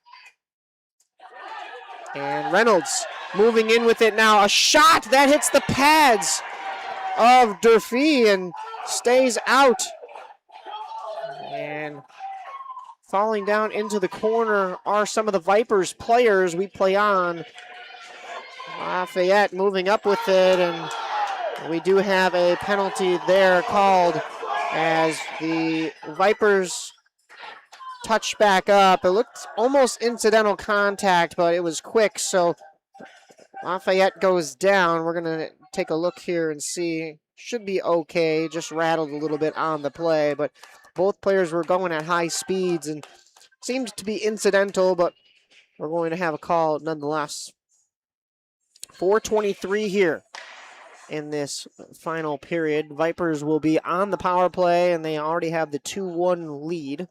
S1: And Reynolds moving in with it now. A shot that hits the pads of Durfee and stays out. And falling down into the corner are some of the Vipers players we play on. Lafayette moving up with it, and we do have a penalty there called as the Vipers touch back up. It looked almost incidental contact, but it was quick, so Lafayette goes down. We're going to take a look here and see. Should be okay, just rattled a little bit on the play, but both players were going at high speeds and seemed to be incidental, but we're going to have a call nonetheless. 4:23 here in this final period. Vipers will be on the power play, and they already have the 2-1 lead.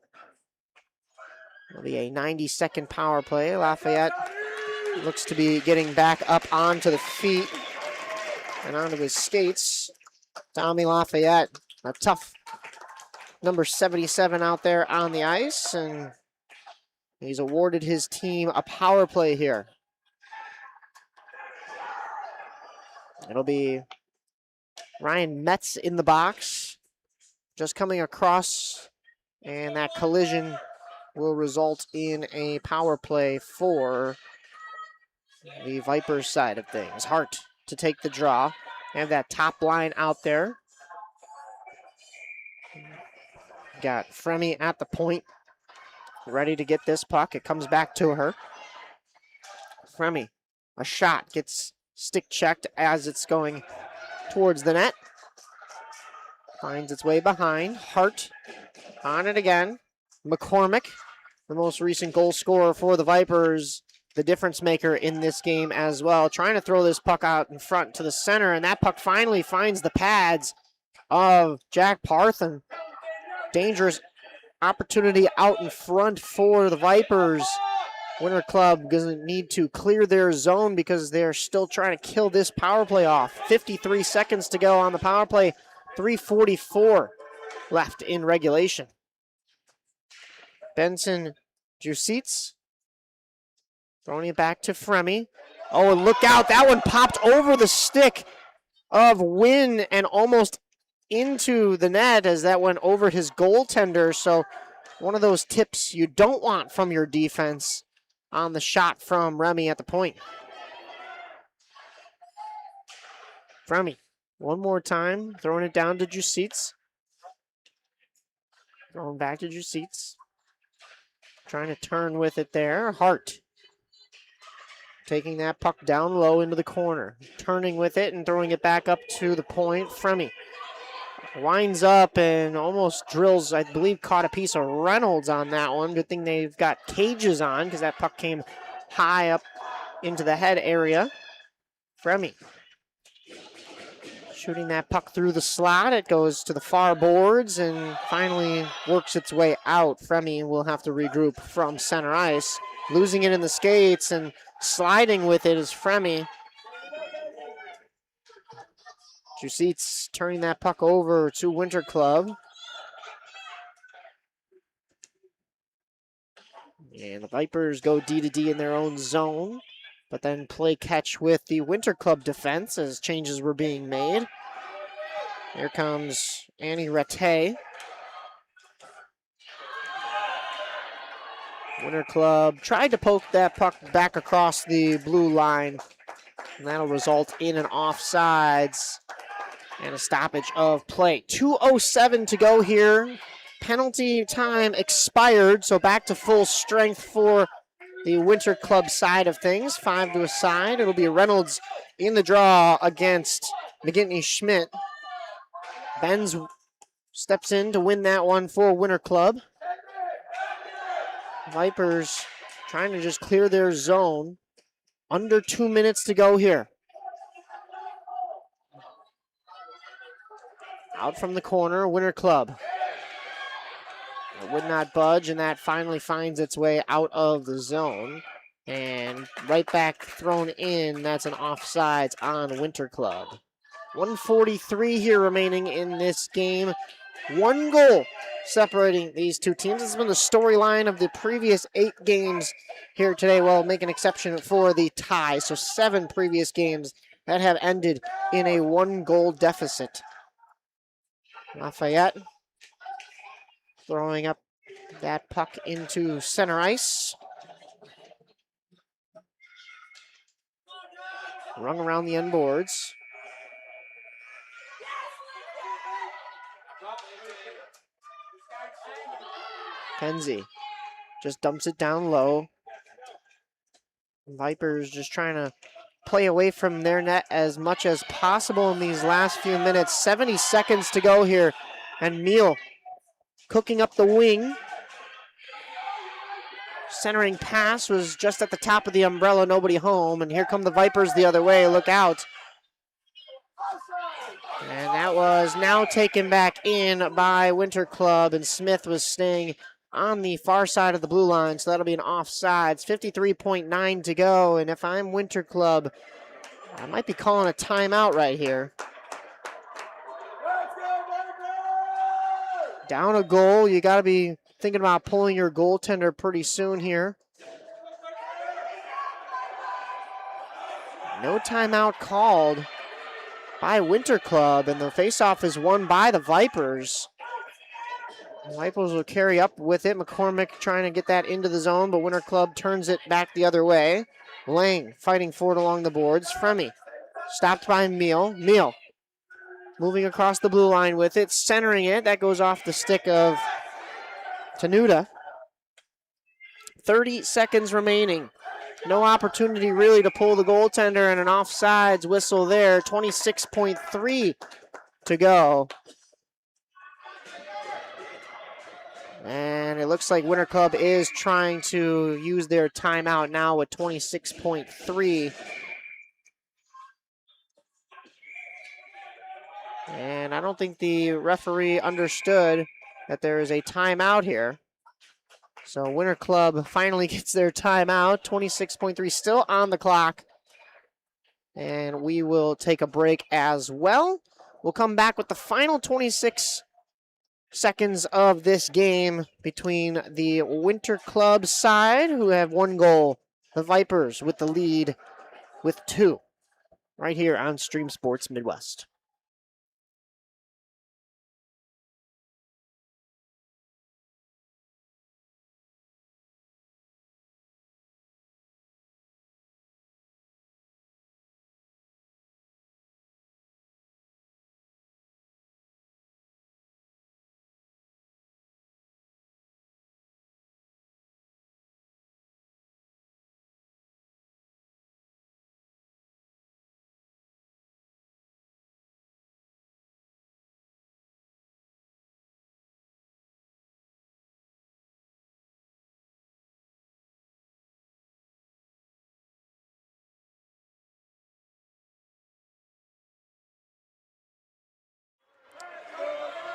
S1: It'll be a 90-second power play. Lafayette looks to be getting back up onto the feet and onto his skates. Tommy Lafayette, a tough number 77 out there on the ice, and he's awarded his team a power play here. It'll be Ryan Metz in the box, just coming across, and that collision will result in a power play for the Vipers side of things. Hart to take the draw. Have that top line out there. Got Fremy at the point, ready to get this puck. It comes back to her. Fremy, a shot, gets stick checked as it's going towards the net. Finds its way behind. Hart on it again. McCormick, the most recent goal scorer for the Vipers, the difference maker in this game as well, trying to throw this puck out in front to the center, and that puck finally finds the pads of Jack Parthen. Dangerous opportunity out in front for the Vipers. Winter Club doesn't need to clear their zone because they're still trying to kill this power play off. 53 seconds to go on the power play. 3:44 left in regulation. Benson Jusitz throwing it back to Fremy. Oh, and look out. That one popped over the stick of Wynn and almost into the net as that went over his goaltender. So one of those tips you don't want from your defense on the shot from Remy at the point. Fremy, one more time, throwing it down to Jusitz. Throwing back to Jusitz. Trying to turn with it there. Hart taking that puck down low into the corner. Turning with it and throwing it back up to the point. Fremy winds up and almost drills, I believe, caught a piece of Reynolds on that one. Good thing they've got cages on because that puck came high up into the head area. Fremy shooting that puck through the slot. It goes to the far boards and finally works its way out. Fremy will have to regroup from center ice. Losing it in the skates and sliding with it is Fremy. Jusitz turning that puck over to Winter Club. And the Vipers go D-to-D in their own zone, but then play catch with the Winter Club defense as changes were being made. Here comes Annie Rattay. Winter Club tried to poke that puck back across the blue line, and that'll result in an offsides and a stoppage of play. 2:07 to go here. Penalty time expired, so back to full strength for the Winter Club side of things. 5 to a side. It'll be Reynolds in the draw against McGinty Schmidt. Benz steps in to win that one for Winter Club. Vipers trying to just clear their zone. Under 2 minutes to go here. Out from the corner, Winter Club. It would not budge, and that finally finds its way out of the zone. And right back thrown in, that's an offsides on Winter Club. 1:43 here remaining in this game. One goal separating these two teams. This has been the storyline of the previous 8 games here today. Well, make an exception for the tie. So 7 previous games that have ended in a 1-goal deficit. Lafayette throwing up that puck into center ice. Rung around the end boards. Penzie just dumps it down low. Vipers just trying to play away from their net as much as possible in these last few minutes. 70 seconds to go here. And Meal cooking up the wing. Centering pass was just at the top of the umbrella, nobody home. And here come the Vipers the other way. Look out. And that was now taken back in by Winter Club, and Smith was staying on the far side of the blue line, so that'll be an offsides. 53.9 to go, and if I'm Winter Club, I might be calling a timeout right here. Down a goal, you got to be thinking about pulling your goaltender pretty soon here. No timeout called by Winter Club, and the faceoff is won by the Vipers. The Vipers will carry up with it. McCormick trying to get that into the zone, but Winter Club turns it back the other way. Lang fighting for it along the boards. Fremy stopped by Meal. Meal moving across the blue line with it, centering it. That goes off the stick of Tenuta. 30 seconds remaining. No opportunity really to pull the goaltender, and an offsides whistle there. 26.3 to go. And it looks like Winter Club is trying to use their timeout now with 26.3. And I don't think the referee understood that there is a timeout here. So Winter Club finally gets their timeout. 26.3 still on the clock. And we will take a break as well. We'll come back with the final 26 seconds of this game between the Winter Club side, who have one goal. The Vipers with the lead with 2. Right here on Stream Sports Midwest.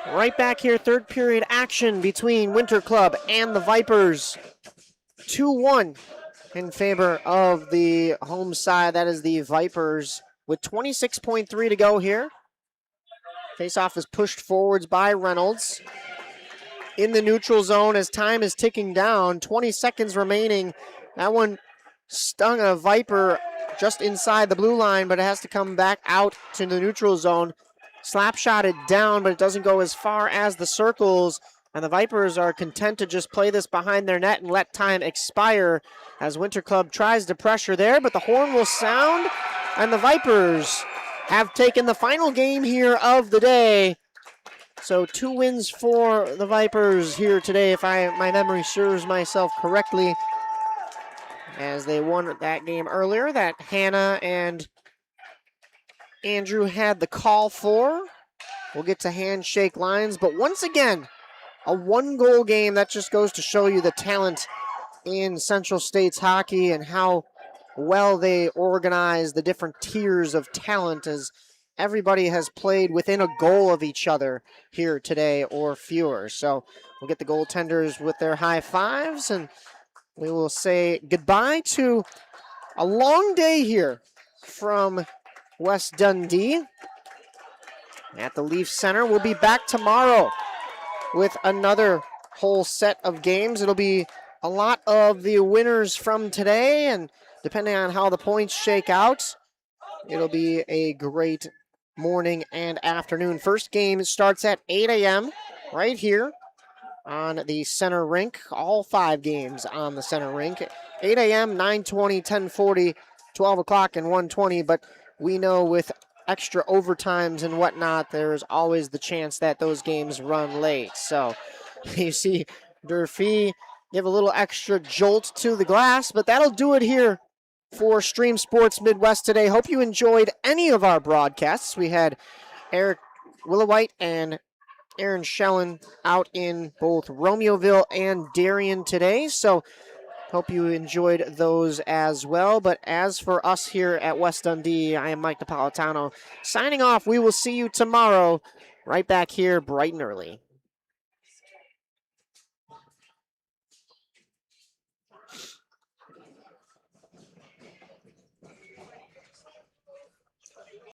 S1: Right back here, third period action between Winter Club and the Vipers. 2-1 in favor of the home side. That is the Vipers with 26.3 to go here. Faceoff is pushed forwards by Reynolds. In the neutral zone as time is ticking down. 20 seconds remaining. That one stung a Viper just inside the blue line, but it has to come back out to the neutral zone. Slap shotted down, but it doesn't go as far as the circles. And the Vipers are content to just play this behind their net and let time expire as Winter Club tries to pressure there, but the horn will sound, and the Vipers have taken the final game here of the day. So 2 wins for the Vipers here today, if my memory serves myself correctly, as they won that game earlier that Hannah and Andrew had the call for. We'll get to handshake lines, but once again, a 1-goal game. That just goes to show you the talent in Central States hockey and how well they organize the different tiers of talent, as everybody has played within a goal of each other here today or fewer. So we'll get the goaltenders with their high fives, and we will say goodbye to a long day here from West Dundee at the Leaf Center. We'll be back tomorrow with another whole set of games. It'll be a lot of the winners from today, and depending on how the points shake out, it'll be a great morning and afternoon. First game starts at 8 a.m. right here on the center rink. All 5 games on the center rink. 8 a.m., 9:20, 10:40, 12 o'clock, and 1:20. But we know with extra overtimes and whatnot, there's always the chance that those games run late. So you see Durfee give a little extra jolt to the glass, but that'll do it here for Stream Sports Midwest today. Hope you enjoyed any of our broadcasts. We had Eric Willowhite and Aaron Schellen out in both Romeoville and Darien today, so hope you enjoyed those as well. But as for us here at West Dundee, I am Mike Napolitano signing off. We will see you tomorrow right back here bright and early.